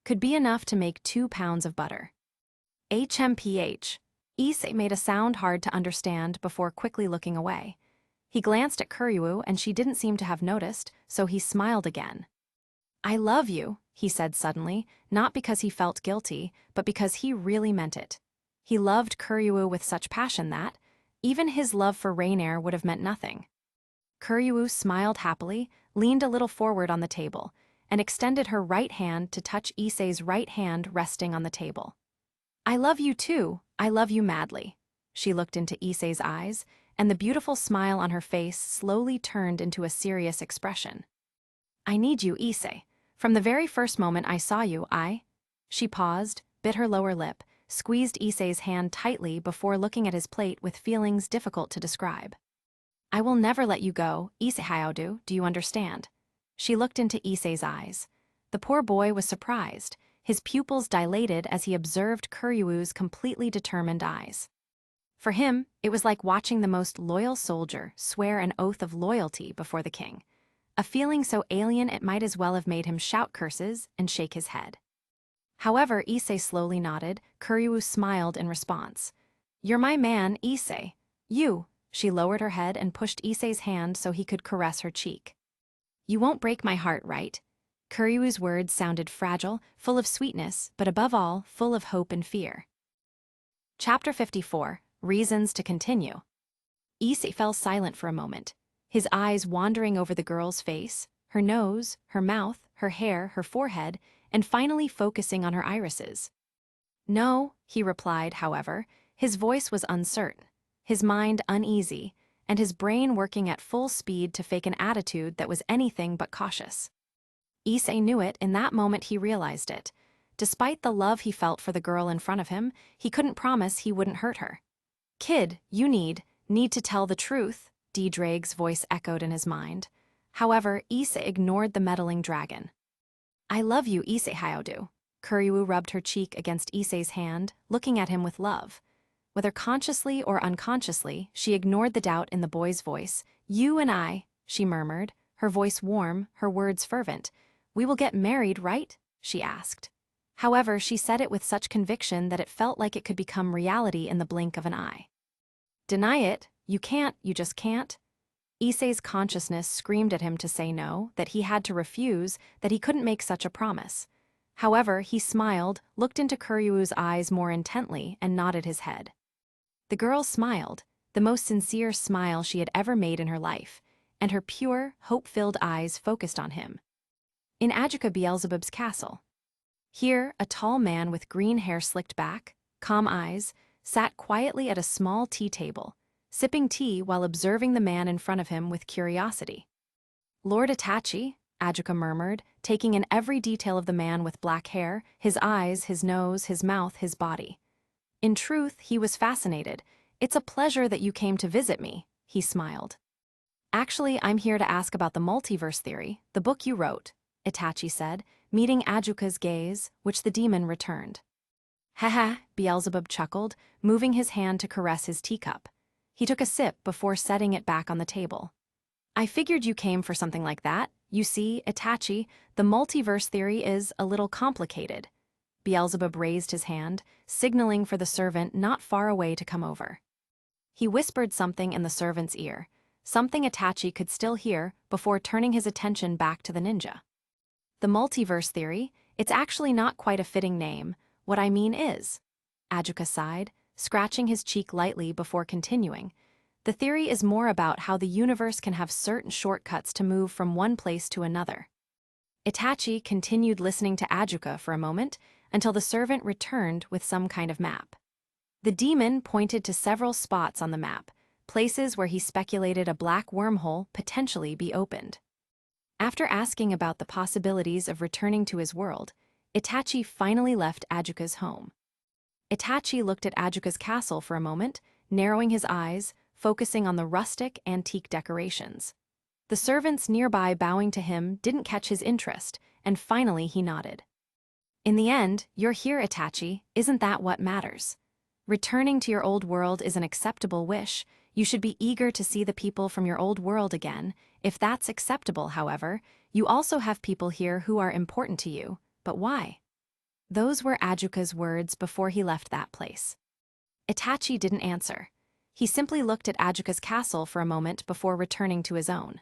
could be enough to make 2 pounds of butter. HMPH. Issei made a sound hard to understand before quickly looking away. He glanced at Kuoh and she didn't seem to have noticed, so he smiled again. "I love you," he said suddenly, not because he felt guilty, but because he really meant it. He loved Kuoh with such passion that even his love for Rainier would have meant nothing. Kuoh smiled happily, leaned a little forward on the table, and extended her right hand to touch Issei's right hand resting on the table. "I love you too, I love you madly." She looked into Issei's eyes, and the beautiful smile on her face slowly turned into a serious expression. "I need you, Issei. From the very first moment I saw you, She paused, bit her lower lip, squeezed Issei's hand tightly before looking at his plate with feelings difficult to describe. "I will never let you go, Issei Hyoudou, do you understand?" She looked into Issei's eyes. The poor boy was surprised, his pupils dilated as he observed Kuoh's completely determined eyes. For him, it was like watching the most loyal soldier swear an oath of loyalty before the king, a feeling so alien it might as well have made him shout curses and shake his head. However, Issei slowly nodded. Kuoh smiled in response. "You're my man, Issei. You." She lowered her head and pushed Issei's hand so he could caress her cheek. "You won't break my heart, right?" Kuoh's words sounded fragile, full of sweetness, but above all, full of hope and fear. Chapter 54. Reasons to Continue. Issei fell silent for a moment, his eyes wandering over the girl's face, her nose, her mouth, her hair, her forehead, and finally focusing on her irises. "No," he replied, however, his voice was uncertain, his mind uneasy, and his brain working at full speed to fake an attitude that was anything but cautious. Issei knew it. In that moment he realized it. Despite the love he felt for the girl in front of him, he couldn't promise he wouldn't hurt her. "Kid, you need to tell the truth," D-Drake's voice echoed in his mind. However, Issei ignored the meddling dragon. "I love you, Issei Hyoudou." Kuoh rubbed her cheek against Issei's hand, looking at him with love. Whether consciously or unconsciously, she ignored the doubt in the boy's voice. "You and I," she murmured, her voice warm, her words fervent. "We will get married, right?" she asked. However, she said it with such conviction that it felt like it could become reality in the blink of an eye. "Deny it, you can't, you just can't." Issei's consciousness screamed at him to say no, that he had to refuse, that he couldn't make such a promise. However, he smiled, looked into Kuoh's eyes more intently, and nodded his head. The girl smiled, the most sincere smile she had ever made in her life, and her pure, hope-filled eyes focused on him. In Adjuka Beelzebub's castle. Here, a tall man with green hair slicked back, calm eyes, sat quietly at a small tea table, sipping tea while observing the man in front of him with curiosity. "Lord Itachi," Adjuka murmured, taking in every detail of the man with black hair, his eyes, his nose, his mouth, his body. In truth, he was fascinated. "It's a pleasure that you came to visit me," he smiled. Actually, I'm here to ask about the multiverse theory, the book you wrote, Itachi said, meeting Ajuka's gaze, which the demon returned. Haha, Beelzebub chuckled, moving his hand to caress his teacup. He took a sip before setting it back on the table. I figured you came for something like that. You see, Itachi, the multiverse theory is a little complicated. Beelzebub raised his hand, signaling for the servant not far away to come over. He whispered something in the servant's ear, something Itachi could still hear before turning his attention back to the ninja. The multiverse theory, it's actually not quite a fitting name. What I mean is, Ajuka sighed, scratching his cheek lightly before continuing. The theory is more about how the universe can have certain shortcuts to move from one place to another. Itachi continued listening to Ajuka for a moment until the servant returned with some kind of map. The demon pointed to several spots on the map, places where he speculated a black wormhole potentially be opened. After asking about the possibilities of returning to his world, Itachi finally left Ajuka's home. Itachi looked at Ajuka's castle for a moment, narrowing his eyes, focusing on the rustic, antique decorations. The servants nearby bowing to him didn't catch his interest, and finally he nodded. In the end, you're here, Itachi, isn't that what matters? Returning to your old world is an acceptable wish. You should be eager to see the people from your old world again. If that's acceptable, however, you also have people here who are important to you. But why? Those were Ajuka's words before he left that place. Itachi didn't answer. He simply looked at Ajuka's castle for a moment before returning to his own.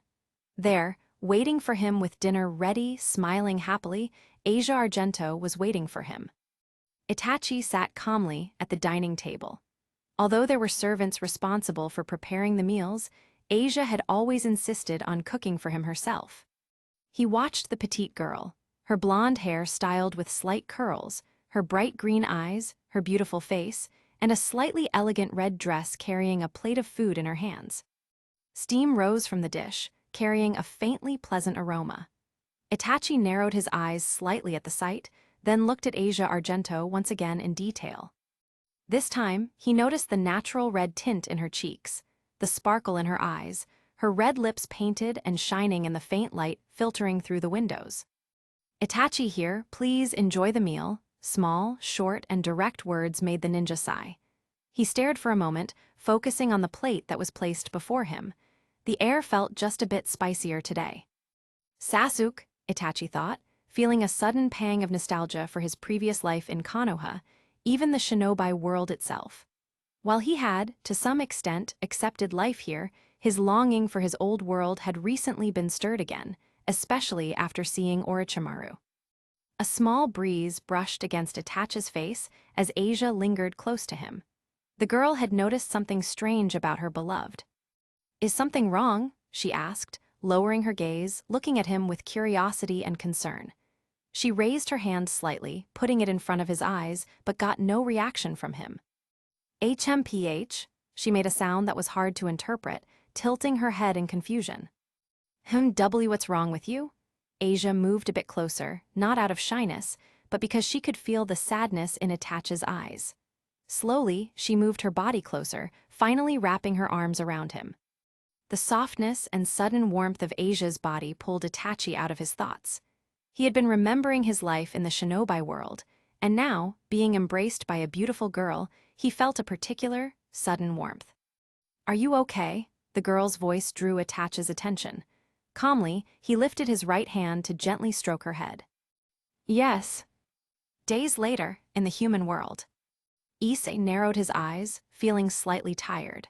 There, waiting for him with dinner ready, smiling happily, Asia Argento was waiting for him. Itachi sat calmly at the dining table. Although there were servants responsible for preparing the meals, Asia had always insisted on cooking for him herself. He watched the petite girl, her blonde hair styled with slight curls, her bright green eyes, her beautiful face, and a slightly elegant red dress carrying a plate of food in her hands. Steam rose from the dish, carrying a faintly pleasant aroma. Itachi narrowed his eyes slightly at the sight, then looked at Asia Argento once again in detail. This time, he noticed the natural red tint in her cheeks, the sparkle in her eyes, her red lips painted and shining in the faint light filtering through the windows. Itachi here, please enjoy the meal. Small, short, and direct words made the ninja sigh. He stared for a moment, focusing on the plate that was placed before him. The air felt just a bit spicier today. Sasuke, Itachi thought, feeling a sudden pang of nostalgia for his previous life in Konoha, even the shinobi world itself. While he had, to some extent, accepted life here, his longing for his old world had recently been stirred again, especially after seeing Orochimaru. A small breeze brushed against Itachi's face as Asia lingered close to him. The girl had noticed something strange about her beloved. Is something wrong? She asked, lowering her gaze, looking at him with curiosity and concern. She raised her hand slightly, putting it in front of his eyes, but got no reaction from him. HMPH, she made a sound that was hard to interpret, tilting her head in confusion. What's wrong with you? Asia moved a bit closer, not out of shyness, but because she could feel the sadness in Itachi's eyes. Slowly, she moved her body closer, finally wrapping her arms around him. The softness and sudden warmth of Asia's body pulled Itachi out of his thoughts. He had been remembering his life in the shinobi world, and now, being embraced by a beautiful girl, he felt a particular, sudden warmth. Are you okay? The girl's voice drew Itachi's attention. Calmly, he lifted his right hand to gently stroke her head. Yes. Days later, in the human world. Issei narrowed his eyes, feeling slightly tired.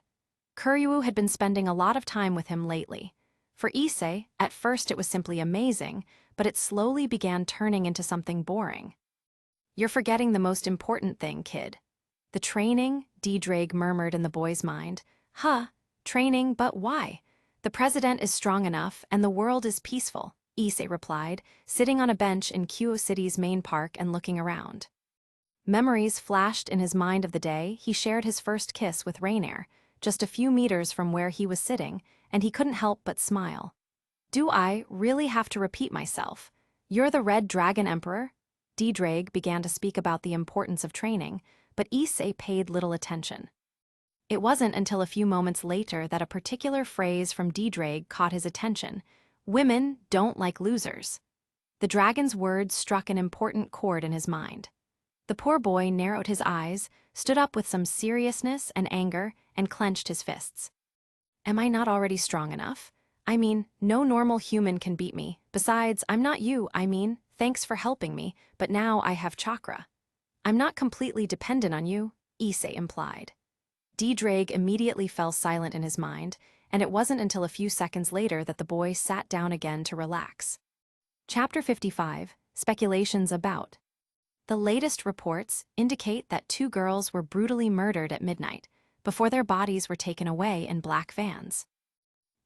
Kurohyou had been spending a lot of time with him lately. For Issei, at first it was simply amazing, but it slowly began turning into something boring. You're forgetting the most important thing, kid. The training, D-Drake murmured in the boy's mind. Training, but why? The president is strong enough, and the world is peaceful, Issei replied, sitting on a bench in Kuoh City's main park and looking around. Memories flashed in his mind of the day he shared his first kiss with Rainier, just a few meters from where he was sitting, and he couldn't help but smile. Do I really have to repeat myself? You're the Red Dragon Emperor? D-Drake began to speak about the importance of training, but Issei paid little attention. It wasn't until a few moments later that a particular phrase from DxD caught his attention. Women don't like losers. The dragon's words struck an important chord in his mind. The poor boy narrowed his eyes, stood up with some seriousness and anger, and clenched his fists. Am I not already strong enough? I mean, no normal human can beat me. Besides, I'm not you, thanks for helping me, but now I have chakra. I'm not completely dependent on you, Issei implied. DxD immediately fell silent in his mind, and it wasn't until a few seconds later that the boy sat down again to relax. Chapter 55, Speculations About. The latest reports indicate that 2 girls were brutally murdered at midnight, before their bodies were taken away in black vans.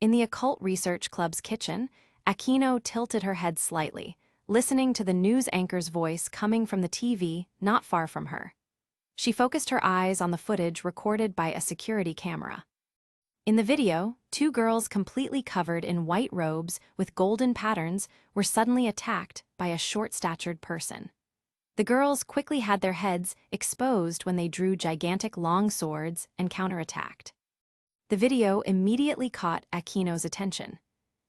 In the Occult Research Club's kitchen, Akino tilted her head slightly, listening to the news anchor's voice coming from the TV not far from her. She focused her eyes on the footage recorded by a security camera. In the video, 2 girls completely covered in white robes with golden patterns were suddenly attacked by a short-statured person. The girls quickly had their heads exposed when they drew gigantic long swords and counterattacked. The video immediately caught Akino's attention.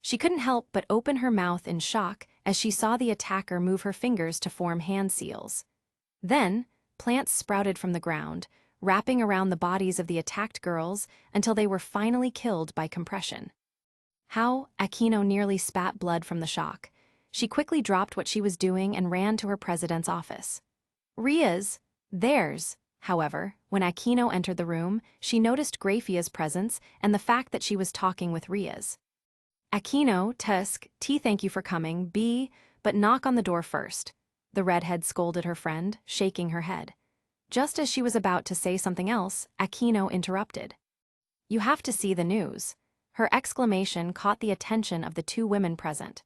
She couldn't help but open her mouth in shock as she saw the attacker move her fingers to form hand seals. Then, plants sprouted from the ground, wrapping around the bodies of the attacked girls until they were finally killed by compression. How? Akino nearly spat blood from the shock. She quickly dropped what she was doing and ran to her president's office. Theirs. However, when Akino entered the room, she noticed Graphia's presence and the fact that she was talking with Ria's. Akino, Tusk, thank you for coming, but knock on the door first. The redhead scolded her friend, shaking her head. Just as she was about to say something else, Akino interrupted. You have to see the news. Her exclamation caught the attention of the 2 women present.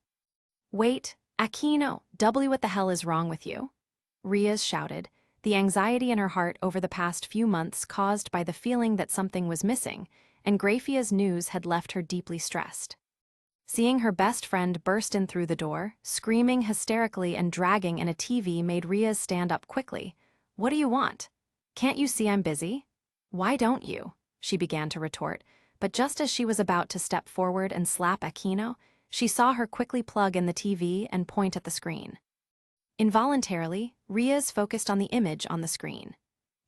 Wait, Akino, what the hell is wrong with you? Riaz shouted, the anxiety in her heart over the past few months caused by the feeling that something was missing, and Graphia's news had left her deeply stressed. Seeing her best friend burst in through the door, screaming hysterically and dragging in a TV made Riaz stand up quickly. What do you want? Can't you see I'm busy? Why don't you? She began to retort, but just as she was about to step forward and slap Akino, she saw her quickly plug in the TV and point at the screen. Involuntarily, Riaz focused on the image on the screen.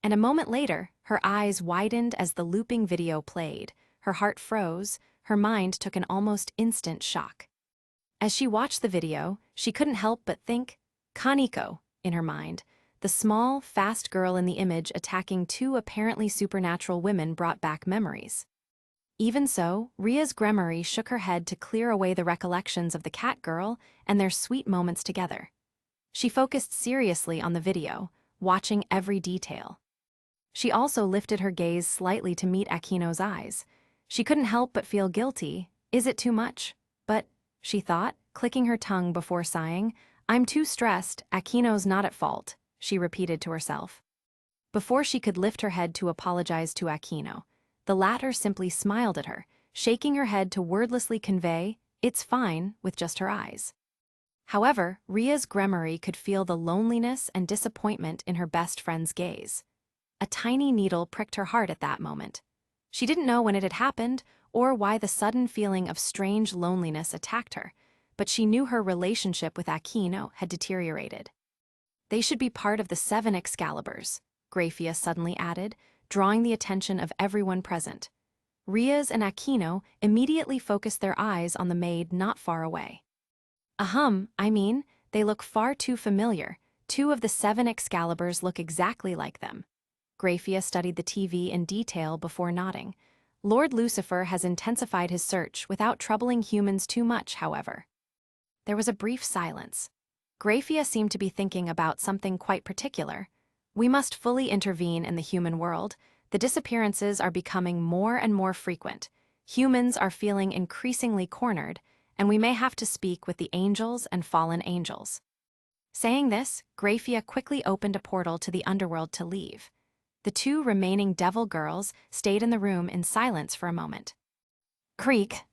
And a moment later, her eyes widened as the looping video played, her heart froze, her mind took an almost instant shock. As she watched the video, she couldn't help but think, Kaneko, in her mind. The small, fast girl in the image attacking 2 apparently supernatural women brought back memories. Even so, Ria's Gremory shook her head to clear away the recollections of the cat girl and their sweet moments together. She focused seriously on the video, watching every detail. She also lifted her gaze slightly to meet Akino's eyes. She couldn't help but feel guilty. Is it too much? But, she thought, clicking her tongue before sighing, I'm too stressed, Akino's not at fault, she repeated to herself. Before she could lift her head to apologize to Akino, the latter simply smiled at her, shaking her head to wordlessly convey, it's fine, with just her eyes. However, Ria's Gremory could feel the loneliness and disappointment in her best friend's gaze. A tiny needle pricked her heart at that moment. She didn't know when it had happened or why the sudden feeling of strange loneliness attacked her, but she knew her relationship with Akino had deteriorated. They should be part of the 7 Excaliburs, Graphia suddenly added, drawing the attention of everyone present. Riaz and Akino immediately focused their eyes on the maid not far away. They look far too familiar. 2 of the 7 Excaliburs look exactly like them. Graphia studied the TV in detail before nodding. Lord Lucifer has intensified his search without troubling humans too much, however. There was a brief silence. Graphia seemed to be thinking about something quite particular. We must fully intervene in the human world. The disappearances are becoming more and more frequent. Humans are feeling increasingly cornered, and we may have to speak with the angels and fallen angels. Saying this, Graphia quickly opened a portal to the underworld to leave. The 2 remaining devil girls stayed in the room in silence for a moment. Creak.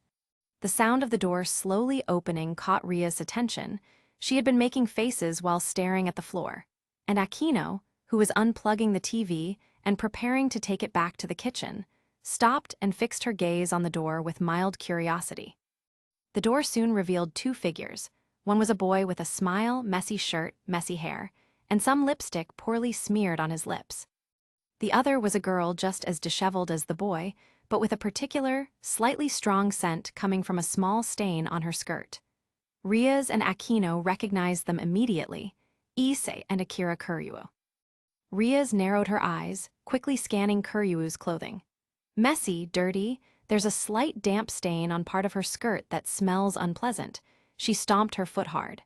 The sound of the door slowly opening caught Ria's attention. She had been making faces while staring at the floor, and Akino, who was unplugging the TV and preparing to take it back to the kitchen, stopped and fixed her gaze on the door with mild curiosity. The door soon revealed two figures. One was a boy with a smile, messy shirt, messy hair, and some lipstick poorly smeared on his lips. The other was a girl just as disheveled as the boy, but with a particular, slightly strong scent coming from a small stain on her skirt. Rias and Akino recognized them immediately, Issei and Akira Kuryuo. Rias narrowed her eyes, quickly scanning Kuryuo's clothing. Messy, dirty, there's a slight damp stain on part of her skirt that smells unpleasant. She stomped her foot hard.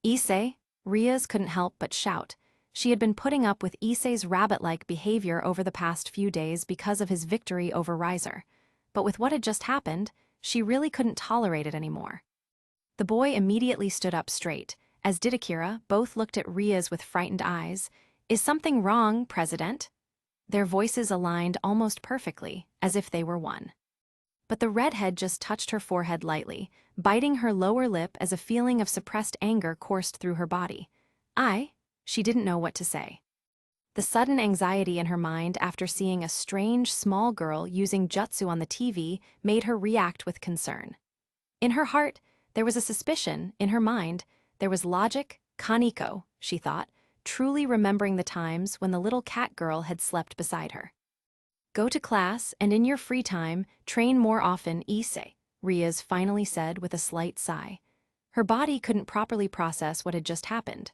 Issei, Rias couldn't help but shout. She had been putting up with Issei's rabbit-like behavior over the past few days because of his victory over Riser. But with what had just happened, she really couldn't tolerate it anymore. The boy immediately stood up straight, as did Akira. Both looked at Rias with frightened eyes. "Is something wrong, President?" Their voices aligned almost perfectly, as if they were one. But the redhead just touched her forehead lightly, biting her lower lip as a feeling of suppressed anger coursed through her body. She didn't know what to say. The sudden anxiety in her mind after seeing a strange, small girl using jutsu on the TV made her react with concern. In her heart, there was a suspicion. In her mind, there was logic. Kaneko, she thought, truly remembering the times when the little cat girl had slept beside her. "Go to class, and in your free time, train more often, Issei," Rias finally said with a slight sigh. Her body couldn't properly process what had just happened.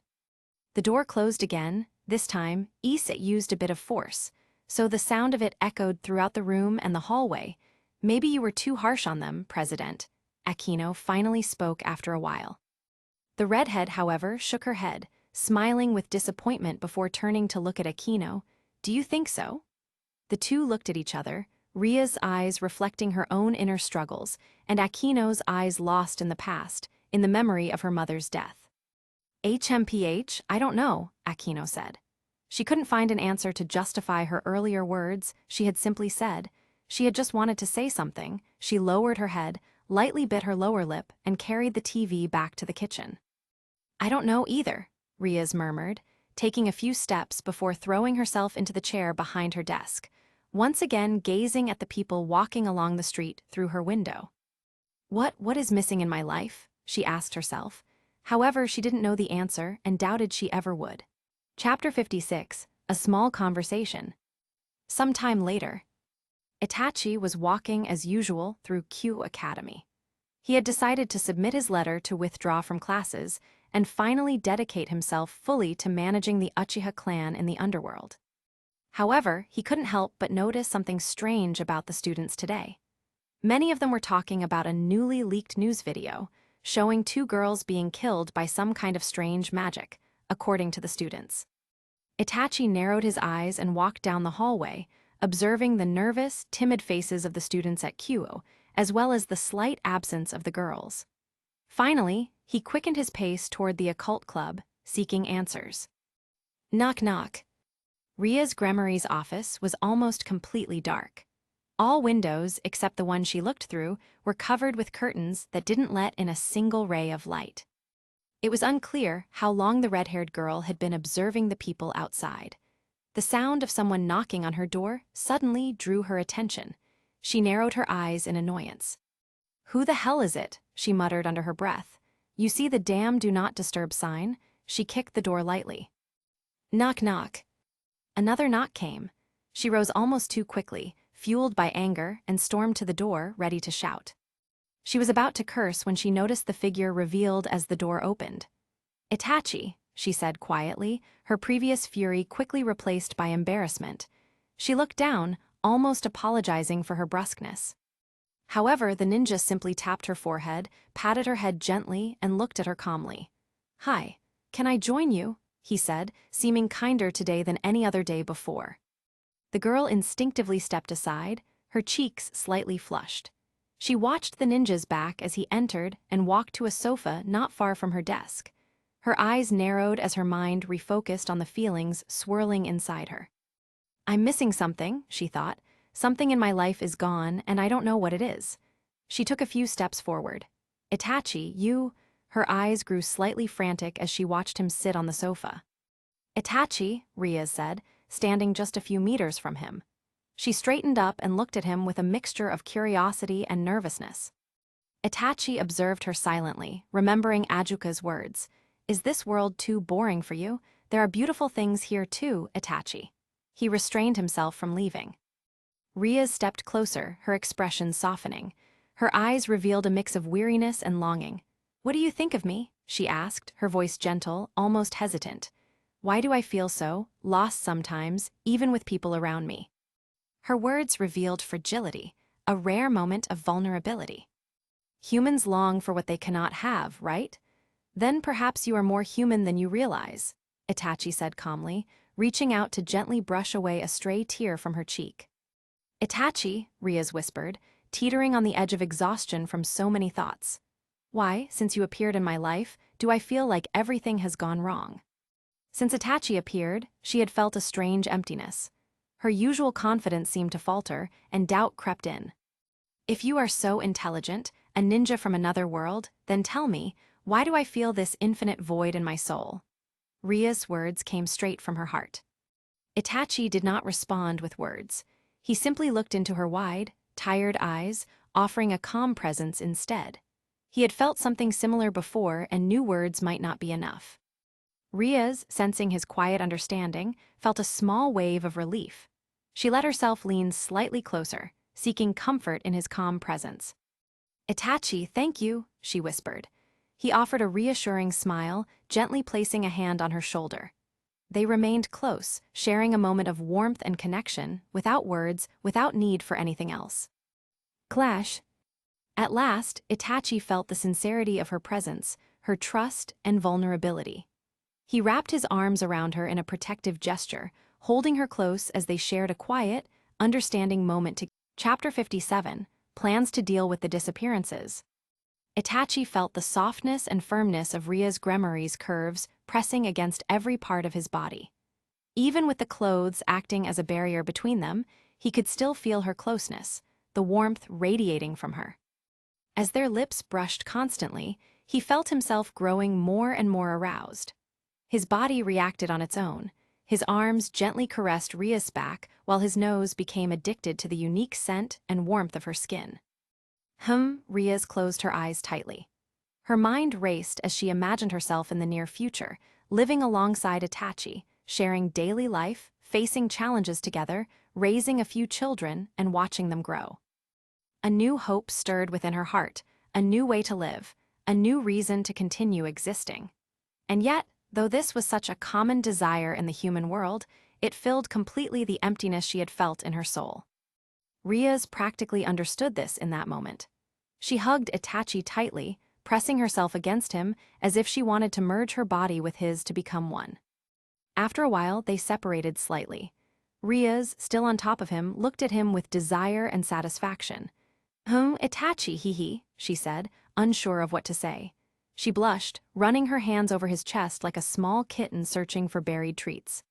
The door closed again. This time, Issei used a bit of force, so the sound of it echoed throughout the room and the hallway. "Maybe you were too harsh on them, President," Akino finally spoke after a while. The redhead, however, shook her head, smiling with disappointment before turning to look at Akino. "Do you think so?" The two looked at each other, Ria's eyes reflecting her own inner struggles, and Akino's eyes lost in the past, in the memory of her mother's death. I don't know," Akino said. She couldn't find an answer to justify her earlier words. She had simply said. She had just wanted to say something. She lowered her head, lightly bit her lower lip, and carried the TV back to the kitchen. "I don't know either," Rias murmured, taking a few steps before throwing herself into the chair behind her desk, once again gazing at the people walking along the street through her window. What is missing in my life?" she asked herself. However, she didn't know the answer and doubted she ever would. Chapter 56, A Small Conversation. Some time later, Itachi was walking as usual through Kuoh Academy. He had decided to submit his letter to withdraw from classes and finally dedicate himself fully to managing the Uchiha clan in the underworld. However, he couldn't help but notice something strange about the students today. Many of them were talking about a newly leaked news video showing two girls being killed by some kind of strange magic, according to the students. Itachi narrowed his eyes and walked down the hallway, observing the nervous, timid faces of the students at Kuoh, as well as the slight absence of the girls. Finally, he quickened his pace toward the occult club, seeking answers. Knock knock. Ria's Gremory's office was almost completely dark. All windows, except the one she looked through, were covered with curtains that didn't let in a single ray of light. It was unclear how long the red-haired girl had been observing the people outside. The sound of someone knocking on her door suddenly drew her attention. She narrowed her eyes in annoyance. "Who the hell is it?" she muttered under her breath. "You see the damn do not disturb sign?" She kicked the door lightly. Knock knock. Another knock came. She rose almost too quickly, fueled by anger, and stormed to the door, ready to shout. She was about to curse when she noticed the figure revealed as the door opened. "Itachi," she said quietly, her previous fury quickly replaced by embarrassment. She looked down, almost apologizing for her brusqueness. However, the ninja simply tapped her forehead, patted her head gently, and looked at her calmly. "Hi, can I join you?" he said, seeming kinder today than any other day before. The girl instinctively stepped aside, her cheeks slightly flushed. She watched the ninja's back as he entered and walked to a sofa not far from her desk. Her eyes narrowed as her mind refocused on the feelings swirling inside her. "I'm missing something," she thought. "Something in my life is gone, and I don't know what it is." She took a few steps forward. "Itachi, you—" Her eyes grew slightly frantic as she watched him sit on the sofa. "Itachi," Rias said, standing just a few meters from him. She straightened up and looked at him with a mixture of curiosity and nervousness. Itachi observed her silently, remembering Ajuka's words. "Is this world too boring for you? There are beautiful things here too, Itachi." He restrained himself from leaving. Ria stepped closer, her expression softening. Her eyes revealed a mix of weariness and longing. "What do you think of me?" she asked, her voice gentle, almost hesitant. "Why do I feel so, lost sometimes, even with people around me?" Her words revealed fragility, a rare moment of vulnerability. Humans long for what they cannot have, right? Then perhaps you are more human than you realize, Itachi said calmly, reaching out to gently brush away a stray tear from her cheek. "Itachi," Rias whispered, teetering on the edge of exhaustion from so many thoughts. "Why, since you appeared in my life, do I feel like everything has gone wrong?" Since Itachi appeared, she had felt a strange emptiness. Her usual confidence seemed to falter, and doubt crept in. "If you are so intelligent, a ninja from another world, then tell me, why do I feel this infinite void in my soul?" Ria's words came straight from her heart. Itachi did not respond with words. He simply looked into her wide, tired eyes, offering a calm presence instead. He had felt something similar before and knew words might not be enough. Riaz, sensing his quiet understanding, felt a small wave of relief. She let herself lean slightly closer, seeking comfort in his calm presence. "Itachi, thank you," she whispered. He offered a reassuring smile, gently placing a hand on her shoulder. They remained close, sharing a moment of warmth and connection, without words, without need for anything else. Clash. At last, Itachi felt the sincerity of her presence, her trust and vulnerability. He wrapped his arms around her in a protective gesture, holding her close as they shared a quiet, understanding moment together. Chapter 57, Plans to Deal with the Disappearances. Itachi felt the softness and firmness of Ria's Gremari's curves pressing against every part of his body. Even with the clothes acting as a barrier between them, he could still feel her closeness, the warmth radiating from her. As their lips brushed constantly, he felt himself growing more and more aroused. His body reacted on its own. His arms gently caressed Ria's back while his nose became addicted to the unique scent and warmth of her skin. Ria's closed her eyes tightly. Her mind raced as she imagined herself in the near future, living alongside Itachi, sharing daily life, facing challenges together, raising a few children, and watching them grow. A new hope stirred within her heart, a new way to live, a new reason to continue existing. And yet, though this was such a common desire in the human world, it filled completely the emptiness she had felt in her soul. Riaz practically understood this in that moment. She hugged Itachi tightly, pressing herself against him as if she wanted to merge her body with his to become one. After a while, they separated slightly. Riaz, still on top of him, looked at him with desire and satisfaction. Itachi, she said, unsure of what to say. She blushed, running her hands over his chest like a small kitten searching for buried treats.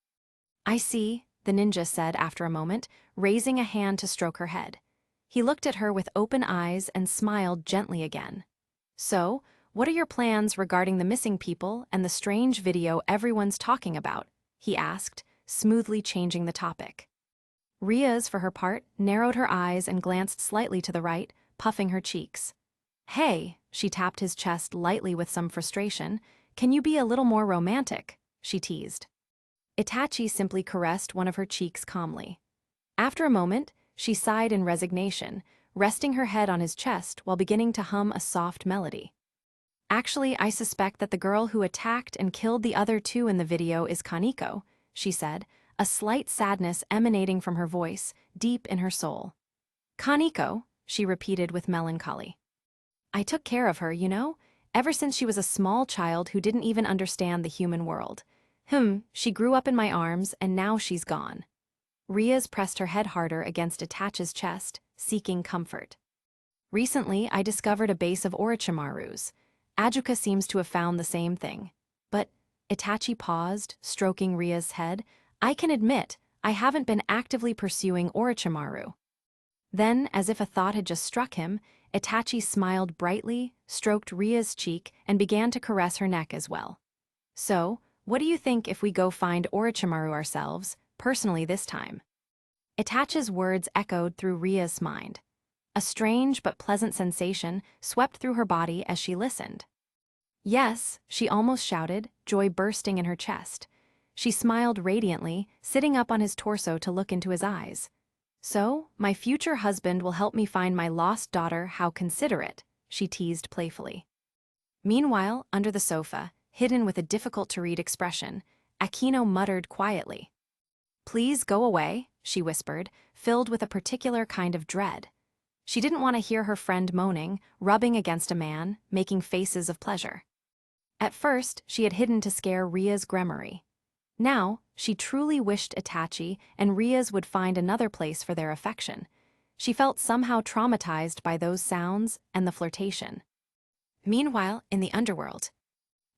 "I see," the ninja said after a moment, raising a hand to stroke her head. He looked at her with open eyes and smiled gently again. "So, what are your plans regarding the missing people and the strange video everyone's talking about?" he asked, smoothly changing the topic. Riaz, for her part, narrowed her eyes and glanced slightly to the right, puffing her cheeks. "Hey," she tapped his chest lightly with some frustration, "can you be a little more romantic?" she teased. Itachi simply caressed one of her cheeks calmly. After a moment, she sighed in resignation, resting her head on his chest while beginning to hum a soft melody. "Actually, I suspect that the girl who attacked and killed the other two in the video is Kaneko," she said, a slight sadness emanating from her voice, deep in her soul. "Kaneko," she repeated with melancholy. "I took care of her, you know, ever since she was a small child who didn't even understand the human world. She grew up in my arms and now she's gone." Riaz pressed her head harder against Itachi's chest, seeking comfort. "Recently, I discovered a base of Orochimaru's. Ajuka seems to have found the same thing. But," Itachi paused, stroking Ria's head, "I can admit, I haven't been actively pursuing Orochimaru." Then, as if a thought had just struck him, Itachi smiled brightly, stroked Ria's cheek, and began to caress her neck as well. "So, what do you think if we go find Orochimaru ourselves, personally this time?" Itachi's words echoed through Ria's mind. A strange but pleasant sensation swept through her body as she listened. Yes, she almost shouted, joy bursting in her chest. She smiled radiantly, sitting up on his torso to look into his eyes. So, my future husband will help me find my lost daughter, how considerate, she teased playfully. Meanwhile, under the sofa, hidden with a difficult-to-read expression, Aquino muttered quietly. Please go away, she whispered, filled with a particular kind of dread. She didn't want to hear her friend moaning, rubbing against a man, making faces of pleasure. At first, she had hidden to scare Ria's gremmery. Now, she truly wished Itachi and Ria's would find another place for their affection. She felt somehow traumatized by those sounds and the flirtation. Meanwhile, in the underworld,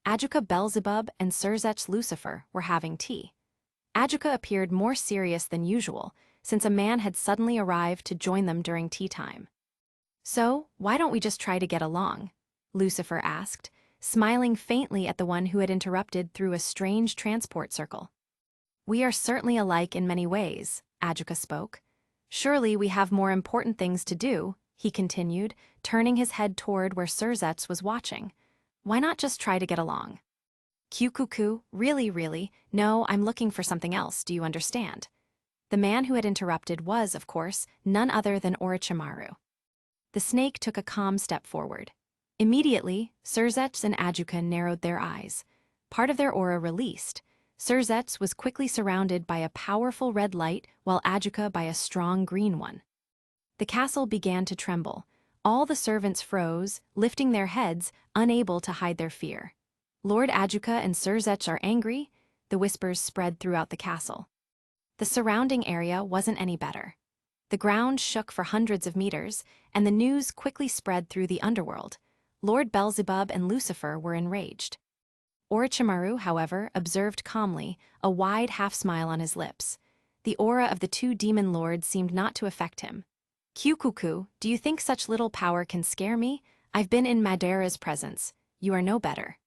Ajuka Beelzebub and Surzech Lucifer were having tea. Ajuka appeared more serious than usual, since a man had suddenly arrived to join them during tea time. So, why don't we just try to get along? Lucifer asked, smiling faintly at the one who had interrupted through a strange transport circle. We are certainly alike in many ways, Ajuka spoke. Surely we have more important things to do, he continued, turning his head toward where Surzech was watching. Why not just try to get along? Kyukuku, really, no, I'm looking for something else, do you understand? The man who had interrupted was, of course, none other than Orochimaru. The snake took a calm step forward. Immediately, Surzech and Ajuka narrowed their eyes. Part of their aura released. Surzech was quickly surrounded by a powerful red light, while Ajuka by a strong green one. The castle began to tremble. All the servants froze, lifting their heads, unable to hide their fear. Lord Ajuka and Surzech are angry, the whispers spread throughout the castle. The surrounding area wasn't any better. The ground shook for hundreds of meters, and the news quickly spread through the underworld. Lord Beelzebub and Lucifer were enraged. Orochimaru, however, observed calmly, a wide half-smile on his lips. The aura of the two demon lords seemed not to affect him. Kyukuku, do you think such little power can scare me? I've been in Madara's presence. You are no better.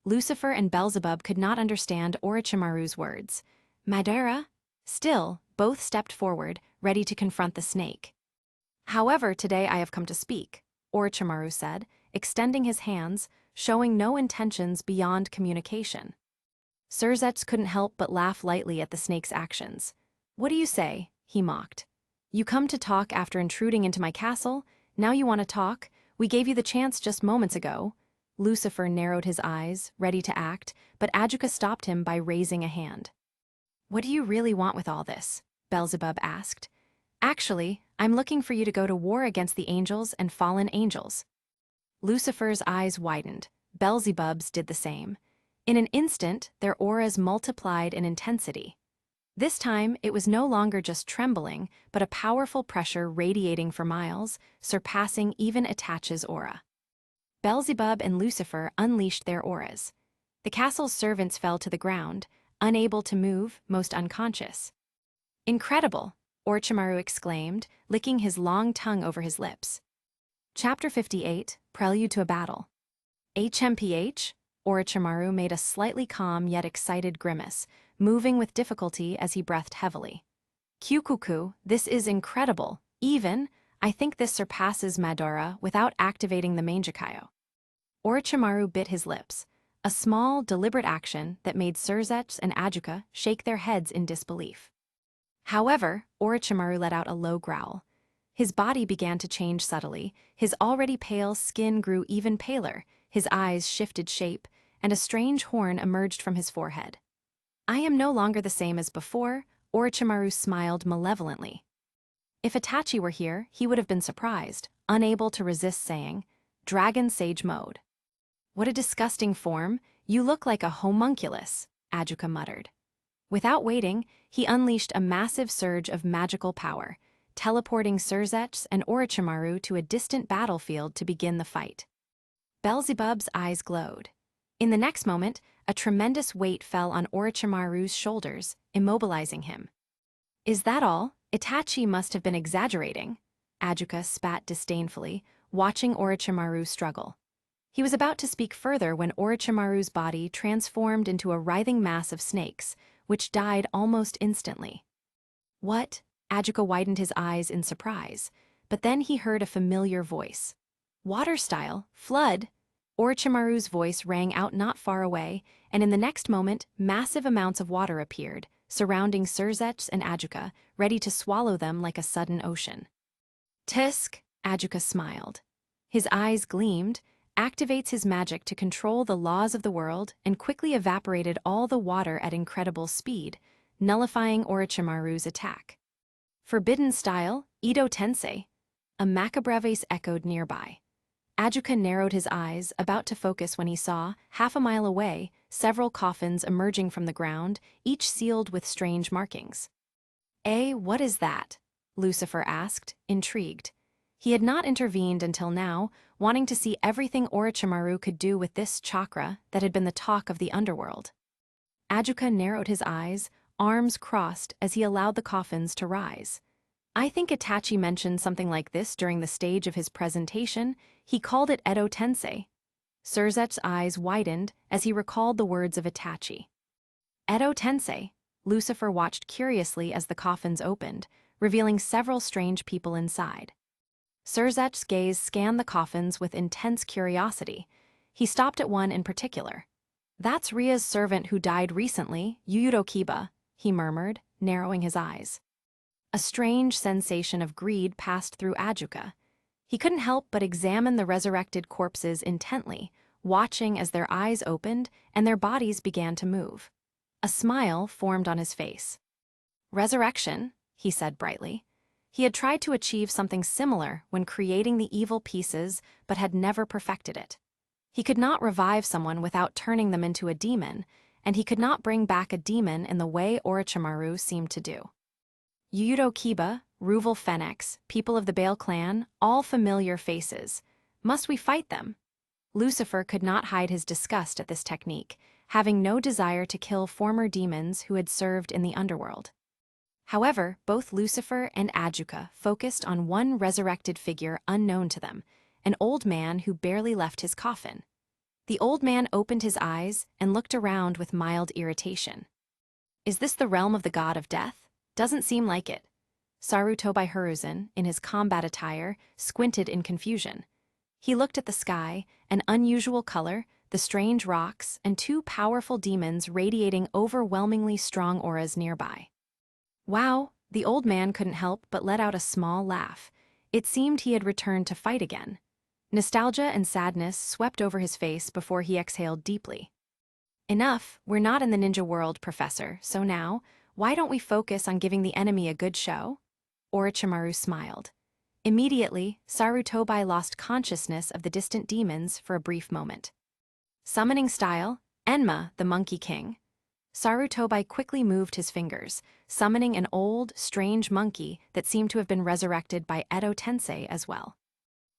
Lucifer and Beelzebub could not understand Orochimaru's words. Madara? Still, both stepped forward, ready to confront the snake. However, today I have come to speak, Orochimaru said, extending his hands, showing no intentions beyond communication. Surzech couldn't help but laugh lightly at the snake's actions. What do you say? He mocked. You come to talk after intruding into my castle? Now you want to talk? We gave you the chance just moments ago. Lucifer narrowed his eyes, ready to act, but Ajuka stopped him by raising a hand. What do you really want with all this? Beelzebub asked. Actually, I'm looking for you to go to war against the angels and fallen angels. Lucifer's eyes widened. Beelzebub's did the same. In an instant, their auras multiplied in intensity. This time, it was no longer just trembling, but a powerful pressure radiating for miles, surpassing even Itachi's aura. Beelzebub and Lucifer unleashed their auras. The castle's servants fell to the ground, unable to move, most unconscious. Incredible, Orochimaru exclaimed, licking his long tongue over his lips. Chapter 58, Prelude to a Battle. HMPH? Orochimaru made a slightly calm yet excited grimace, moving with difficulty as he breathed heavily. Kyukuku, this is incredible. Even, I think this surpasses Madara without activating the Mangekyo. Orochimaru bit his lips, a small, deliberate action that made Surzech and Ajuka shake their heads in disbelief. However, Orochimaru let out a low growl. His body began to change subtly, his already pale skin grew even paler, his eyes shifted shape, and a strange horn emerged from his forehead. I am no longer the same as before, Orochimaru smiled malevolently. If Itachi were here, he would have been surprised, unable to resist saying, Dragon Sage Mode. What a disgusting form, you look like a homunculus, Ajuka muttered. Without waiting, he unleashed a massive surge of magical power, teleporting Surzech and Orochimaru to a distant battlefield to begin the fight. Beelzebub's eyes glowed. In the next moment, a tremendous weight fell on Orochimaru's shoulders, immobilizing him. Is that all? Itachi must have been exaggerating, Ajuka spat disdainfully, watching Orochimaru struggle. He was about to speak further when Orochimaru's body transformed into a writhing mass of snakes, which died almost instantly. What? Ajuka widened his eyes in surprise, but then he heard a familiar voice. Water style, flood. Orochimaru's voice rang out not far away, and in the next moment, massive amounts of water appeared, surrounding Surzetsu and Ajuka, ready to swallow them like a sudden ocean. Tisk, Ajuka smiled. His eyes gleamed, activates his magic to control the laws of the world, and quickly evaporated all the water at incredible speed, nullifying Orochimaru's attack. Forbidden style, Edo Tensei. A macabre voice echoed nearby. Ajuka narrowed his eyes, about to focus when he saw, half a mile away, several coffins emerging from the ground, each sealed with strange markings. What is that? Lucifer asked, intrigued. He had not intervened until now, wanting to see everything Orochimaru could do with this chakra that had been the talk of the underworld. Ajuka narrowed his eyes, arms crossed as he allowed the coffins to rise. I think Itachi mentioned something like this during the stage of his presentation. He called it Edo Tensei. Surzetsu's eyes widened as he recalled the words of Itachi. Edo Tensei. Lucifer watched curiously as the coffins opened, revealing several strange people inside. Surzetsu's gaze scanned the coffins with intense curiosity. He stopped at one in particular. That's Ria's servant who died recently, Kiba, he murmured, narrowing his eyes. A strange sensation of greed passed through Ajuka. He couldn't help but examine the resurrected corpses intently, watching as their eyes opened and their bodies began to move. A smile formed on his face. Resurrection, he said brightly. He had tried to achieve something similar when creating the evil pieces, but had never perfected it. He could not revive someone without turning them into a demon, and he could not bring back a demon in the way Orochimaru seemed to do. Kiba, Ruval Phoenix, people of the Bale clan, all familiar faces. Must we fight them? Lucifer could not hide his disgust at this technique, having no desire to kill former demons who had served in the underworld. However, both Lucifer and Ajuka focused on one resurrected figure unknown to them, an old man who barely left his coffin. The old man opened his eyes and looked around with mild irritation. Is this the realm of the god of death? Doesn't seem like it. Sarutobi Hiruzen, in his combat attire, squinted in confusion. He looked at the sky, an unusual color, the strange rocks, and two powerful demons radiating overwhelmingly strong auras nearby. Wow, the old man couldn't help but let out a small laugh. It seemed he had returned to fight again. Nostalgia and sadness swept over his face before he exhaled deeply. Enough, we're not in the ninja world, Professor, so now, why don't we focus on giving the enemy a good show? Orochimaru smiled. Immediately, Sarutobi lost consciousness of the distant demons for a brief moment. Summoning style, Enma, the Monkey King. Sarutobi quickly moved his fingers, summoning an old, strange monkey that seemed to have been resurrected by Edo Tensei as well.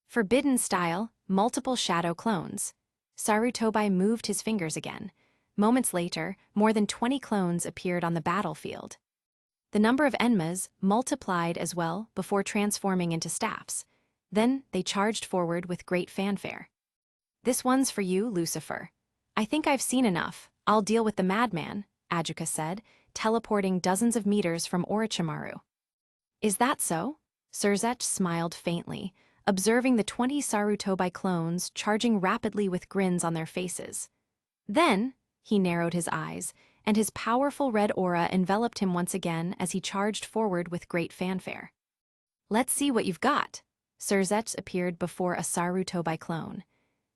Forbidden style, multiple shadow clones. Sarutobi moved his fingers again. Moments later, more than 20 clones appeared on the battlefield. The number of Enmas multiplied as well before transforming into staffs. Then they charged forward with great fanfare. This one's for you, Lucifer. I think I've seen enough. I'll deal with the madman, Ajuka said, teleporting dozens of meters from Orochimaru. Is that so? Surzetsu smiled faintly, observing the 20 Sarutobi clones charging rapidly with grins on their faces. Then, he narrowed his eyes, and his powerful red aura enveloped him once again as he charged forward with great fanfare. Let's see what you've got. Surzetsu appeared before a Sarutobi clone.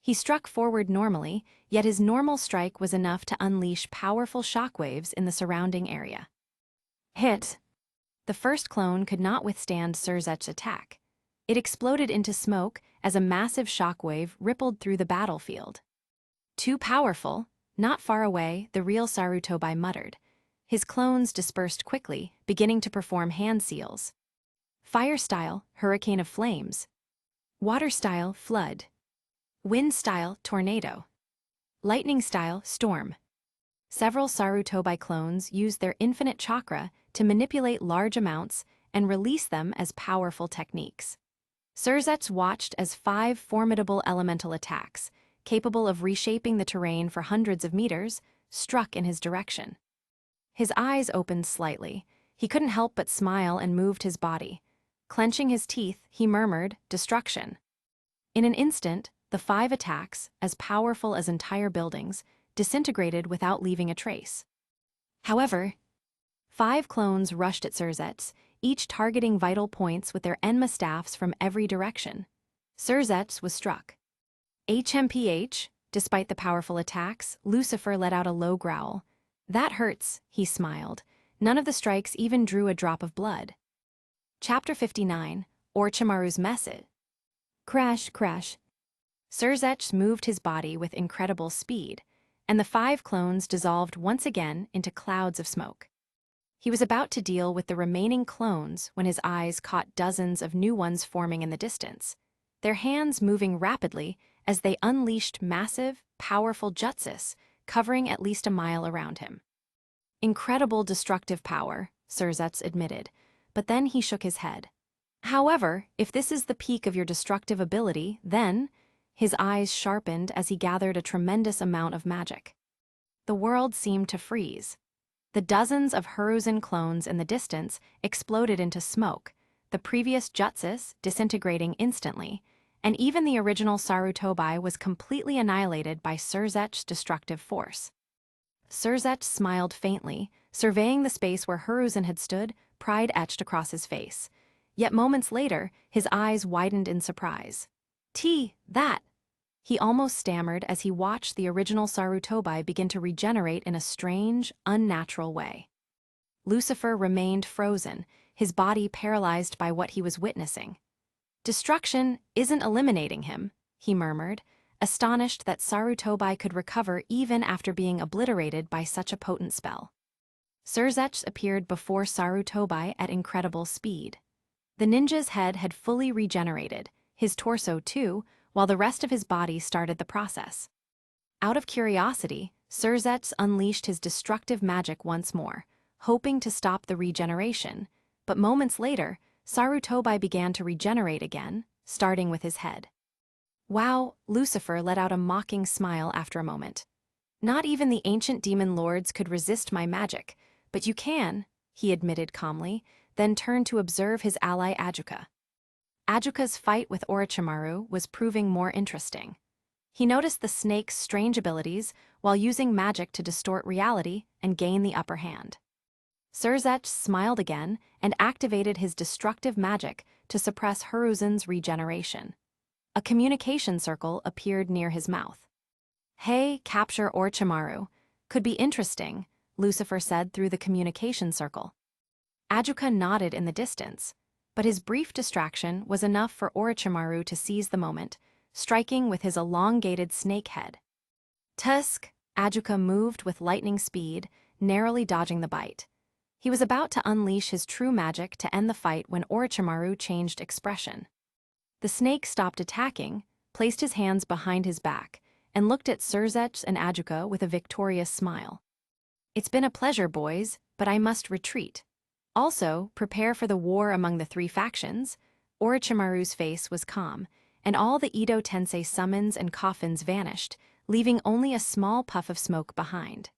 He struck forward normally, yet his normal strike was enough to unleash powerful shockwaves in the surrounding area. Hit! The first clone could not withstand Surzetsu's attack. It exploded into smoke as a massive shockwave rippled through the battlefield. Too powerful. Not far away, the real Sarutobi muttered. His clones dispersed quickly, beginning to perform hand seals. Fire style, hurricane of flames. Water style, flood. Wind style, tornado. Lightning style, storm. Several Sarutobi clones used their infinite chakra to manipulate large amounts and release them as powerful techniques. Surzetsu watched as 5 formidable elemental attacks, capable of reshaping the terrain for hundreds of meters, struck in his direction. His eyes opened slightly. He couldn't help but smile and moved his body. Clenching his teeth, he murmured, "Destruction." In an instant, the 5 attacks, as powerful as entire buildings, disintegrated without leaving a trace. However, 5 clones rushed at Surzetsu, each targeting vital points with their Enma staffs from every direction. Surzetsu was struck. HMPH, despite the powerful attacks, Lucifer let out a low growl. "That hurts," he smiled. None of the strikes even drew a drop of blood. Chapter 59, Orochimaru's Message. Crash, crash. Surzetsu moved his body with incredible speed, and the 5 clones dissolved once again into clouds of smoke. He was about to deal with the remaining clones when his eyes caught dozens of new ones forming in the distance, their hands moving rapidly as they unleashed massive, powerful jutsus, covering at least a mile around him. Incredible destructive power, Surzetsu admitted, but then he shook his head. However, if this is the peak of your destructive ability, then... His eyes sharpened as he gathered a tremendous amount of magic. The world seemed to freeze. The dozens of Hiruzen clones in the distance exploded into smoke, the previous jutsus disintegrating instantly, and even the original Sarutobi was completely annihilated by Surzetsu's destructive force. Surzetsu smiled faintly, surveying the space where Hiruzen had stood, pride etched across his face. Yet moments later, his eyes widened in surprise. That! He almost stammered as he watched the original Sarutobi begin to regenerate in a strange, unnatural way. Lucifer remained frozen, his body paralyzed by what he was witnessing. "Destruction isn't eliminating him," he murmured, astonished that Sarutobi could recover even after being obliterated by such a potent spell. Surzetsu appeared before Sarutobi at incredible speed. The ninja's head had fully regenerated, his torso too, while the rest of his body started the process. Out of curiosity, Surzetsu unleashed his destructive magic once more, hoping to stop the regeneration, but moments later, Sarutobi began to regenerate again, starting with his head. "Wow," Lucifer let out a mocking smile after a moment. "Not even the ancient demon lords could resist my magic, but you can," he admitted calmly, then turned to observe his ally Ajuka. Ajuka's fight with Orochimaru was proving more interesting. He noticed the snake's strange abilities while using magic to distort reality and gain the upper hand. Surzetsu smiled again and activated his destructive magic to suppress Hiruzen's regeneration. A communication circle appeared near his mouth. "Hey, capture Orochimaru. Could be interesting," Lucifer said through the communication circle. Ajuka nodded in the distance, but his brief distraction was enough for Orochimaru to seize the moment, striking with his elongated snake head. Tusk! Ajuka moved with lightning speed, narrowly dodging the bite. He was about to unleash his true magic to end the fight when Orochimaru changed expression. The snake stopped attacking, placed his hands behind his back, and looked at Surzetsu and Ajuka with a victorious smile. "It's been a pleasure, boys, but I must retreat. Also, prepare for the war among the 3 factions." Orochimaru's face was calm, and all the Edo Tensei summons and coffins vanished, leaving only a small puff of smoke behind.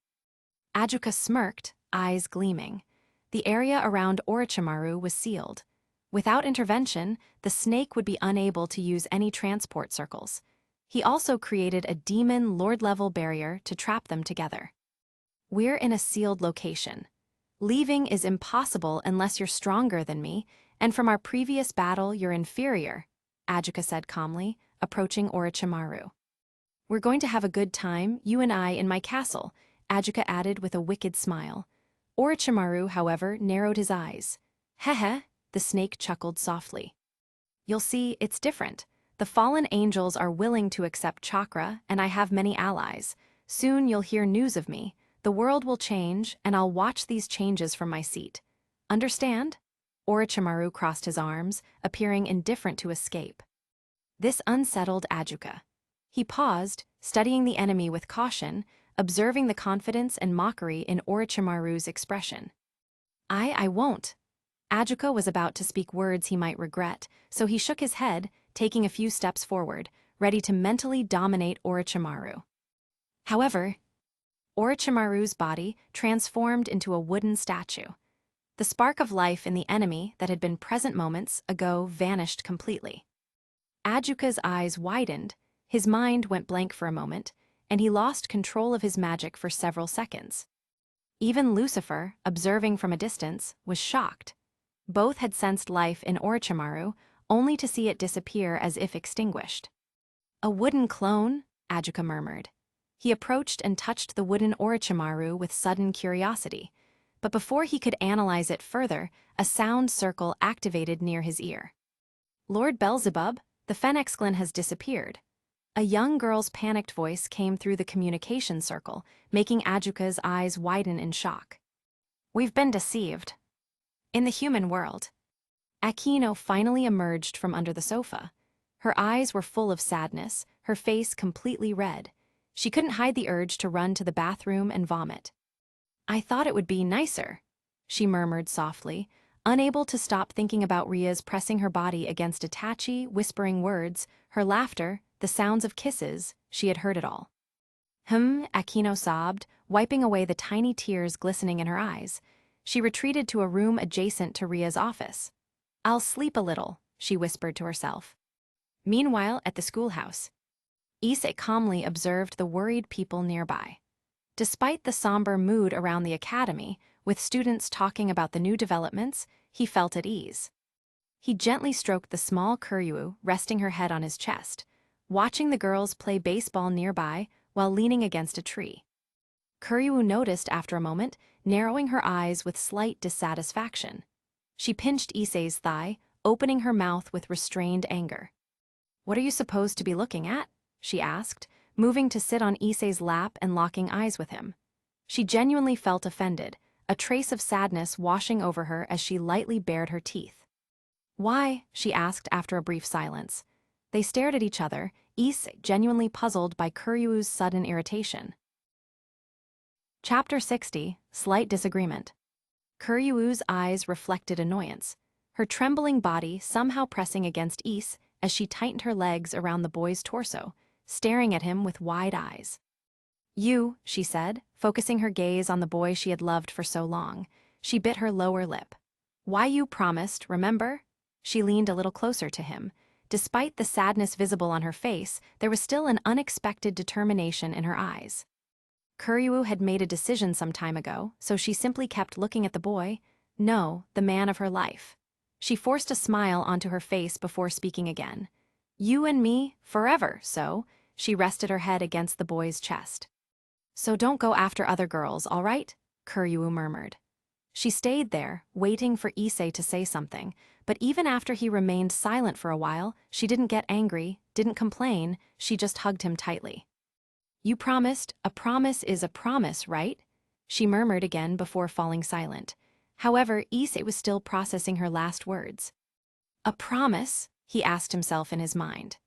Ajuka smirked, eyes gleaming. The area around Orochimaru was sealed. Without intervention, the snake would be unable to use any transport circles. He also created a demon lord-level barrier to trap them together. "We're in a sealed location. Leaving is impossible unless you're stronger than me, and from our previous battle you're inferior," Ajuka said calmly, approaching Orochimaru. "We're going to have a good time, you and I, in my castle," Ajuka added with a wicked smile. Orochimaru, however, narrowed his eyes. "Hehe," the snake chuckled softly. "You'll see, it's different. The fallen angels are willing to accept chakra, and I have many allies. Soon you'll hear news of me. The world will change, and I'll watch these changes from my seat. Understand?" Orochimaru crossed his arms, appearing indifferent to escape. This unsettled Ajuka. He paused, studying the enemy with caution, observing the confidence and mockery in Orochimaru's expression. I won't." Ajuka was about to speak words he might regret, so he shook his head, taking a few steps forward, ready to mentally dominate Orochimaru. However, Orochimaru's body transformed into a wooden statue. The spark of life in the enemy that had been present moments ago vanished completely. Ajuka's eyes widened, his mind went blank for a moment, and he lost control of his magic for several seconds. Even Lucifer, observing from a distance, was shocked. Both had sensed life in Orochimaru, only to see it disappear as if extinguished. "A wooden clone?" Ajuka murmured. He approached and touched the wooden Orochimaru with sudden curiosity, but before he could analyze it further, a sound circle activated near his ear. "Lord Beelzebub, the Phoenixclan has disappeared." A young girl's panicked voice came through the communication circle, making Ajuka's eyes widen in shock. "We've been deceived." In the human world, Akino finally emerged from under the sofa. Her eyes were full of sadness, her face completely red. She couldn't hide the urge to run to the bathroom and vomit. "I thought it would be nicer," she murmured softly, unable to stop thinking about Ria's pressing her body against Itachi, whispering words, her laughter, the sounds of kisses. She had heard it all. Akino sobbed, wiping away the tiny tears glistening in her eyes. She retreated to a room adjacent to Ria's office. "I'll sleep a little," she whispered to herself. Meanwhile, at the schoolhouse, Issei calmly observed the worried people nearby. Despite the somber mood around the academy, with students talking about the new developments, he felt at ease. He gently stroked the small Kuryuu, resting her head on his chest, watching the girls play baseball nearby while leaning against a tree. Kuryuu noticed after a moment, narrowing her eyes with slight dissatisfaction. She pinched Issei's thigh, opening her mouth with restrained anger. "What are you supposed to be looking at?" she asked, moving to sit on Issei's lap and locking eyes with him. She genuinely felt offended, a trace of sadness washing over her as she lightly bared her teeth. "Why?" she asked after a brief silence. They stared at each other, Issei genuinely puzzled by Kuryuu's sudden irritation. Chapter 60, Slight Disagreement. Kuryuu's eyes reflected annoyance, her trembling body somehow pressing against Issei as she tightened her legs around the boy's torso, staring at him with wide eyes. "You," she said, focusing her gaze on the boy she had loved for so long. She bit her lower lip. "Why you promised, remember?" She leaned a little closer to him. Despite the sadness visible on her face, there was still an unexpected determination in her eyes. Kuryuu had made a decision some time ago, so she simply kept looking at the boy. No, the man of her life. She forced a smile onto her face before speaking again. "You and me, forever, so." She rested her head against the boy's chest. "So don't go after other girls, all right?" Kuryuu murmured. She stayed there, waiting for Issei to say something, but even after he remained silent for a while, she didn't get angry, didn't complain, she just hugged him tightly. "You promised, a promise is a promise, right?" she murmured again before falling silent. However, Issei was still processing her last words. "A promise?" he asked himself in his mind.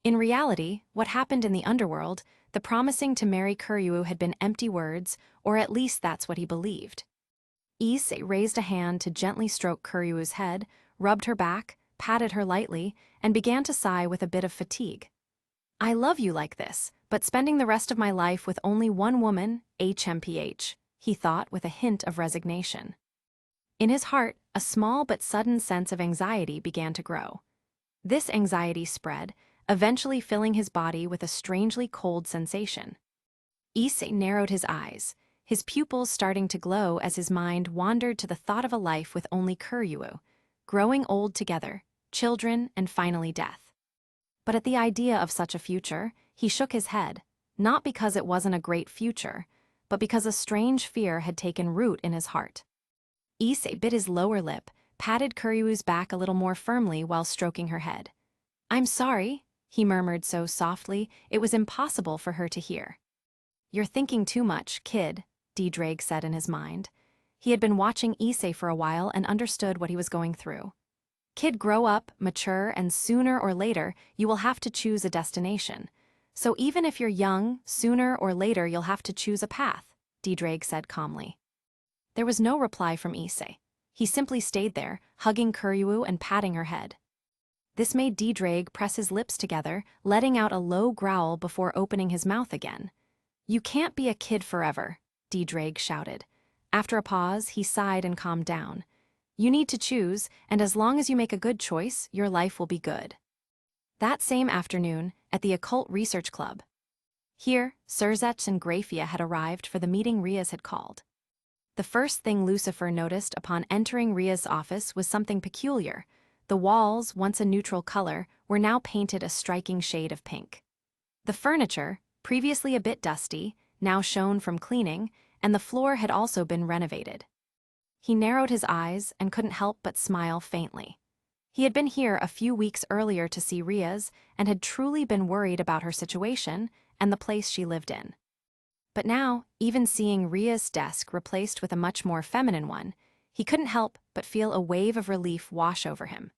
In reality, what happened in the underworld, the promising to marry Kuryuu had been empty words, or at least that's what he believed. Issei raised a hand to gently stroke Kuryuu's head, rubbed her back, patted her lightly, and began to sigh with a bit of fatigue. "I love you like this, but spending the rest of my life with only one woman, HMPH, he thought with a hint of resignation. In his heart, a small but sudden sense of anxiety began to grow. This anxiety spread, eventually filling his body with a strangely cold sensation. Issei narrowed his eyes, his pupils starting to glow as his mind wandered to the thought of a life with only Kuryuu, growing old together, children, and finally death. But at the idea of such a future, he shook his head, not because it wasn't a great future, but because a strange fear had taken root in his heart. Issei bit his lower lip, patted Kuryuu's back a little more firmly while stroking her head. "I'm sorry," he murmured so softly it was impossible for her to hear. "You're thinking too much, kid," D-Drake said in his mind. He had been watching Issei for a while and understood what he was going through. "Kid, grow up, mature, and sooner or later, you will have to choose a destination. So even if you're young, sooner or later you'll have to choose a path," D-Drake said calmly. There was no reply from Issei. He simply stayed there, hugging Kuryuu and patting her head. This made D-Drake press his lips together, letting out a low growl before opening his mouth again. "You can't be a kid forever," D-Drake shouted. After a pause, he sighed and calmed down. You need to choose, and as long as you make a good choice, your life will be good. That same afternoon, at the Occult Research Club. Here, Surzech and Grafia had arrived for the meeting Riaz had called. The first thing Lucifer noticed upon entering Riaz's office was something peculiar. The walls, once a neutral color, were now painted a striking shade of pink. The furniture, previously a bit dusty, now shone from cleaning, and the floor had also been renovated. He narrowed his eyes and couldn't help but smile faintly. He had been here a few weeks earlier to see Riaz and had truly been worried about her situation and the place she lived in. But now, even seeing Riaz's desk replaced with a much more feminine one, he couldn't help but feel a wave of relief wash over him.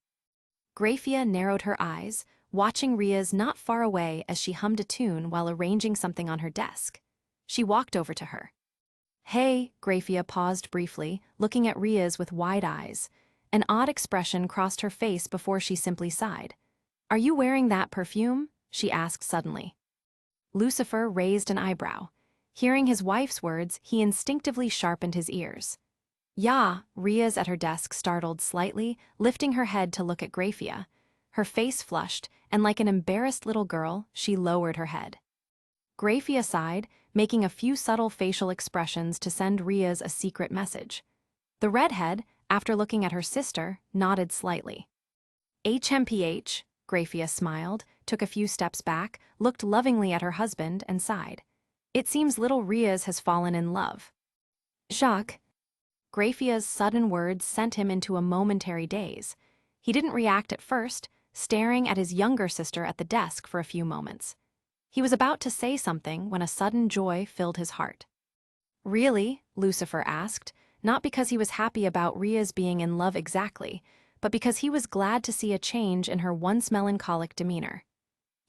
Grafia narrowed her eyes, watching Riaz not far away as she hummed a tune while arranging something on her desk. She walked over to her. "Hey," Grafia paused briefly, looking at Riaz with wide eyes. An odd expression crossed her face before she simply sighed. "Are you wearing that perfume?" she asked suddenly. Lucifer raised an eyebrow. Hearing his wife's words, he instinctively sharpened his ears. "Yeah," Riaz at her desk startled slightly, lifting her head to look at Grafia. Her face flushed, and like an embarrassed little girl, she lowered her head. Grafia sighed, making a few subtle facial expressions to send Riaz a secret message. The redhead, after looking at her sister, nodded slightly. "HMPH," Grafia smiled, took a few steps back, looked lovingly at her husband, and sighed. "It seems little Riaz has fallen in love." "Jacques." Grafia's sudden words sent him into a momentary daze. He didn't react at first, staring at his younger sister at the desk for a few moments. He was about to say something when a sudden joy filled his heart. "Really?" Lucifer asked, not because he was happy about Riaz being in love exactly, but because he was glad to see a change in her once melancholic demeanor.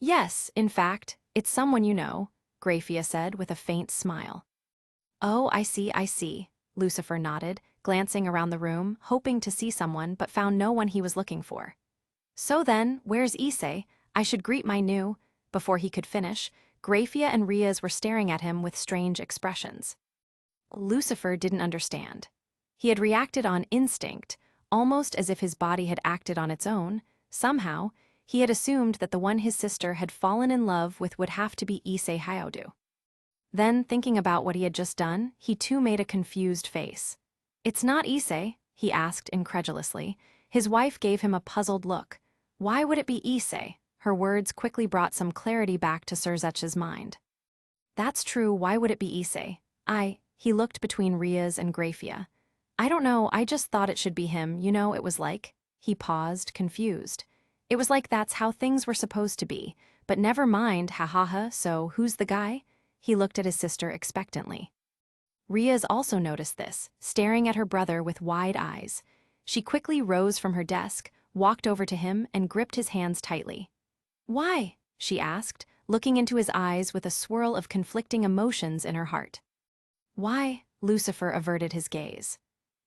"Yes, in fact, it's someone you know," Grafia said with a faint smile. "Oh, I see," Lucifer nodded, glancing around the room, hoping to see someone but found no one he was looking for. "So then, where's Issei? I should greet my new—" Before he could finish, Grafia and Riaz were staring at him with strange expressions. Lucifer didn't understand. He had reacted on instinct, almost as if his body had acted on its own. Somehow, he had assumed that the one his sister had fallen in love with would have to be Issei Hyoudou. Then, thinking about what he had just done, he too made a confused face. "It's not Issei?" he asked incredulously. His wife gave him a puzzled look. Why would it be Issei? Her words quickly brought some clarity back to Surzech's mind. "That's true, why would it be Issei? He looked between Riaz and Grafia. "I don't know, I just thought it should be him, you know, it was like—" He paused, confused. "It was like that's how things were supposed to be. But never mind, ha, so who's the guy?" He looked at his sister expectantly. Riaz also noticed this, staring at her brother with wide eyes. She quickly rose from her desk, walked over to him, and gripped his hands tightly. "Why?" she asked, looking into his eyes with a swirl of conflicting emotions in her heart. "Why?" Lucifer averted his gaze.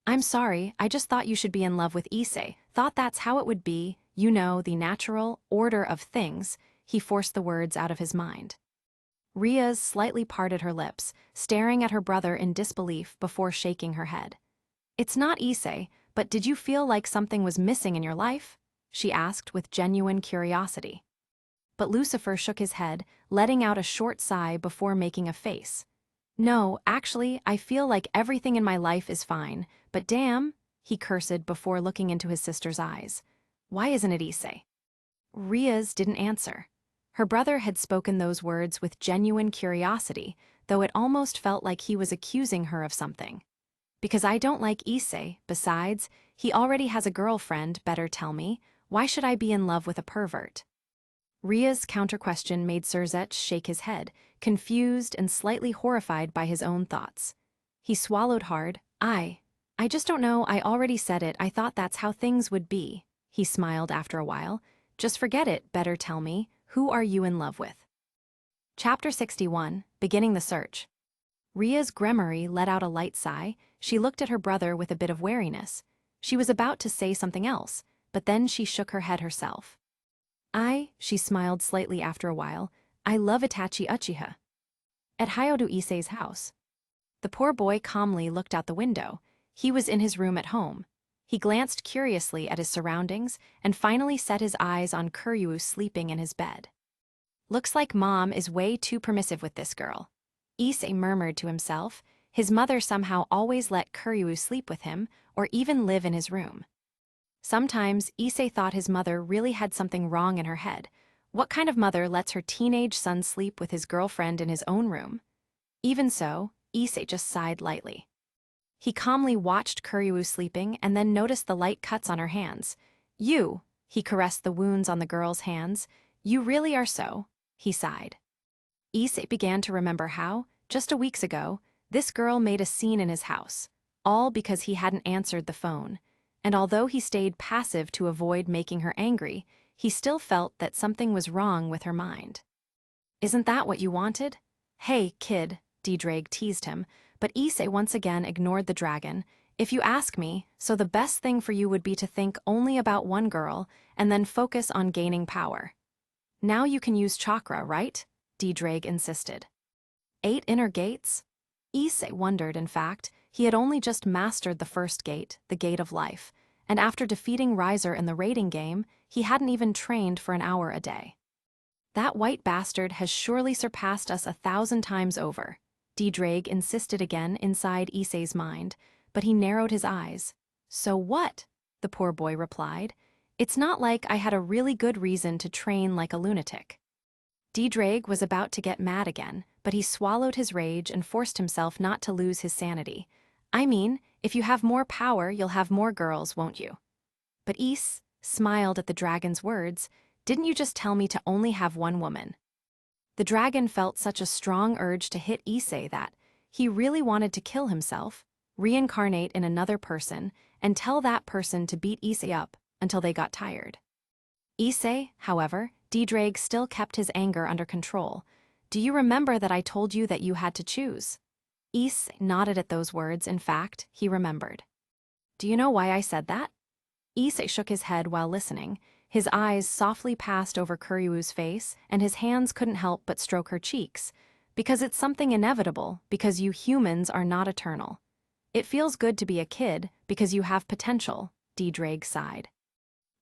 "I'm sorry, I just thought you should be in love with Issei, thought that's how it would be, you know, the natural order of things." He forced the words out of his mind. Riaz slightly parted her lips, staring at her brother in disbelief before shaking her head. "It's not Issei, but did you feel like something was missing in your life?" she asked with genuine curiosity. But Lucifer shook his head, letting out a short sigh before making a face. "No, actually, I feel like everything in my life is fine, but damn," he cursed before looking into his sister's eyes. "Why isn't it Issei?" Riaz didn't answer. Her brother had spoken those words with genuine curiosity, though it almost felt like he was accusing her of something. "Because I don't like Issei, besides, he already has a girlfriend, better tell me. Why should I be in love with a pervert?" Riaz's counter-question made Surzech shake his head, confused and slightly horrified by his own thoughts. He swallowed hard. I just don't know, I already said it, I thought that's how things would be." He smiled after a while. "Just forget it, better tell me, who are you in love with?" Chapter 61, Beginning the Search. Riaz Gremory let out a light sigh. She looked at her brother with a bit of wariness. She was about to say something else, but then she shook her head herself. She smiled slightly after a while, "I love Itachi Uchiha." "At Hyoudou Issei's house." The poor boy calmly looked out the window. He was in his room at home. He glanced curiously at his surroundings and finally set his eyes on Kuryuu sleeping in his bed. Looks like Mom is way too permissive with this girl. Issei murmured to himself. His mother somehow always let Kuryuu sleep with him or even live in his room. Sometimes Issei thought his mother really had something wrong in her head. What kind of mother lets her teenage son sleep with his girlfriend in his own room? Even so, Issei just sighed lightly. He calmly watched Kuryuu sleeping and then noticed the light cuts on her hands. "You," he caressed the wounds on the girl's hands. "You really are so," he sighed. Issei began to remember how, just a week ago, this girl made a scene in his house, all because he hadn't answered the phone. And although he stayed passive to avoid making her angry, he still felt that something was wrong with her mind. "Isn't that what you wanted?" "Hey, kid," Dreg teased him, but Issei once again ignored the dragon. "If you ask me, so the best thing for you would be to think only about one girl and then focus on gaining power. Now you can use chakra, right?" Dreg insisted. 8 inner gates? Issei wondered, in fact. He had only just mastered the first gate, the gate of life, and after defeating Riser in the raiding game, he hadn't even trained for an hour a day. "That white bastard has surely surpassed us 1,000 times over," Dreg insisted again inside Issei's mind, but he narrowed his eyes. "So what?" the poor boy replied. "It's not like I had a really good reason to train like a lunatic." Dreg was about to get mad again, but he swallowed his rage and forced himself not to lose his sanity. "I mean, if you have more power, you'll have more girls, won't you?" But Issei smiled at the dragon's words. "Didn't you just tell me to only have one woman?" The dragon felt such a strong urge to hit Issei that he really wanted to kill himself, reincarnate in another person, and tell that person to beat Issei up until they got tired. Issei, however, Dreg still kept his anger under control. "Do you remember that I told you that you had to choose?" Issei nodded at those words. In fact, he remembered. "Do you know why I said that?" Issei shook his head while listening. His eyes softly passed over Kuryuu's face, and his hands couldn't help but stroke her cheeks. "Because it's something inevitable, because you humans are not eternal. It feels good to be a kid, because you have potential," Dreg sighed.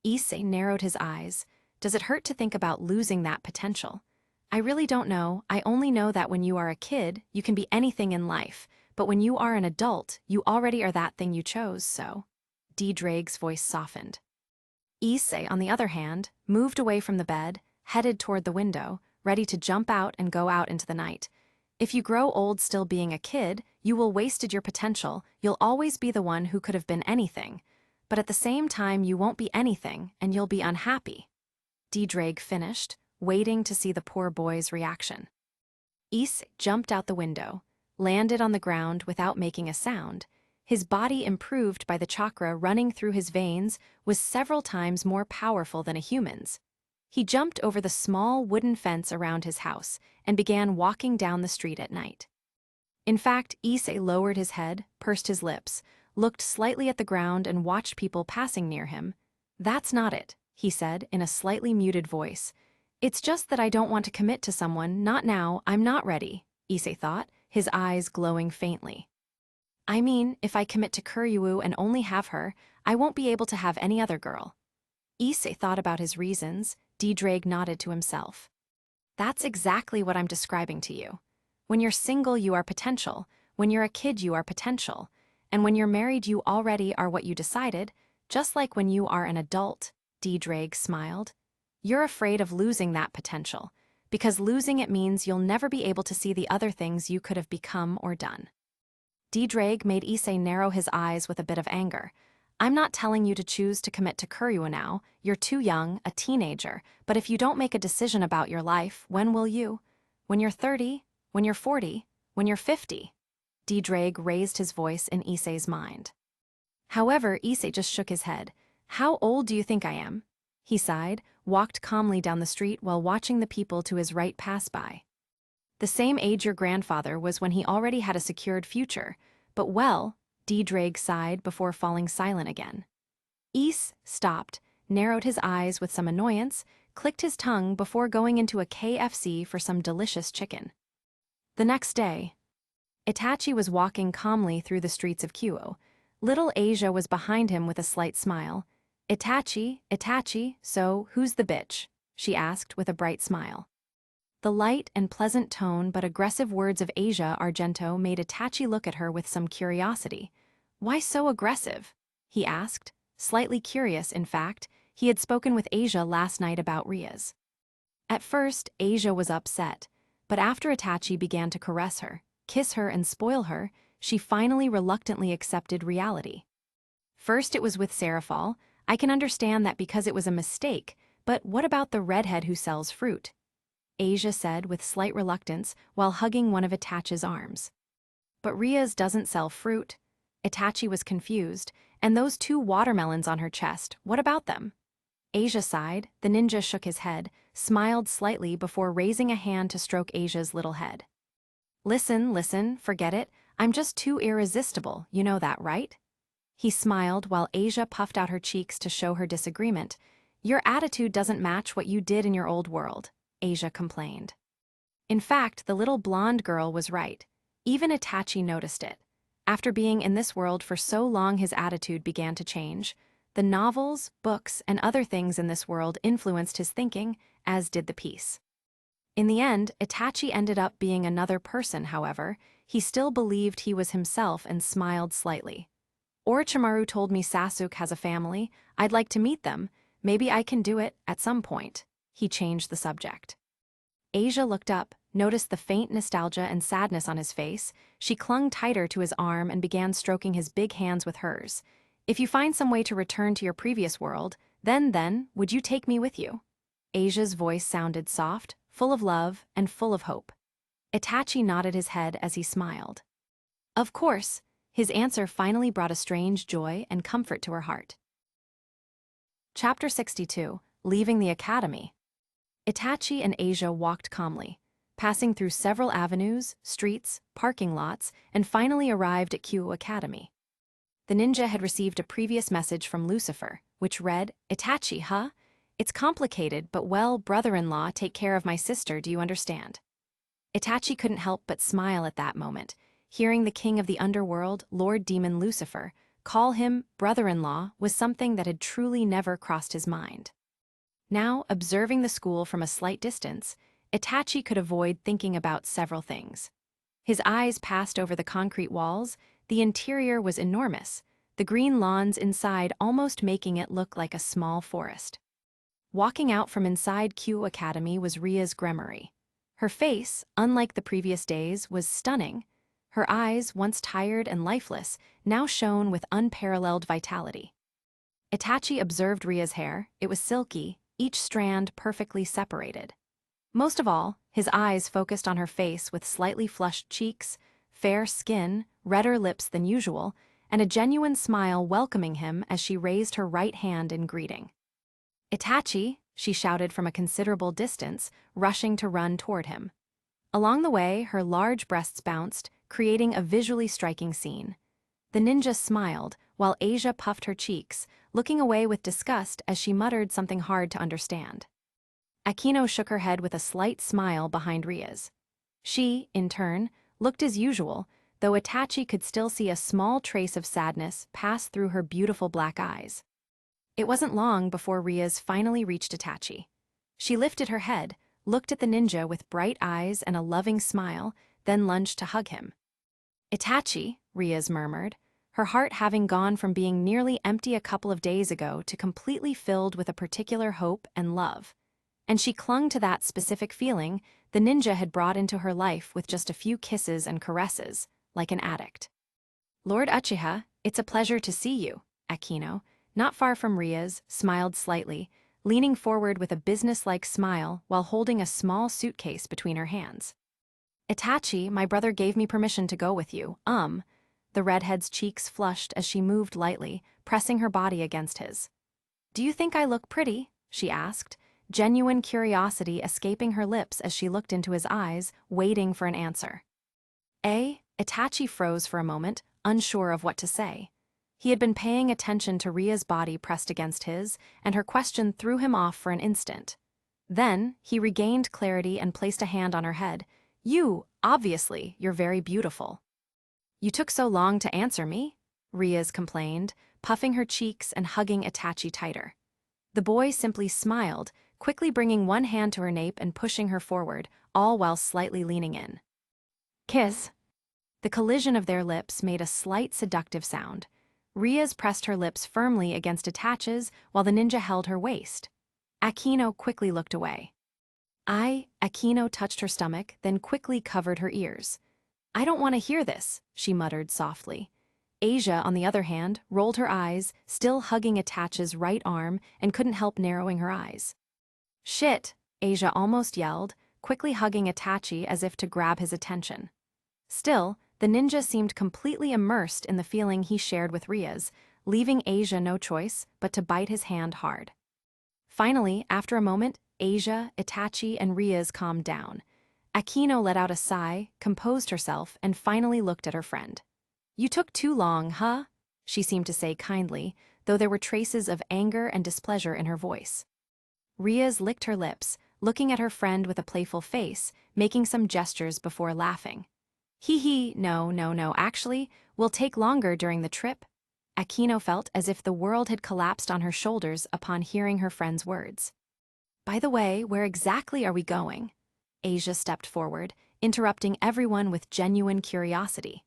Issei narrowed his eyes. "Does it hurt to think about losing that potential?" "I really don't know. I only know that when you are a kid, you can be anything in life, but when you are an adult, you already are that thing you chose, so." Dreg's voice softened. Issei, on the other hand, moved away from the bed, headed toward the window, ready to jump out and go out into the night. "If you grow old still being a kid, you will wasted your potential. You'll always be the one who could have been anything. But at the same time, you won't be anything, and you'll be unhappy." Dreg finished, waiting to see the poor boy's reaction. Issei jumped out the window, landed on the ground without making a sound. His body, improved by the chakra running through his veins, was several times more powerful than a human's. He jumped over the small wooden fence around his house and began walking down the street at night. In fact, Issei lowered his head, pursed his lips, looked slightly at the ground and watched people passing near him. "That's not it," he said in a slightly muted voice. "It's just that I don't want to commit to someone, not now, I'm not ready," Issei thought, his eyes glowing faintly. "I mean, if I commit to Kuryuu and only have her, I won't be able to have any other girl." Issei thought about his reasons. Dreg nodded to himself. "That's exactly what I'm describing to you. When you're single, you are potential. When you're a kid, you are potential. And when you're married, you already are what you decided, just like when you are an adult," Dreg smiled. "You're afraid of losing that potential, because losing it means you'll never be able to see the other things you could have become or done." Dreg made Issei narrow his eyes with a bit of anger. "I'm not telling you to choose to commit to Kuryuu now. You're too young, a teenager, but if you don't make a decision about your life, when will you? When you're 30? When you're 40? When you're 50? Dreg raised his voice in Issei's mind. However, Issei just shook his head. "How old do you think I am?" He sighed, walked calmly down the street while watching the people to his right pass by. "The same age your grandfather was when he already had a secured future, but well," Dreg sighed before falling silent again. Issei stopped, narrowed his eyes with some annoyance, clicked his tongue before going into a KFC for some delicious chicken. The next day, Itachi was walking calmly through the streets of Kuoh. Little Asia was behind him with a slight smile. Itachi, so who's the bitch? She asked with a bright smile. The light and pleasant tone but aggressive words of Asia Argento made Itachi look at her with some curiosity. Why so aggressive? He asked, slightly curious, in fact. He had spoken with Asia last night about Ria's. At first, Asia was upset, but after Itachi began to caress her, kiss her and spoil her, she finally reluctantly accepted reality. First it was with Serafal. I can understand that because it was a mistake, but what about the redhead who sells fruit? Asia said with slight reluctance while hugging one of Itachi's arms. But Ria's doesn't sell fruit. Itachi was confused, and those 2 watermelons on her chest, what about them? Asia sighed. The ninja shook his head, smiled slightly before raising a hand to stroke Asia's little head. Listen, forget it. I'm just too irresistible, you know that, right? He smiled while Asia puffed out her cheeks to show her disagreement. Your attitude doesn't match what you did in your old world, Asia complained. In fact, the little blonde girl was right. Even Itachi noticed it. After being in this world for so long, his attitude began to change. The novels, books, and other things in this world influenced his thinking, as did the piece. In the end, Itachi ended up being another person, however. He still believed he was himself and smiled slightly. Orochimaru told me Sasuke has a family. I'd like to meet them. Maybe I can do it at some point. He changed the subject. Asia looked up, noticed the faint nostalgia and sadness on his face. She clung tighter to his arm and began stroking his big hands with hers. If you find some way to return to your previous world, then, would you take me with you? Asia's voice sounded soft, full of love, and full of hope. Itachi nodded his head as he smiled. Of course. His answer finally brought a strange joy and comfort to her heart. Chapter 62, Leaving the Academy. Itachi and Asia walked calmly, passing through several avenues, streets, parking lots, and finally arrived at Kuoh Academy. The ninja had received a previous message from Lucifer, which read, Itachi, huh? It's complicated, but well, brother-in-law, take care of my sister, do you understand? Itachi couldn't help but smile at that moment. Hearing the king of the underworld, Lord Demon Lucifer, call him brother-in-law was something that had truly never crossed his mind. Now, observing the school from a slight distance, Itachi could avoid thinking about several things. His eyes passed over the concrete walls. The interior was enormous, the green lawns inside almost making it look like a small forest. Walking out from inside Kuoh Academy was Ria's Gremory. Her face, unlike the previous days, was stunning. Her eyes, once tired and lifeless, now shone with unparalleled vitality. Itachi observed Ria's hair. It was silky, each strand perfectly separated. Most of all, his eyes focused on her face with slightly flushed cheeks, fair skin, redder lips than usual, and a genuine smile welcoming him as she raised her right hand in greeting. Itachi, she shouted from a considerable distance, rushing to run toward him. Along the way, her large breasts bounced, creating a visually striking scene. The ninja smiled, while Asia puffed her cheeks, looking away with disgust as she muttered something hard to understand. Akino shook her head with a slight smile behind Ria's. She, in turn, looked as usual, though Itachi could still see a small trace of sadness pass through her beautiful black eyes. It wasn't long before Ria's finally reached Itachi. She lifted her head, looked at the ninja with bright eyes and a loving smile, then lunged to hug him. Itachi, Ria's murmured, her heart having gone from being nearly empty a couple of days ago to completely filled with a particular hope and love. And she clung to that specific feeling the ninja had brought into her life with just a few kisses and caresses, like an addict. Lord Uchiha, it's a pleasure to see you, Akino, not far from Ria's, smiled slightly, leaning forward with a businesslike smile while holding a small suitcase between her hands. Itachi, my brother gave me permission to go with you, The redhead's cheeks flushed as she moved lightly, pressing her body against his. Do you think I look pretty? She asked, genuine curiosity escaping her lips as she looked into his eyes, waiting for an answer. Itachi froze for a moment, unsure of what to say. He had been paying attention to Ria's body pressed against his, and her question threw him off for an instant. Then, he regained clarity and placed a hand on her head. Obviously, you're very beautiful. You took so long to answer me? Riaz complained, puffing her cheeks and hugging Itachi tighter. The boy simply smiled, quickly bringing one hand to her nape and pushing her forward, all while slightly leaning in. Kiss. The collision of their lips made a slight seductive sound. Riaz pressed her lips firmly against Itachi's while the ninja held her waist. Akino quickly looked away. Akino touched her stomach, then quickly covered her ears. I don't want to hear this, she muttered softly. Asia, on the other hand, rolled her eyes, still hugging Itachi's right arm, and couldn't help narrowing her eyes. Shit, Asia almost yelled, quickly hugging Itachi as if to grab his attention. Still, the ninja seemed completely immersed in the feeling he shared with Riaz, leaving Asia no choice but to bite his hand hard. Finally, after a moment, Asia, Itachi, and Riaz calmed down. Akino let out a sigh, composed herself, and finally looked at her friend. You took too long, huh? She seemed to say kindly, though there were traces of anger and displeasure in her voice. Riaz licked her lips, looking at her friend with a playful face, making some gestures before laughing. No, actually, we'll take longer during the trip. Akino felt as if the world had collapsed on her shoulders upon hearing her friend's words. By the way, where exactly are we going? Asia stepped forward, interrupting everyone with genuine curiosity.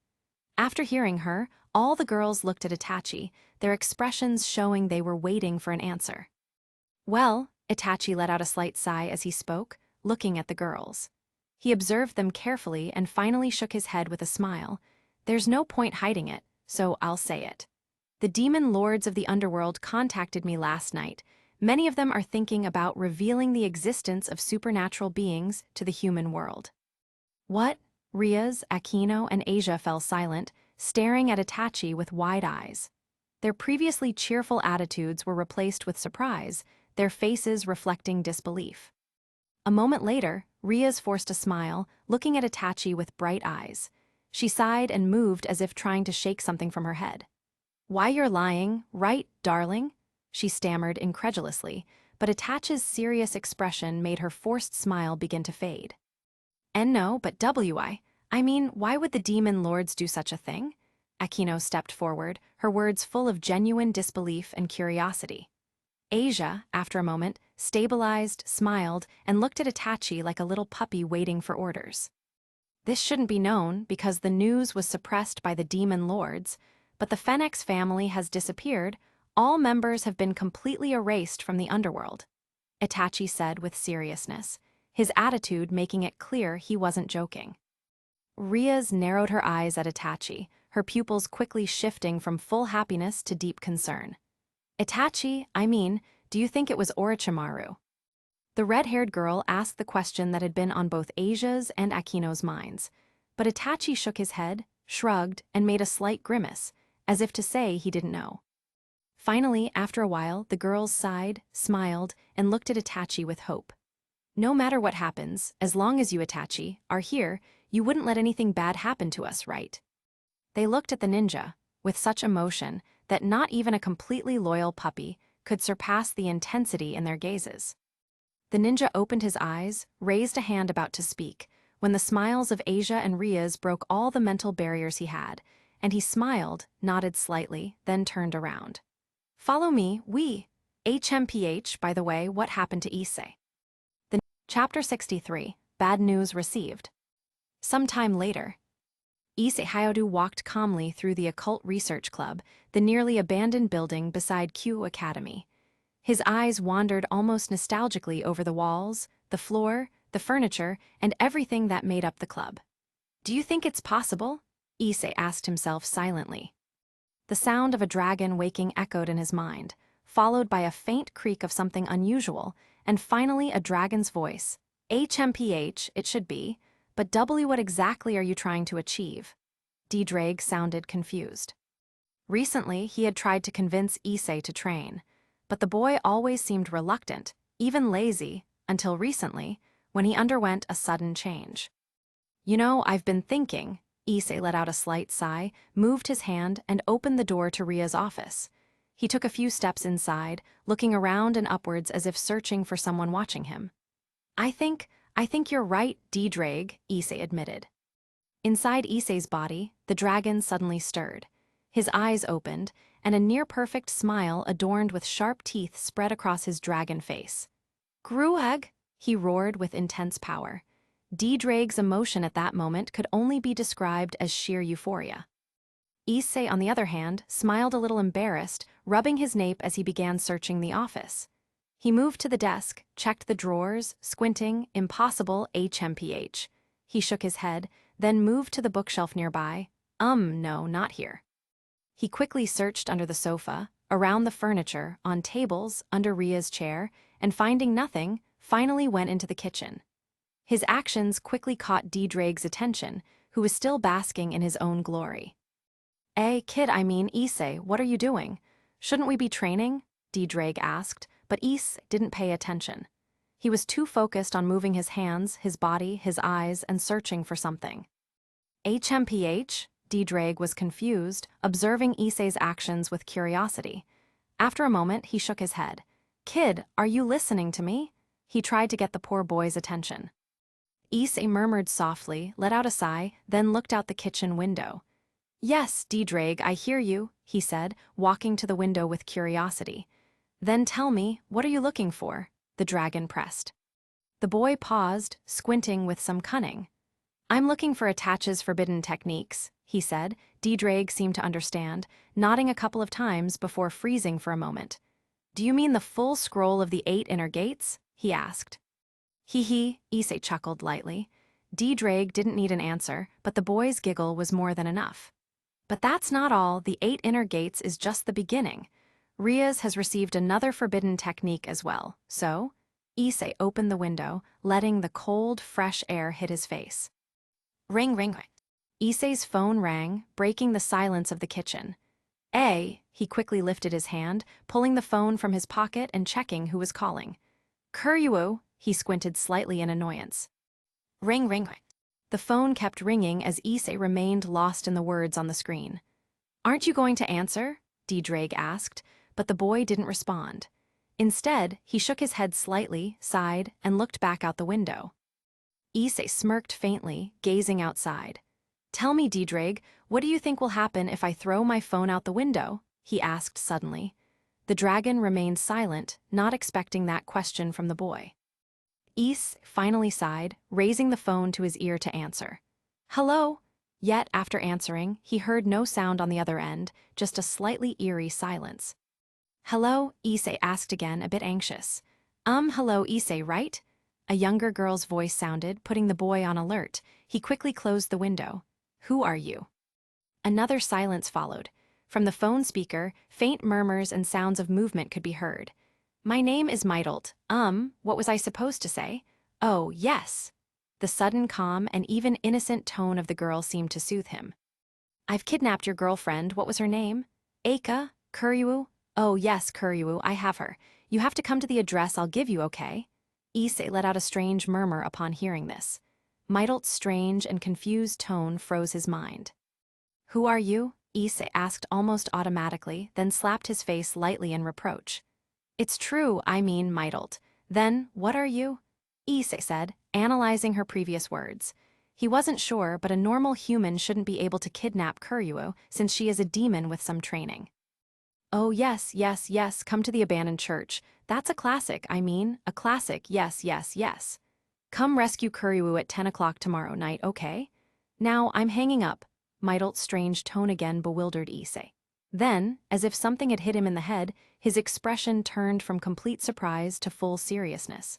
After hearing her, all the girls looked at Itachi, their expressions showing they were waiting for an answer. Well, Itachi let out a slight sigh as he spoke, looking at the girls. He observed them carefully and finally shook his head with a smile. There's no point hiding it, so I'll say it. The demon lords of the underworld contacted me last night. Many of them are thinking about revealing the existence of supernatural beings to the human world. What? Riaz, Akino, and Asia fell silent, staring at Itachi with wide eyes. Their previously cheerful attitudes were replaced with surprise, their faces reflecting disbelief. A moment later, Riaz forced a smile, looking at Itachi with bright eyes. She sighed and moved as if trying to shake something from her head. Why, you're lying, right, darling? She stammered incredulously, but Itachi's serious expression made her forced smile begin to fade. And no, but I mean, why would the demon lords do such a thing? Akino stepped forward, her words full of genuine disbelief and curiosity. Asia, after a moment, stabilized, smiled, and looked at Itachi like a little puppy waiting for orders. This shouldn't be known because the news was suppressed by the demon lords, but the Phoenix family has disappeared. All members have been completely erased from the underworld, Itachi said with seriousness, his attitude making it clear he wasn't joking. Riaz narrowed her eyes at Itachi, her pupils quickly shifting from full happiness to deep concern. Itachi, do you think it was Orochimaru? The red-haired girl asked the question that had been on both Asia's and Akino's minds, but Itachi shook his head, shrugged, and made a slight grimace, as if to say he didn't know. Finally, after a while, the girls sighed, smiled, and looked at Itachi with hope. No matter what happens, as long as you, Itachi, are here, you wouldn't let anything bad happen to us, right? They looked at the ninja, with such emotion that not even a completely loyal puppy could surpass the intensity in their gazes. The ninja opened his eyes, raised a hand about to speak, when the smiles of Asia and Riaz broke all the mental barriers he had, and he smiled, nodded slightly, then turned around. Follow me, HMPH, by the way, what happened to Issei? Chapter 63, Bad News Received. Sometime later, Issei Hyoudou walked calmly through the Occult Research Club, the nearly abandoned building beside Kuoh Academy. His eyes wandered almost nostalgically over the walls, the floor, the furniture, and everything that made up the club. Do you think it's possible? Issei asked himself silently. The sound of a dragon waking echoed in his mind, followed by a faint creak of something unusual, and finally a dragon's voice. HMPH, it should be, but what exactly are you trying to achieve? Drake sounded confused. Recently, he had tried to convince Issei to train, but the boy always seemed reluctant, even lazy, until recently, when he underwent a sudden change. You know, I've been thinking, Issei let out a slight sigh, moved his hand, and opened the door to Ria's office. He took a few steps inside, looking around and upwards as if searching for someone watching him. I think you're right, Drake, Issei admitted. Inside Issei's body, the dragon suddenly stirred. His eyes opened, and a near-perfect smile adorned with sharp teeth spread across his dragon face. "Gruag!" he roared with intense power. DxD's emotion at that moment could only be described as sheer euphoria. Issei, on the other hand, smiled a little embarrassed, rubbing his nape as he began searching the office. He moved to the desk, checked the drawers, squinting, impossible HMPH. He shook his head, then moved to the bookshelf nearby. No, not here. He quickly searched under the sofa, around the furniture, on tables, under Ria's chair, and finding nothing, finally went into the kitchen. His actions quickly caught DxD's attention, who was still basking in his own glory. Kid, Issei, what are you doing? Shouldn't we be training?" DxD asked, but Issei didn't pay attention. He was too focused on moving his hands, his body, his eyes, and searching for something. HMPH? DxD was confused, observing Issei's actions with curiosity. After a moment, he shook his head. "Kid, are you listening to me?" He tried to get the poor boy's attention. Issei murmured softly, let out a sigh, then looked out the kitchen window. "Yes, DxD, I hear you," he said, walking to the window with curiosity. "Then tell me, what are you looking for?" the dragon pressed. The boy paused, squinting with some cunning. "I'm looking for Itachi's forbidden techniques," he said. DxD seemed to understand, nodding a couple of times before freezing for a moment. "Do you mean the full scroll of the 8 inner gates?" he asked. Hee, Issei chuckled lightly. DxD didn't need an answer, but the boy's giggle was more than enough. "But that's not all, the 8 inner gates is just the beginning. Ria's has received another forbidden technique as well, so..." Issei opened the window, letting the cold, fresh air hit his face. Ring, ring, ring. Issei's phone rang, breaking the silence of the kitchen. He quickly lifted his hand, pulling the phone from his pocket and checking who was calling. "Kuoh," he squinted slightly in annoyance. Ring, ring, ring. The phone kept ringing as Issei remained lost in the words on the screen. "Aren't you going to answer?" DxD asked, but the boy didn't respond. Instead, he shook his head slightly, sighed, and looked back out the window. Issei smirked faintly, gazing outside. "Tell me, DxD, what do you think will happen if I throw my phone out the window?" he asked suddenly. The dragon remained silent, not expecting that question from the boy. Issei finally sighed, raising the phone to his ear to answer. "Hello?" Yet, after answering, he heard no sound on the other end, just a slightly eerie silence. "Hello?" Issei asked again, a bit anxious. Hello, Issei, right?" A younger girl's voice sounded, putting the boy on alert. He quickly closed the window. "Who are you?" Another silence followed. From the phone speaker, faint murmurs and sounds of movement could be heard. "My name is Meidolt. What was I supposed to say? Oh, yes." The sudden calm and even innocent tone of the girl seemed to soothe him. "I've kidnapped your girlfriend. What was her name?" "Eika? Kuoh?" "Oh, yes, Kuoh, I have her. You have to come to the address I'll give you, okay?" Issei let out a strange murmur upon hearing this. Meidolt's strange and confused tone froze his mind. "Who are you?" Issei asked almost automatically, then slapped his face lightly in reproach. "It's true, Meidolt. Then, what are you?" Issei said, analyzing her previous words. He wasn't sure, but a normal human shouldn't be able to kidnap Kuoh since she is a demon with some training. "Oh, yes, come to the abandoned church. That's a classic, a classic, yes. Come rescue Kuoh at 10 o'clock tomorrow night, okay? Now, I'm hanging up." Meidolt's strange tone again bewildered Issei. Then, as if something had hit him in the head, his expression turned from complete surprise to full seriousness.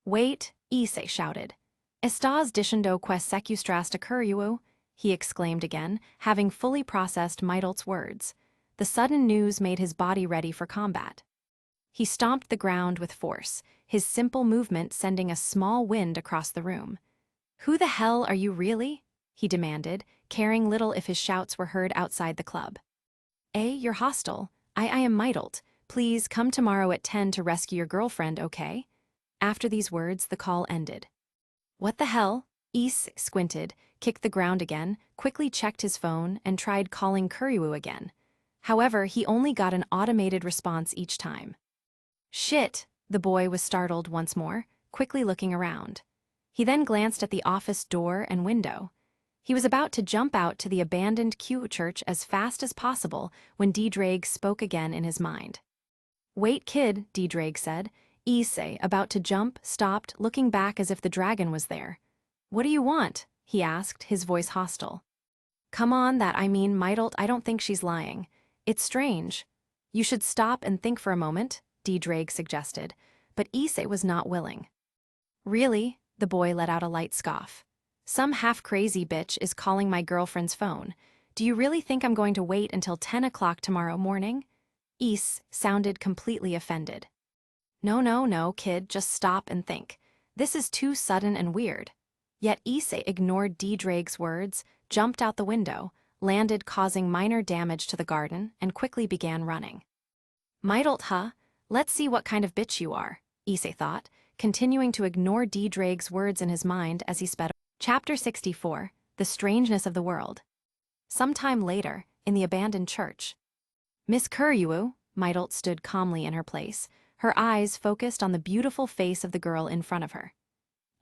"Wait," Issei shouted. "Estás diciendo que secuestraste a Kuoh?" he exclaimed again, having fully processed Meidolt's words. The sudden news made his body ready for combat. He stomped the ground with force, his simple movement sending a small wind across the room. "Who the hell are you really?" he demanded, caring little if his shouts were heard outside the club. You're hostile. I am Meidolt. Please come tomorrow at 10 to rescue your girlfriend, okay?" After these words, the call ended. "What the hell?" Issei squinted, kicked the ground again, quickly checked his phone, and tried calling Kuoh again. However, he only got an automated response each time. "Shit!" The boy was startled once more, quickly looking around. He then glanced at the office door and window. He was about to jump out to the abandoned Kuoh church as fast as possible when Drake spoke again in his mind. "Wait, kid," Drake said. Issei, about to jump, stopped, looking back as if the dragon was there. "What do you want?" he asked, his voice hostile. "Come on, Meidolt, I don't think she's lying. It's strange. You should stop and think for a moment," Drake suggested, but Issei was not willing. "Really?" The boy let out a light scoff. "Some half-crazy bitch is calling my girlfriend's phone. Do you really think I'm going to wait until 10 o'clock tomorrow morning?" Issei sounded completely offended. No, kid, just stop and think. This is too sudden and weird." Yet Issei ignored Drake's words, jumped out the window, landed causing minor damage to the garden, and quickly began running. "Meidolt, huh? Let's see what kind of bitch you are," Issei thought, continuing to ignore Drake's words in his mind as he sped. Chapter 64, The Strangeness of the World. Sometime later, in the abandoned church. "Miss Kuoh," Meidolt stood calmly in her place, her eyes focused on the beautiful face of the girl in front of her.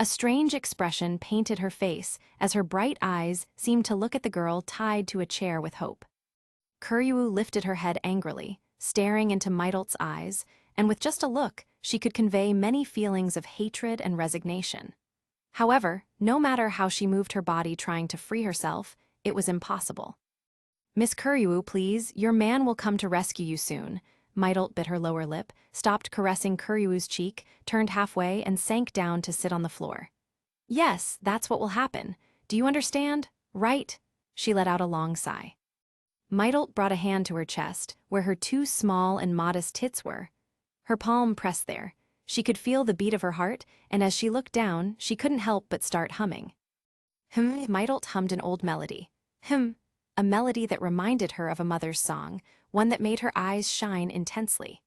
A strange expression painted her face as her bright eyes seemed to look at the girl tied to a chair with hope. Kuoh lifted her head angrily, staring into Meidolt's eyes, and with just a look, she could convey many feelings of hatred and resignation. However, no matter how she moved her body trying to free herself, it was impossible. "Miss Kuoh, please, your man will come to rescue you soon." Meidolt bit her lower lip, stopped caressing Kuryuu's cheek, turned halfway, and sank down to sit on the floor. "Yes, that's what will happen. Do you understand? Right?" She let out a long sigh. Meidolt brought a hand to her chest, where her two small and modest tits were. Her palm pressed there. She could feel the beat of her heart, and as she looked down, she couldn't help but start humming. Meidolt hummed an old melody. A melody that reminded her of a mother's song, one that made her eyes shine intensely.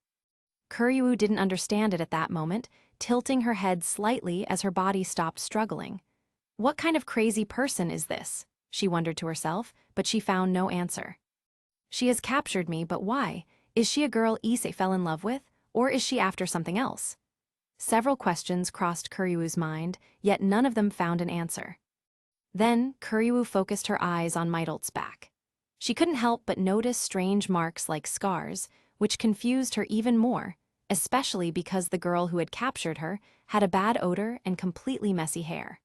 Kuryuu didn't understand it at that moment, tilting her head slightly as her body stopped struggling. What kind of crazy person is this? She wondered to herself, but she found no answer. She has captured me, but why? Is she a girl Issei fell in love with, or is she after something else? Several questions crossed Kuryuu's mind, yet none of them found an answer. Then, Kuryuu focused her eyes on Meidolt's back. She couldn't help but notice strange marks like scars, which confused her even more, especially because the girl who had captured her had a bad odor and completely messy hair.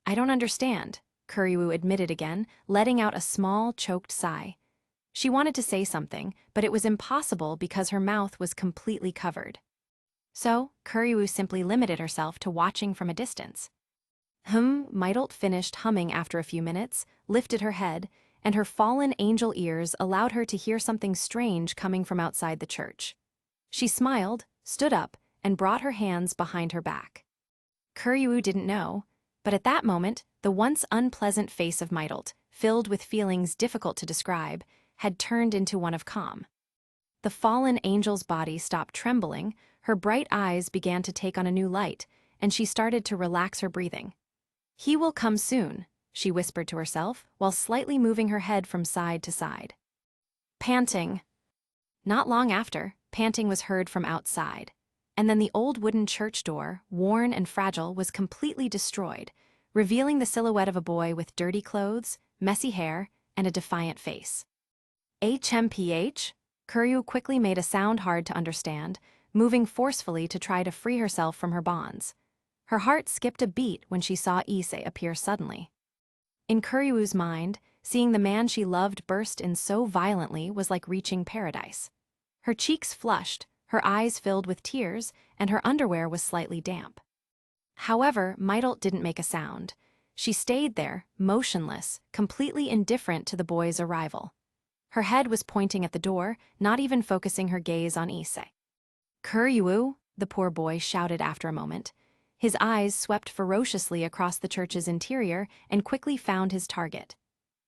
"I don't understand," Kuryuu admitted again, letting out a small, choked sigh. She wanted to say something, but it was impossible because her mouth was completely covered. So, Kuryuu simply limited herself to watching from a distance. Meidolt finished humming after a few minutes, lifted her head, and her fallen angel ears allowed her to hear something strange coming from outside the church. She smiled, stood up, and brought her hands behind her back. Kuryuu didn't know, but at that moment, the once unpleasant face of Meidolt, filled with feelings difficult to describe, had turned into one of calm. The fallen angel's body stopped trembling, her bright eyes began to take on a new light, and she started to relax her breathing. "He will come soon," she whispered to herself, while slightly moving her head from side to side. Panting. Not long after, panting was heard from outside, and then the old wooden church door, worn and fragile, was completely destroyed, revealing the silhouette of a boy with dirty clothes, messy hair, and a defiant face. "HMPH?" Kuryuu quickly made a sound hard to understand, moving forcefully to try to free herself from her bonds. Her heart skipped a beat when she saw Issei appear suddenly. In Kuryuu's mind, seeing the man she loved burst in so violently was like reaching paradise. Her cheeks flushed, her eyes filled with tears, and her underwear was slightly damp. However, Meidolt didn't make a sound. She stayed there, motionless, completely indifferent to the boy's arrival. Her head was pointing at the door, not even focusing her gaze on Issei. "Kuryuu," the poor boy shouted after a moment. His eyes swept ferociously across the church's interior and quickly found his target.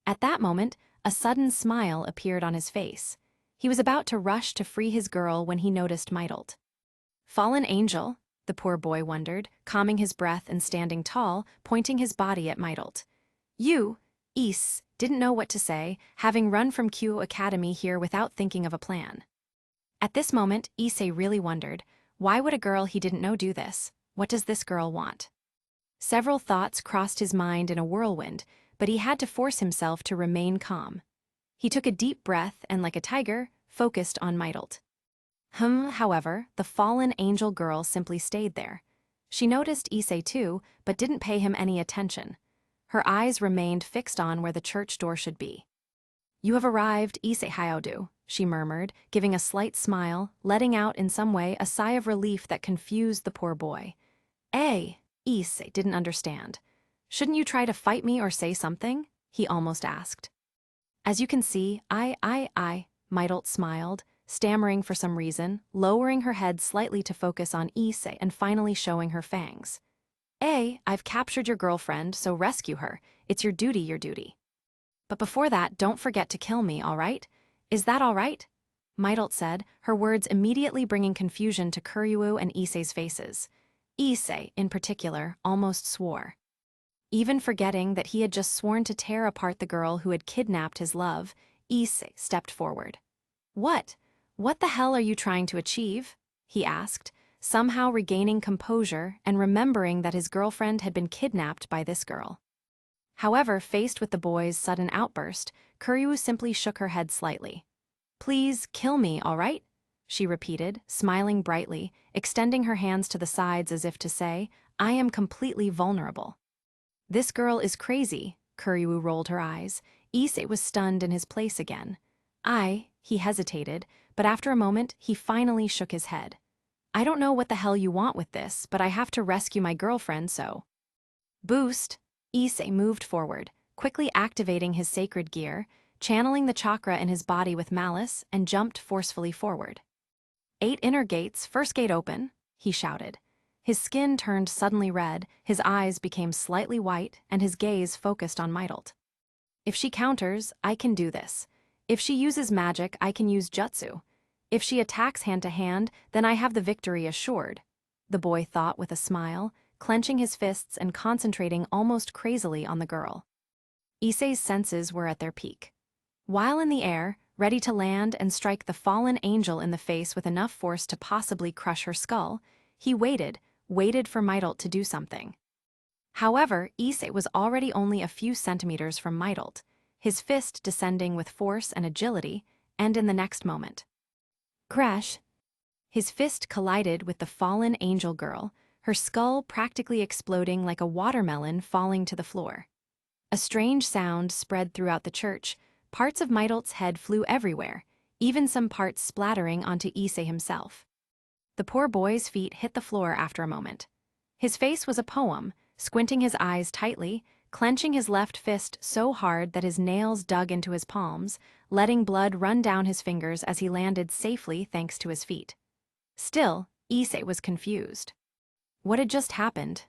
At that moment, a sudden smile appeared on his face. He was about to rush to free his girl when he noticed Meidolt. "Fallen angel?" the poor boy wondered, calming his breath and standing tall, pointing his body at Meidolt. "You, Issei, didn't know what to say, having run from Kuoh Academy here without thinking of a plan." At this moment, Issei really wondered, why would a girl he didn't know do this? What does this girl want? Several thoughts crossed his mind in a whirlwind, but he had to force himself to remain calm. He took a deep breath and, like a tiger, focused on Mytalt. However, the fallen angel girl simply stayed there. She noticed Issei too, but didn't pay him any attention. Her eyes remained fixed on where the church door should be. "You have arrived, Issei Hyoudou," she murmured, giving a slight smile, letting out in some way a sigh of relief that confused the poor boy. Issei didn't understand. "Shouldn't you try to fight me or say something?" he almost asked. "As you can see, Mytalt smiled, stammering for some reason, lowering her head slightly to focus on Issei and finally showing her fangs. I've captured your girlfriend, so rescue her. It's your duty. But before that, don't forget to kill me, all right? Is that all right?" Mytalt said, her words immediately bringing confusion to Kuoh and Issei's faces. Issei, in particular, almost swore. Even forgetting that he had just sworn to tear apart the girl who had kidnapped his love, Issei stepped forward. What the hell are you trying to achieve?" he asked, somehow regaining composure and remembering that his girlfriend had been kidnapped by this girl. However, faced with the boy's sudden outburst, Kuoh simply shook her head slightly. "Please kill me, all right?" she repeated, smiling brightly, extending her hands to the sides as if to say, "I am completely vulnerable." "This girl is crazy," Kuoh rolled her eyes. Issei was stunned in his place again. He hesitated, but after a moment, he finally shook his head. "I don't know what the hell you want with this, but I have to rescue my girlfriend, so." Boost! Issei moved forward, quickly activating his sacred gear, channeling the chakra in his body with malice, and jumped forcefully forward. 8 inner gates, first gate open," he shouted. His skin turned suddenly red, his eyes became slightly white, and his gaze focused on Mytalt. "If she counters, I can do this. If she uses magic, I can use jutsu. If she attacks hand-to-hand, then I have the victory assured," the boy thought with a smile, clenching his fists and concentrating almost crazily on the girl. Issei's senses were at their peak. While in the air, ready to land and strike the fallen angel in the face with enough force to possibly crush her skull, he waited for Mytalt to do something. However, Issei was already only a few centimeters from Mytalt, his fist descending with force and agility, and in the next moment. Crash! His fist collided with the fallen angel girl, her skull practically exploding like a watermelon falling to the floor. A strange sound spread throughout the church. Parts of Mytalt's head flew everywhere, even some parts splattering onto Issei himself. The poor boy's feet hit the floor after a moment. His face was a poem, squinting his eyes tightly, clenching his left fist so hard that his nails dug into his palms, letting blood run down his fingers as he landed safely thanks to his feet. Still, Issei was confused. What had just happened?